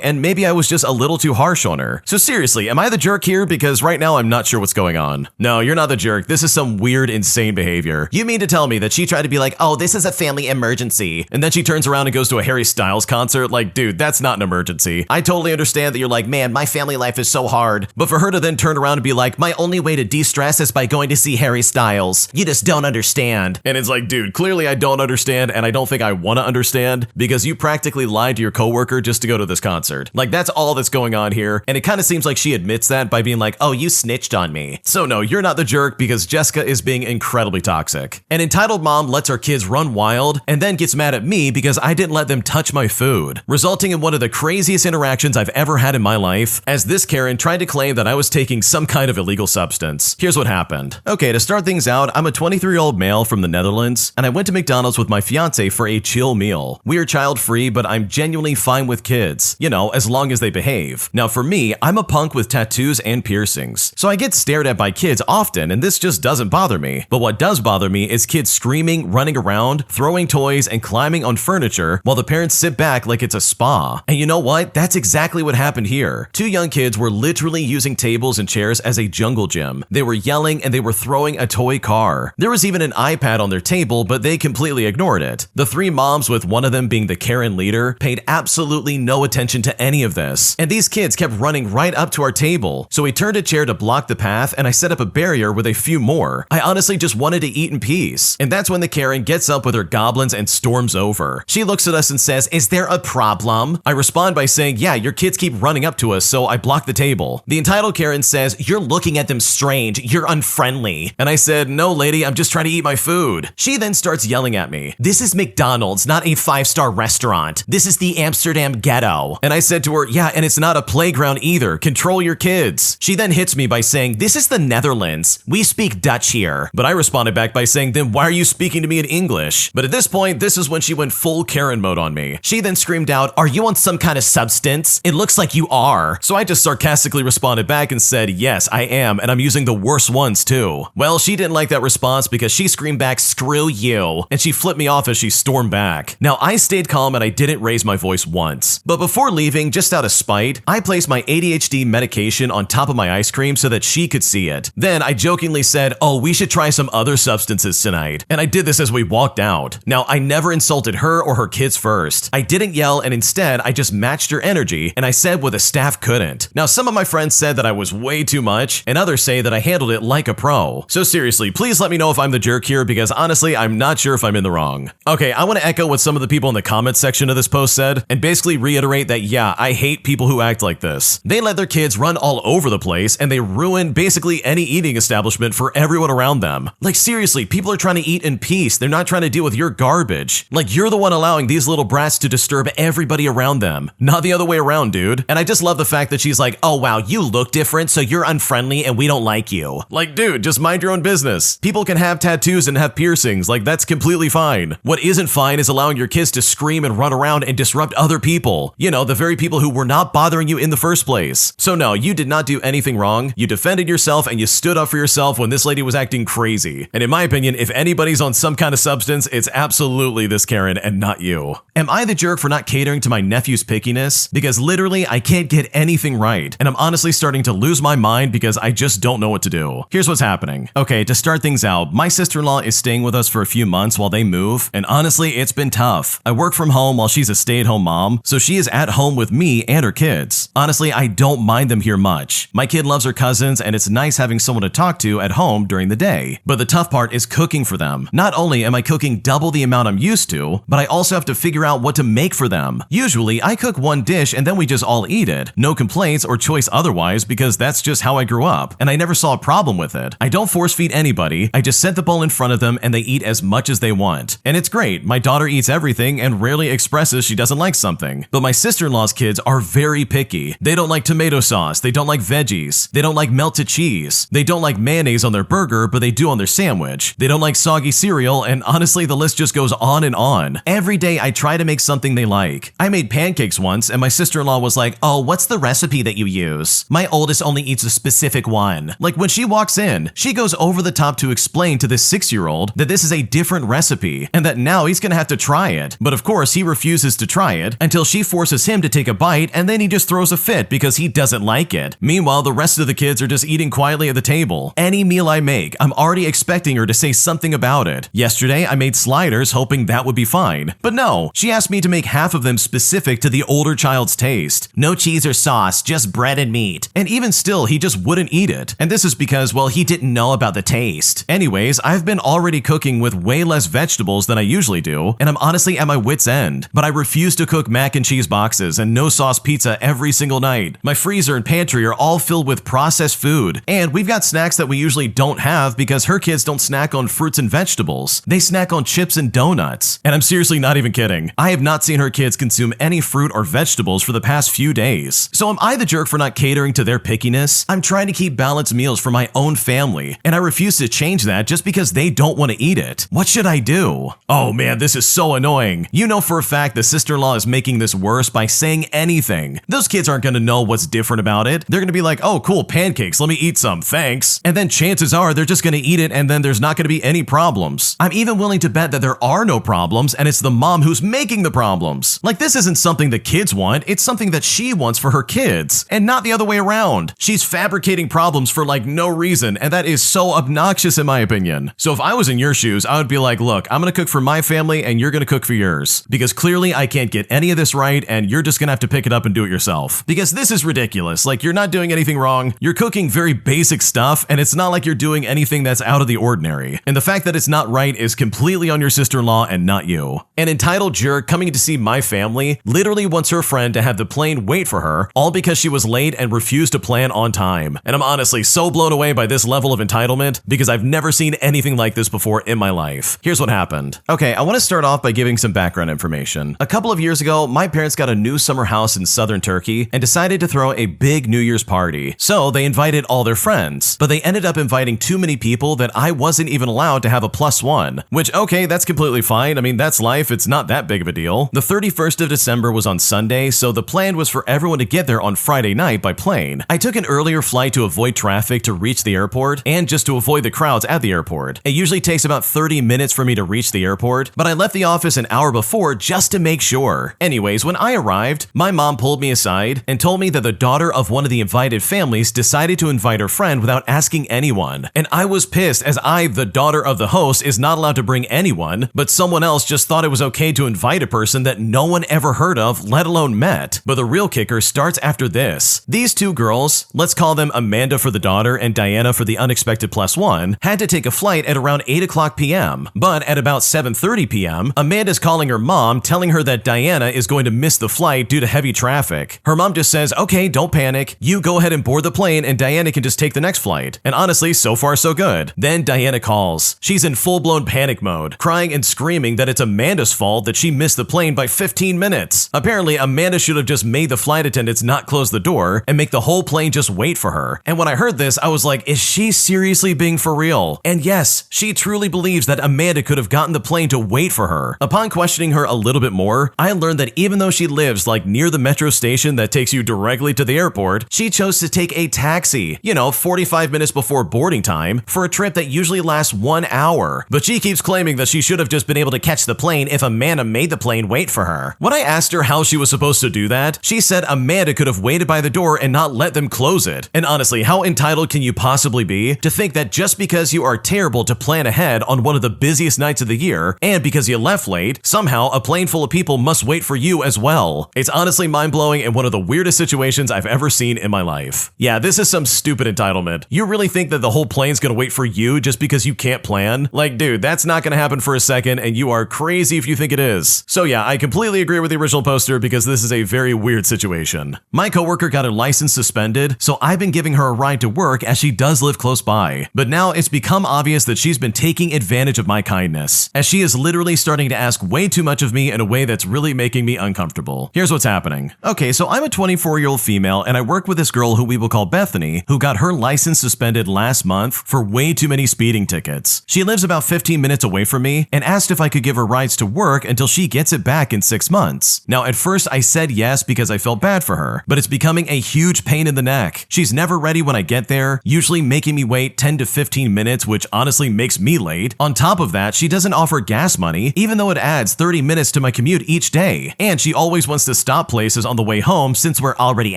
[SPEAKER 1] and maybe I was just a little too harsh on her. So seriously, am I the jerk here? Because right now I'm not sure what's going on. No, you're not the jerk. This is some weird, insane behavior. You mean to tell me that she tried to be like, oh, this is a family emergency, and then she turns around and goes to a Harry Styles concert? Like, dude, that's not an emergency. I totally understand that you're like, man, my family life is so hard. But for her to then turn around and be like, my only way to de-stress is by going to see Harry Styles. You just don't understand. And it's like, dude, clearly I don't understand, and I don't think I want to understand, because you practically lied to your coworker just to go to this concert. Like, that's all that's going on here, and it kind of seems like she admits that by being like, oh, you snitched on me. So no, you're not the jerk, because Jessica is being incredibly toxic. An entitled mom lets her kids run wild and then gets mad at me because I didn't let them touch my food, resulting in one of the craziest interactions I've ever had in my life, as this Karen tried to claim that I was taking some kind of illegal substance. Here's what happened. Okay, to start things out, I'm a 23-year-old male from the Netherlands, and I went to McDonald's with my fiance for a chill meal. We are child-free, but I'm genuinely fine with kids, you know, as long as they behave. Now for me, I'm a punk with tattoos and piercings, so I get stared at by kids often, and this just doesn't bother me. But what does bother me is kids screaming, running around, throwing toys, and climbing on furniture while the parents sit back like it's a spa. And you know what? That's exactly what happened here. Two young kids were literally using tables and chairs as a jungle gym. They were yelling and they were throwing a toy car. There was even an iPad on their table, but they completely ignored it. The three moms, with one of them being the Karen leader, paid absolutely no attention to any of this. And these kids kept running right up to our table. So we turned a chair to block the path and I set up a barrier with a few more. I honestly just wanted to eat in peace. And that's when the Karen gets up with her goblins and storms over. She looks at us and says, "Is there a problem?" I respond by saying, "Yeah, your kids keep running up to us, so I block the table." The entitled Karen says, "You're looking at them strange. You're unfriendly." And I said, "No, lady, I'm just trying to eat my food." She then starts yelling at me. "This is McDonald's, not a 5-star restaurant. This is the Amsterdam ghetto." And I said to her, "Yeah, and it's not a playground either. Control your kids." She then hits me by saying, "This is the
[SPEAKER 2] Netherlands. We speak Dutch here.
[SPEAKER 1] But I responded back by saying, then why are you speaking to me in English? But at this point, this is when she went full Karen mode on me.
[SPEAKER 2] She then screamed out, "Are you on some kind of substance? It looks like you are."
[SPEAKER 1] So I just sarcastically responded back and said, yes, I am, and I'm using the worst ones too. Well, she didn't like that response because she screamed back, "Screw you," and she flipped me off as she stormed back. Now, I stayed calm and I didn't raise my voice once. But before leaving, just out of spite, I placed my ADHD medication on top of my ice cream so that she could see it. Then I jokingly said, "Oh, we should try some other substances tonight." And I did this as we walked out. Now, I never insulted her or her kids first. I didn't yell, and instead, I just matched her energy, and I said what the staff couldn't. Now, some of my friends said that I was way too much, and others say that I handled it like a pro. So seriously, please let me know if I'm the jerk here, because honestly, I'm not sure if I'm in the wrong. Okay, I want to echo what some of the people in the comments section of this post said, and basically reiterate that yeah, I hate people who act like this. They let their kids run all over the place, and they ruin basically any eating establishment for everyone around them. Like seriously, people are trying to eat in peace. They're not trying to deal with your garbage. Like you're the one allowing these little brats to disturb everybody around them, not the other way around, dude. And I just love the fact that she's like, "Oh wow, you look different, so you're unfriendly and we don't like you." Like dude, just mind your own business. People can have tattoos and have piercings, like that's completely fine. What isn't fine is allowing your kids to scream and run around and disrupt other people. You know, the very people who were not bothering you in the first place. So no, you did not do anything wrong. You defended yourself and you stood up for yourself when this lady was acting crazy. And in my opinion, if anybody's on some kind of substance, it's absolutely this Karen and not you. Am I the jerk for not catering to my nephew's pickiness? Because literally, I can't get anything right. And I'm honestly starting to lose my mind because I just don't know what to do. Here's what's happening. Okay, to start things out, my sister-in-law is staying with us for a few months while they move, and honestly, it's been tough. I work from home while she's a stay-at-home mom, so she is at home with me and her kids. Honestly, I don't mind them here much. My kid loves her cousins, and it's nice having someone to talk to at home during the day. But the tough part is cooking for them. Not only am I cooking double the amount I'm used to, but I also have to figure out what to make for them. Usually, I cook one dish and then we just all eat it. No complaints or choice otherwise because that's just how I grew up, and I never saw a problem with it. I don't force feed anybody, I just set the bowl in front of them and they eat as much as they want. And it's great, my daughter eats everything and rarely expresses she doesn't like something. But my sister-in-law's kids are very picky. They don't like tomato sauce, they don't like veggies, they don't like melted cheese, they don't like mayonnaise on their burger but they do on their sandwich, they don't like soggy cereal, and honestly the list just goes on and on. Every day I try to make something they like. I made pancakes once and my sister-in-law was like, "Oh, what's the recipe that you use?" My oldest only eats a specific one. Like when she walks in, she goes over the top to explain to this 6-year-old that this is a different recipe and that now he's gonna have to try it. But of course he refuses to try it until she forces him to take a bite, and then he just throws a fit because he doesn't like it. Meanwhile, the rest of the kids are just eating quietly at the table. Any meal I make, I'm already expecting her to say something about it. Yesterday, I made sliders hoping that would be fine. But no, she asked me to make half of them specific to the older child's taste. No cheese or sauce, just bread and meat. And even still, he just wouldn't eat it. And this is because, well, he didn't know about the taste. Anyways, I've been already cooking with way less vegetables than I usually do, and I'm honestly at my wit's end. But I refuse to cook mac and cheese boxes and no sauce pizza every single night. My freezer and pantry are all filled with processed food. And we've got snacks that we usually don't have because her kids don't snack on fruits and vegetables. They snack on chips and donuts. And I'm seriously not even kidding. I have not seen her kids consume any fruit or vegetables for the past few days. So am I the jerk for not catering to their pickiness? I'm trying to keep balanced meals for my own family, and I refuse to change that just because they don't want to eat it. What should I do? Oh man, this is so annoying. You know for a fact the sister-in-law is making this worse by saying anything. Those kids aren't going to know what's different about it. They're going to be like, "Oh cool, pancakes, let me eat some, thanks." And then chances are they're just going to eat it and then there's not going to be any problems. I'm even willing to bet that there are no problems and it's the mom who's making the problems. Like this isn't something the kids want, it's something that she wants for her kids, and not the other way around. She's fabricating problems for like no reason, and that is so obnoxious in my opinion. So if I was in your shoes, I would be like, "Look, I'm gonna cook for my family and you're gonna cook for yours. Because clearly I can't get any of this right and you're just gonna have to pick it up and do it yourself. Because this is ridiculous. Like you're not doing anything wrong, you're cooking very basic stuff, and it's not like you're doing anything that's out of the ordinary. And the fact that it's not right is completely on your sister-in-law and not you." An entitled jerk coming to see my family literally wants her friend to have the plane wait for her, all because she was late and refused to plan on time. And I'm honestly so blown away by this level of entitlement because I've never seen anything like this before in my life. Here's what happened. Okay, I want to start off by giving some background information. A couple of years ago, my parents got a new summer house in southern Turkey and decided to throw a big New Year's party. So they invited all their friends. friends, but they ended up inviting too many people that I wasn't even allowed to have a +1, which, okay, that's completely fine. I mean, that's life. It's not that big of a deal. The 31st of December was on Sunday, so the plan was for everyone to get there on Friday night by plane. I took an earlier flight to avoid traffic to reach the airport and just to avoid the crowds at the airport. It usually takes about 30 minutes for me to reach the airport, but I left the office an hour before just to make sure. Anyways, when I arrived, my mom pulled me aside and told me that the daughter of one of the invited families decided to invite her friend without asking anyone. And I was pissed, as I, the daughter of the host, is not allowed to bring anyone, but someone else just thought it was okay to invite a person that no one ever heard of, let alone met. But the real kicker starts after this. These two girls, let's call them Amanda for the daughter and Diana for the unexpected +1, had to take a flight at around 8 o'clock p.m. But at about 7:30 p.m., Amanda's calling her mom, telling her that Diana is going to miss the flight due to heavy traffic. Her mom just says, okay, don't panic. You go ahead and board the plane and Diana can just take the next flight. And honestly, so far so good. Then Diana calls. She's in full-blown panic mode, crying and screaming that it's Amanda's fault that she missed the plane by 15 minutes. Apparently, Amanda should have just made the flight attendants not close the door and make the whole plane just wait for her. And when I heard this, I was like, is she seriously being for real? And yes, she truly believes that Amanda could have gotten the plane to wait for her. Upon questioning her a little bit more, I learned that even though she lives like near the metro station that takes you directly to the airport, she chose to take a taxi, 45 minutes before boarding time, for a trip that usually lasts 1 hour. But she keeps claiming that she should have just been able to catch the plane if Amanda made the plane wait for her. When I asked her how she was supposed to do that, she said Amanda could have waited by the door and not let them close it. And honestly, how entitled can you possibly be to think that just because you are terrible to plan ahead on one of the busiest nights of the year, and because you left late, somehow a plane full of people must wait for you as well? It's honestly mind-blowing and one of the weirdest situations I've ever seen in my life. Yeah, this is some stupid entitlement. You really think that the whole plane's gonna wait for you just because you can't plan? Like, dude, that's not gonna happen for a second, and you are crazy if you think it is. So yeah, I completely agree with the original poster because this is a very weird situation. My coworker got her license suspended, so I've been giving her a ride to work as she does live close by. But now it's become obvious that she's been taking advantage of my kindness, as she is literally starting to ask way too much of me in a way that's really making me uncomfortable. Here's what's happening. Okay, so I'm a 24-year-old female and I work with this girl who we will call Bethany, who got her license suspended last month for way too many speeding tickets. She lives about 15 minutes away from me and asked if I could give her rides to work until she gets it back in 6 months. Now, at first I said yes because I felt bad for her, but it's becoming a huge pain in the neck. She's never ready when I get there, usually making me wait 10 to 15 minutes, which honestly makes me late. On top of that, she doesn't offer gas money, even though it adds 30 minutes to my commute each day. And she always wants to stop places on the way home since we're already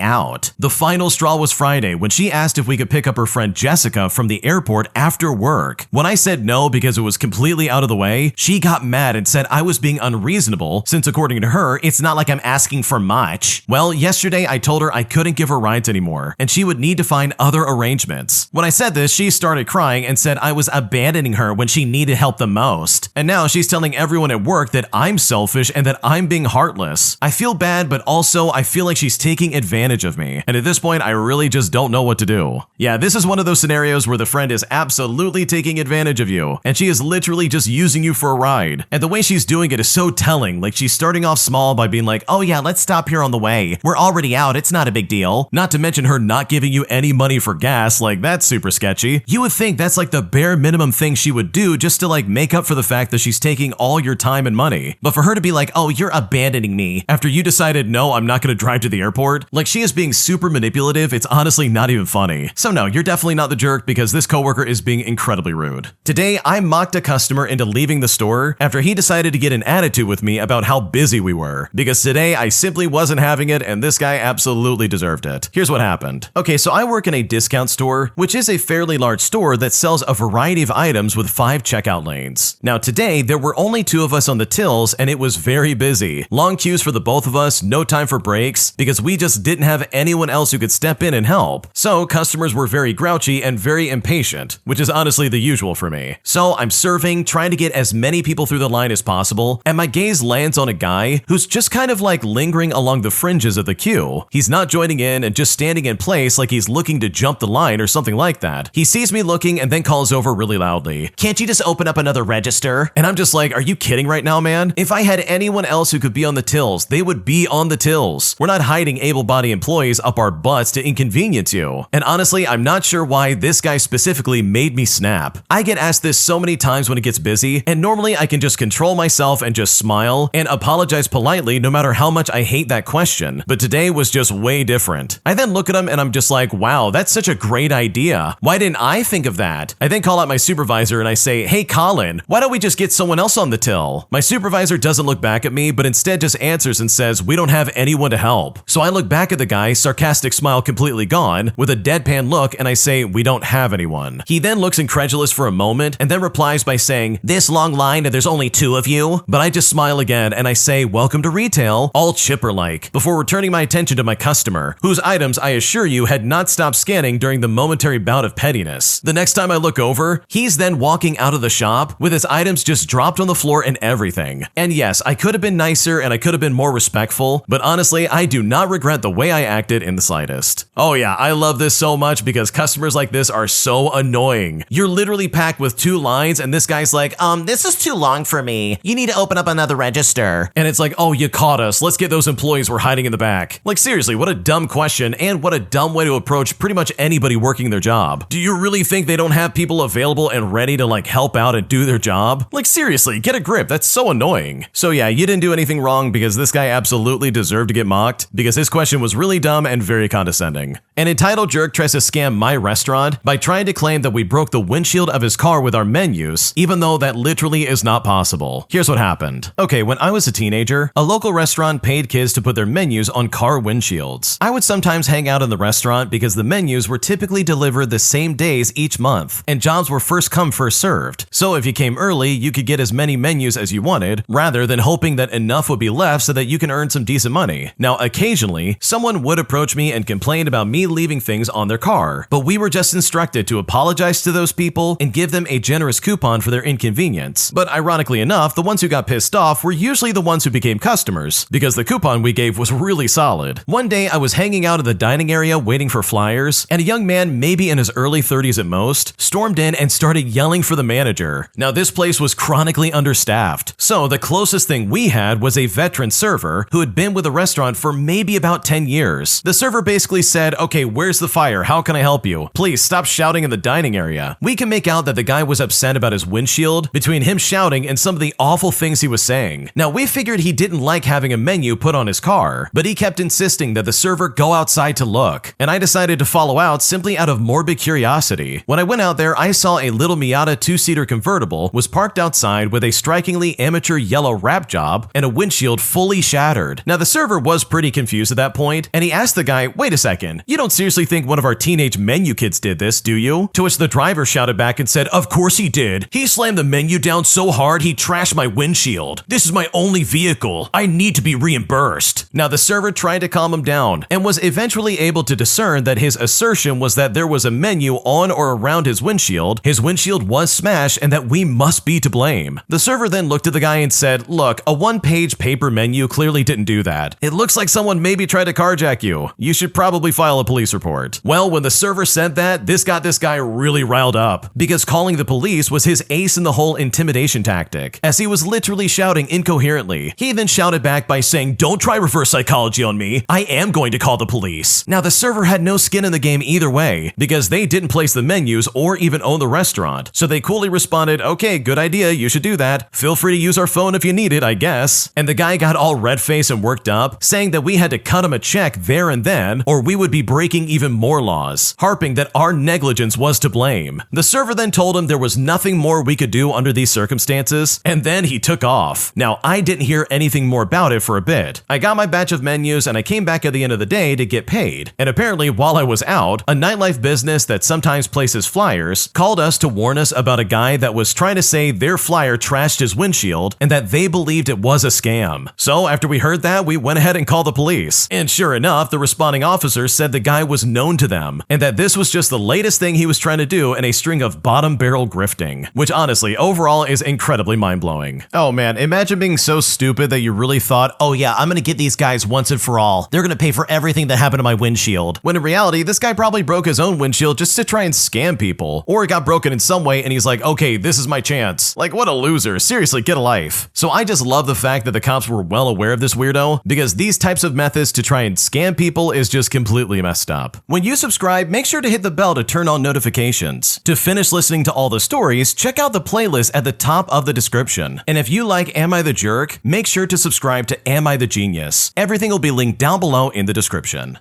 [SPEAKER 1] out. The final straw was Friday when she asked if we could pick up her friend Jessica from the airport after work. When I said no because it was completely out of the way, she got mad and said I was being unreasonable since, according to her, it's not like I'm asking for much. Well, yesterday I told her I couldn't give her rides anymore and she would need to find other arrangements. When I said this, she started crying and said I was abandoning her when she needed help the most. And now she's telling everyone at work that I'm selfish and that I'm being heartless. I feel bad, but also I feel like she's taking advantage of me. And at this point, I really just don't know what to do. Yeah, this is one of those scenarios where the friend is absolutely taking advantage of you, and she is literally just using you for a ride. And the way she's doing it is so telling. Like, she's starting off small by being like, oh yeah, let's stop here on the way. We're already out, it's not a big deal. Not to mention her not giving you any money for gas, like that's super sketchy. You would think that's like the bare minimum thing she would do just to like make up for the fact that she's taking all your time and money. But for her to be like, oh, you're abandoning me after you decided, no, I'm not gonna drive to the airport, like she is being super manipulative, it's honestly not even funny. So no, you're definitely not the jerk because this coworker is being incredibly rude. Today, I mocked a customer into leaving the store after he decided to get an attitude with me about how busy we were, because today I simply wasn't having it and this guy absolutely deserved it. Here's what happened. Okay, so I work in a discount store, which is a fairly large store that sells a variety of items with 5 checkout lanes. Now today, there were only 2 of us on the tills and it was very busy. Long queues for the both of us, no time for breaks, because we just didn't have anyone else who could step in and help. So customers were very grouchy and very impatient, which is honestly the usual for me. So I'm serving, trying to get as many people through the line as possible, and my gaze lands on a guy who's just kind of like lingering along the fringes of the queue. He's not joining in and just standing in place like he's looking to jump the line or something like that. He sees me looking and then calls over really loudly, "Can't you just open up another register?" And I'm just like, are you kidding right now, man? If I had anyone else who could be on the tills, they would be on the tills. We're not hiding able-bodied employees up our butts to inconvenience you. And honestly, I'm I'm not sure why this guy specifically made me snap. I get asked this so many times when it gets busy, and normally I can just control myself and just smile and apologize politely no matter how much I hate that question, but today was just way different. I then look at him and I'm just like, wow, that's such a great idea. Why didn't I think of that? I then call out my supervisor and I say, hey Colin, why don't we just get someone else on the till? My supervisor doesn't look back at me, but instead just answers and says, we don't have anyone to help. So I look back at the guy, sarcastic smile completely gone, with a deadpan look, and I say, we don't have anyone. He then looks incredulous for a moment and then replies by saying, this long line and there's only 2 of you? But I just smile again and I say, welcome to retail, all chipper-like, before returning my attention to my customer, whose items I assure you had not stopped scanning during the momentary bout of pettiness. The next time I look over, he's then walking out of the shop with his items just dropped on the floor and everything. And yes, I could have been nicer and I could have been more respectful, but honestly, I do not regret the way I acted in the slightest. Oh yeah, I love this so much because customers like this are so annoying. You're literally packed with 2 lines and this guy's like, this is too long for me. You need to open up another register. And it's like, oh, you caught us. Let's get those employees we're hiding in the back. Like seriously, what a dumb question and what a dumb way to approach pretty much anybody working their job. Do you really think they don't have people available and ready to like help out and do their job? Like seriously, get a grip. That's so annoying. So yeah, you didn't do anything wrong because this guy absolutely deserved to get mocked because his question was really dumb and very condescending. An entitled jerk tries to scam my restaurant by trying to claim that we broke the windshield of his car with our menus, even though that literally is not possible. Here's what happened. Okay, when I was a teenager, a local restaurant paid kids to put their menus on car windshields. I would sometimes hang out in the restaurant because the menus were typically delivered the same days each month, and jobs were first come, first served. So if you came early, you could get as many menus as you wanted, rather than hoping that enough would be left so that you can earn some decent money. Now, occasionally, someone would approach me and complain about me leaving things on their car, but we were just instructed to apologize to those people and give them a generous coupon for their inconvenience. But ironically enough, the ones who got pissed off were usually the ones who became customers, because the coupon we gave was really solid. One day, I was hanging out in the dining area waiting for flyers, and a young man, maybe in his early 30s at most, stormed in and started yelling for the manager. Now, this place was chronically understaffed, so the closest thing we had was a veteran server who had been with the restaurant for maybe about 10 years. The server basically said, okay, where's the fire? How can I help you? Please stop shouting in the dining area. We can make out that the guy was upset about his windshield between him shouting and some of the awful things he was saying. Now, we figured he didn't like having a menu put on his car, but he kept insisting that the server go outside to look, and I decided to follow out simply out of morbid curiosity. When I went out there, I saw a little Miata 2-seater convertible was parked outside with a strikingly amateur yellow wrap job and a windshield fully shattered. Now, the server was pretty confused at that point, and he asked the guy, wait a second, you don't seriously think one of our teenage menu kids did this, do you? To which the driver shouted back and said, of course he did. He slammed the menu down so hard he trashed my windshield. This is my only vehicle. I need to be reimbursed. Now, the server tried to calm him down and was eventually able to discern that his assertion was that there was a menu on or around his windshield was smashed, and that we must be to blame. The server then looked at the guy and said, look, a 1-page paper menu clearly didn't do that. It looks like someone maybe tried to carjack you. You should probably file a police report. Well, when the server said that, this got this guy really riled up, because calling the police was his ace in the whole intimidation tactic, as he was literally shouting incoherently. He then shouted back by saying, don't try reverse psychology on me. I am going to call the police. Now, the server had no skin in the game either way, because they didn't place the menus or even own the restaurant, so they coolly responded, okay, good idea, you should do that. Feel free to use our phone if you need it, I guess. And the guy got all red-faced and worked up, saying that we had to cut him a check there and then, or we would be breaking even more laws, harping that our negligence was to blame. The server then told him there was nothing more we could do under these circumstances, and then he took off. Now, I didn't hear anything more about it for a bit. I got my batch of menus and I came back at the end of the day to get paid, and apparently while I was out, a nightlife business that sometimes places flyers called us to warn us about a guy that was trying to say their flyer trashed his windshield and that they believed it was a scam. So after we heard that, we went ahead and called the police. And sure enough, the responding officer said the guy was known to them and that this was just the latest thing he was trying to do in a string of bottom barrel grifting, which honestly, overall is incredibly mind-blowing. Oh man, imagine being so stupid that you really thought, oh yeah, I'm gonna get these guys once and for all. They're gonna pay for everything that happened to my windshield. When in reality, this guy probably broke his own windshield just to try and scam people. Or it got broken in some way and he's like, okay, this is my chance. Like, what a loser. Seriously, get a life. So I just love the fact that the cops were well aware of this weirdo, because these types of methods to try and scam people is just completely messed up. When you subscribe, make sure to hit the bell to turn on notifications. To finish listening to all the stories, check out the playlist at the top of the description. And if you like Am I the Jerk, make sure to subscribe to Am I the Genius. Everything will be linked down below in the description.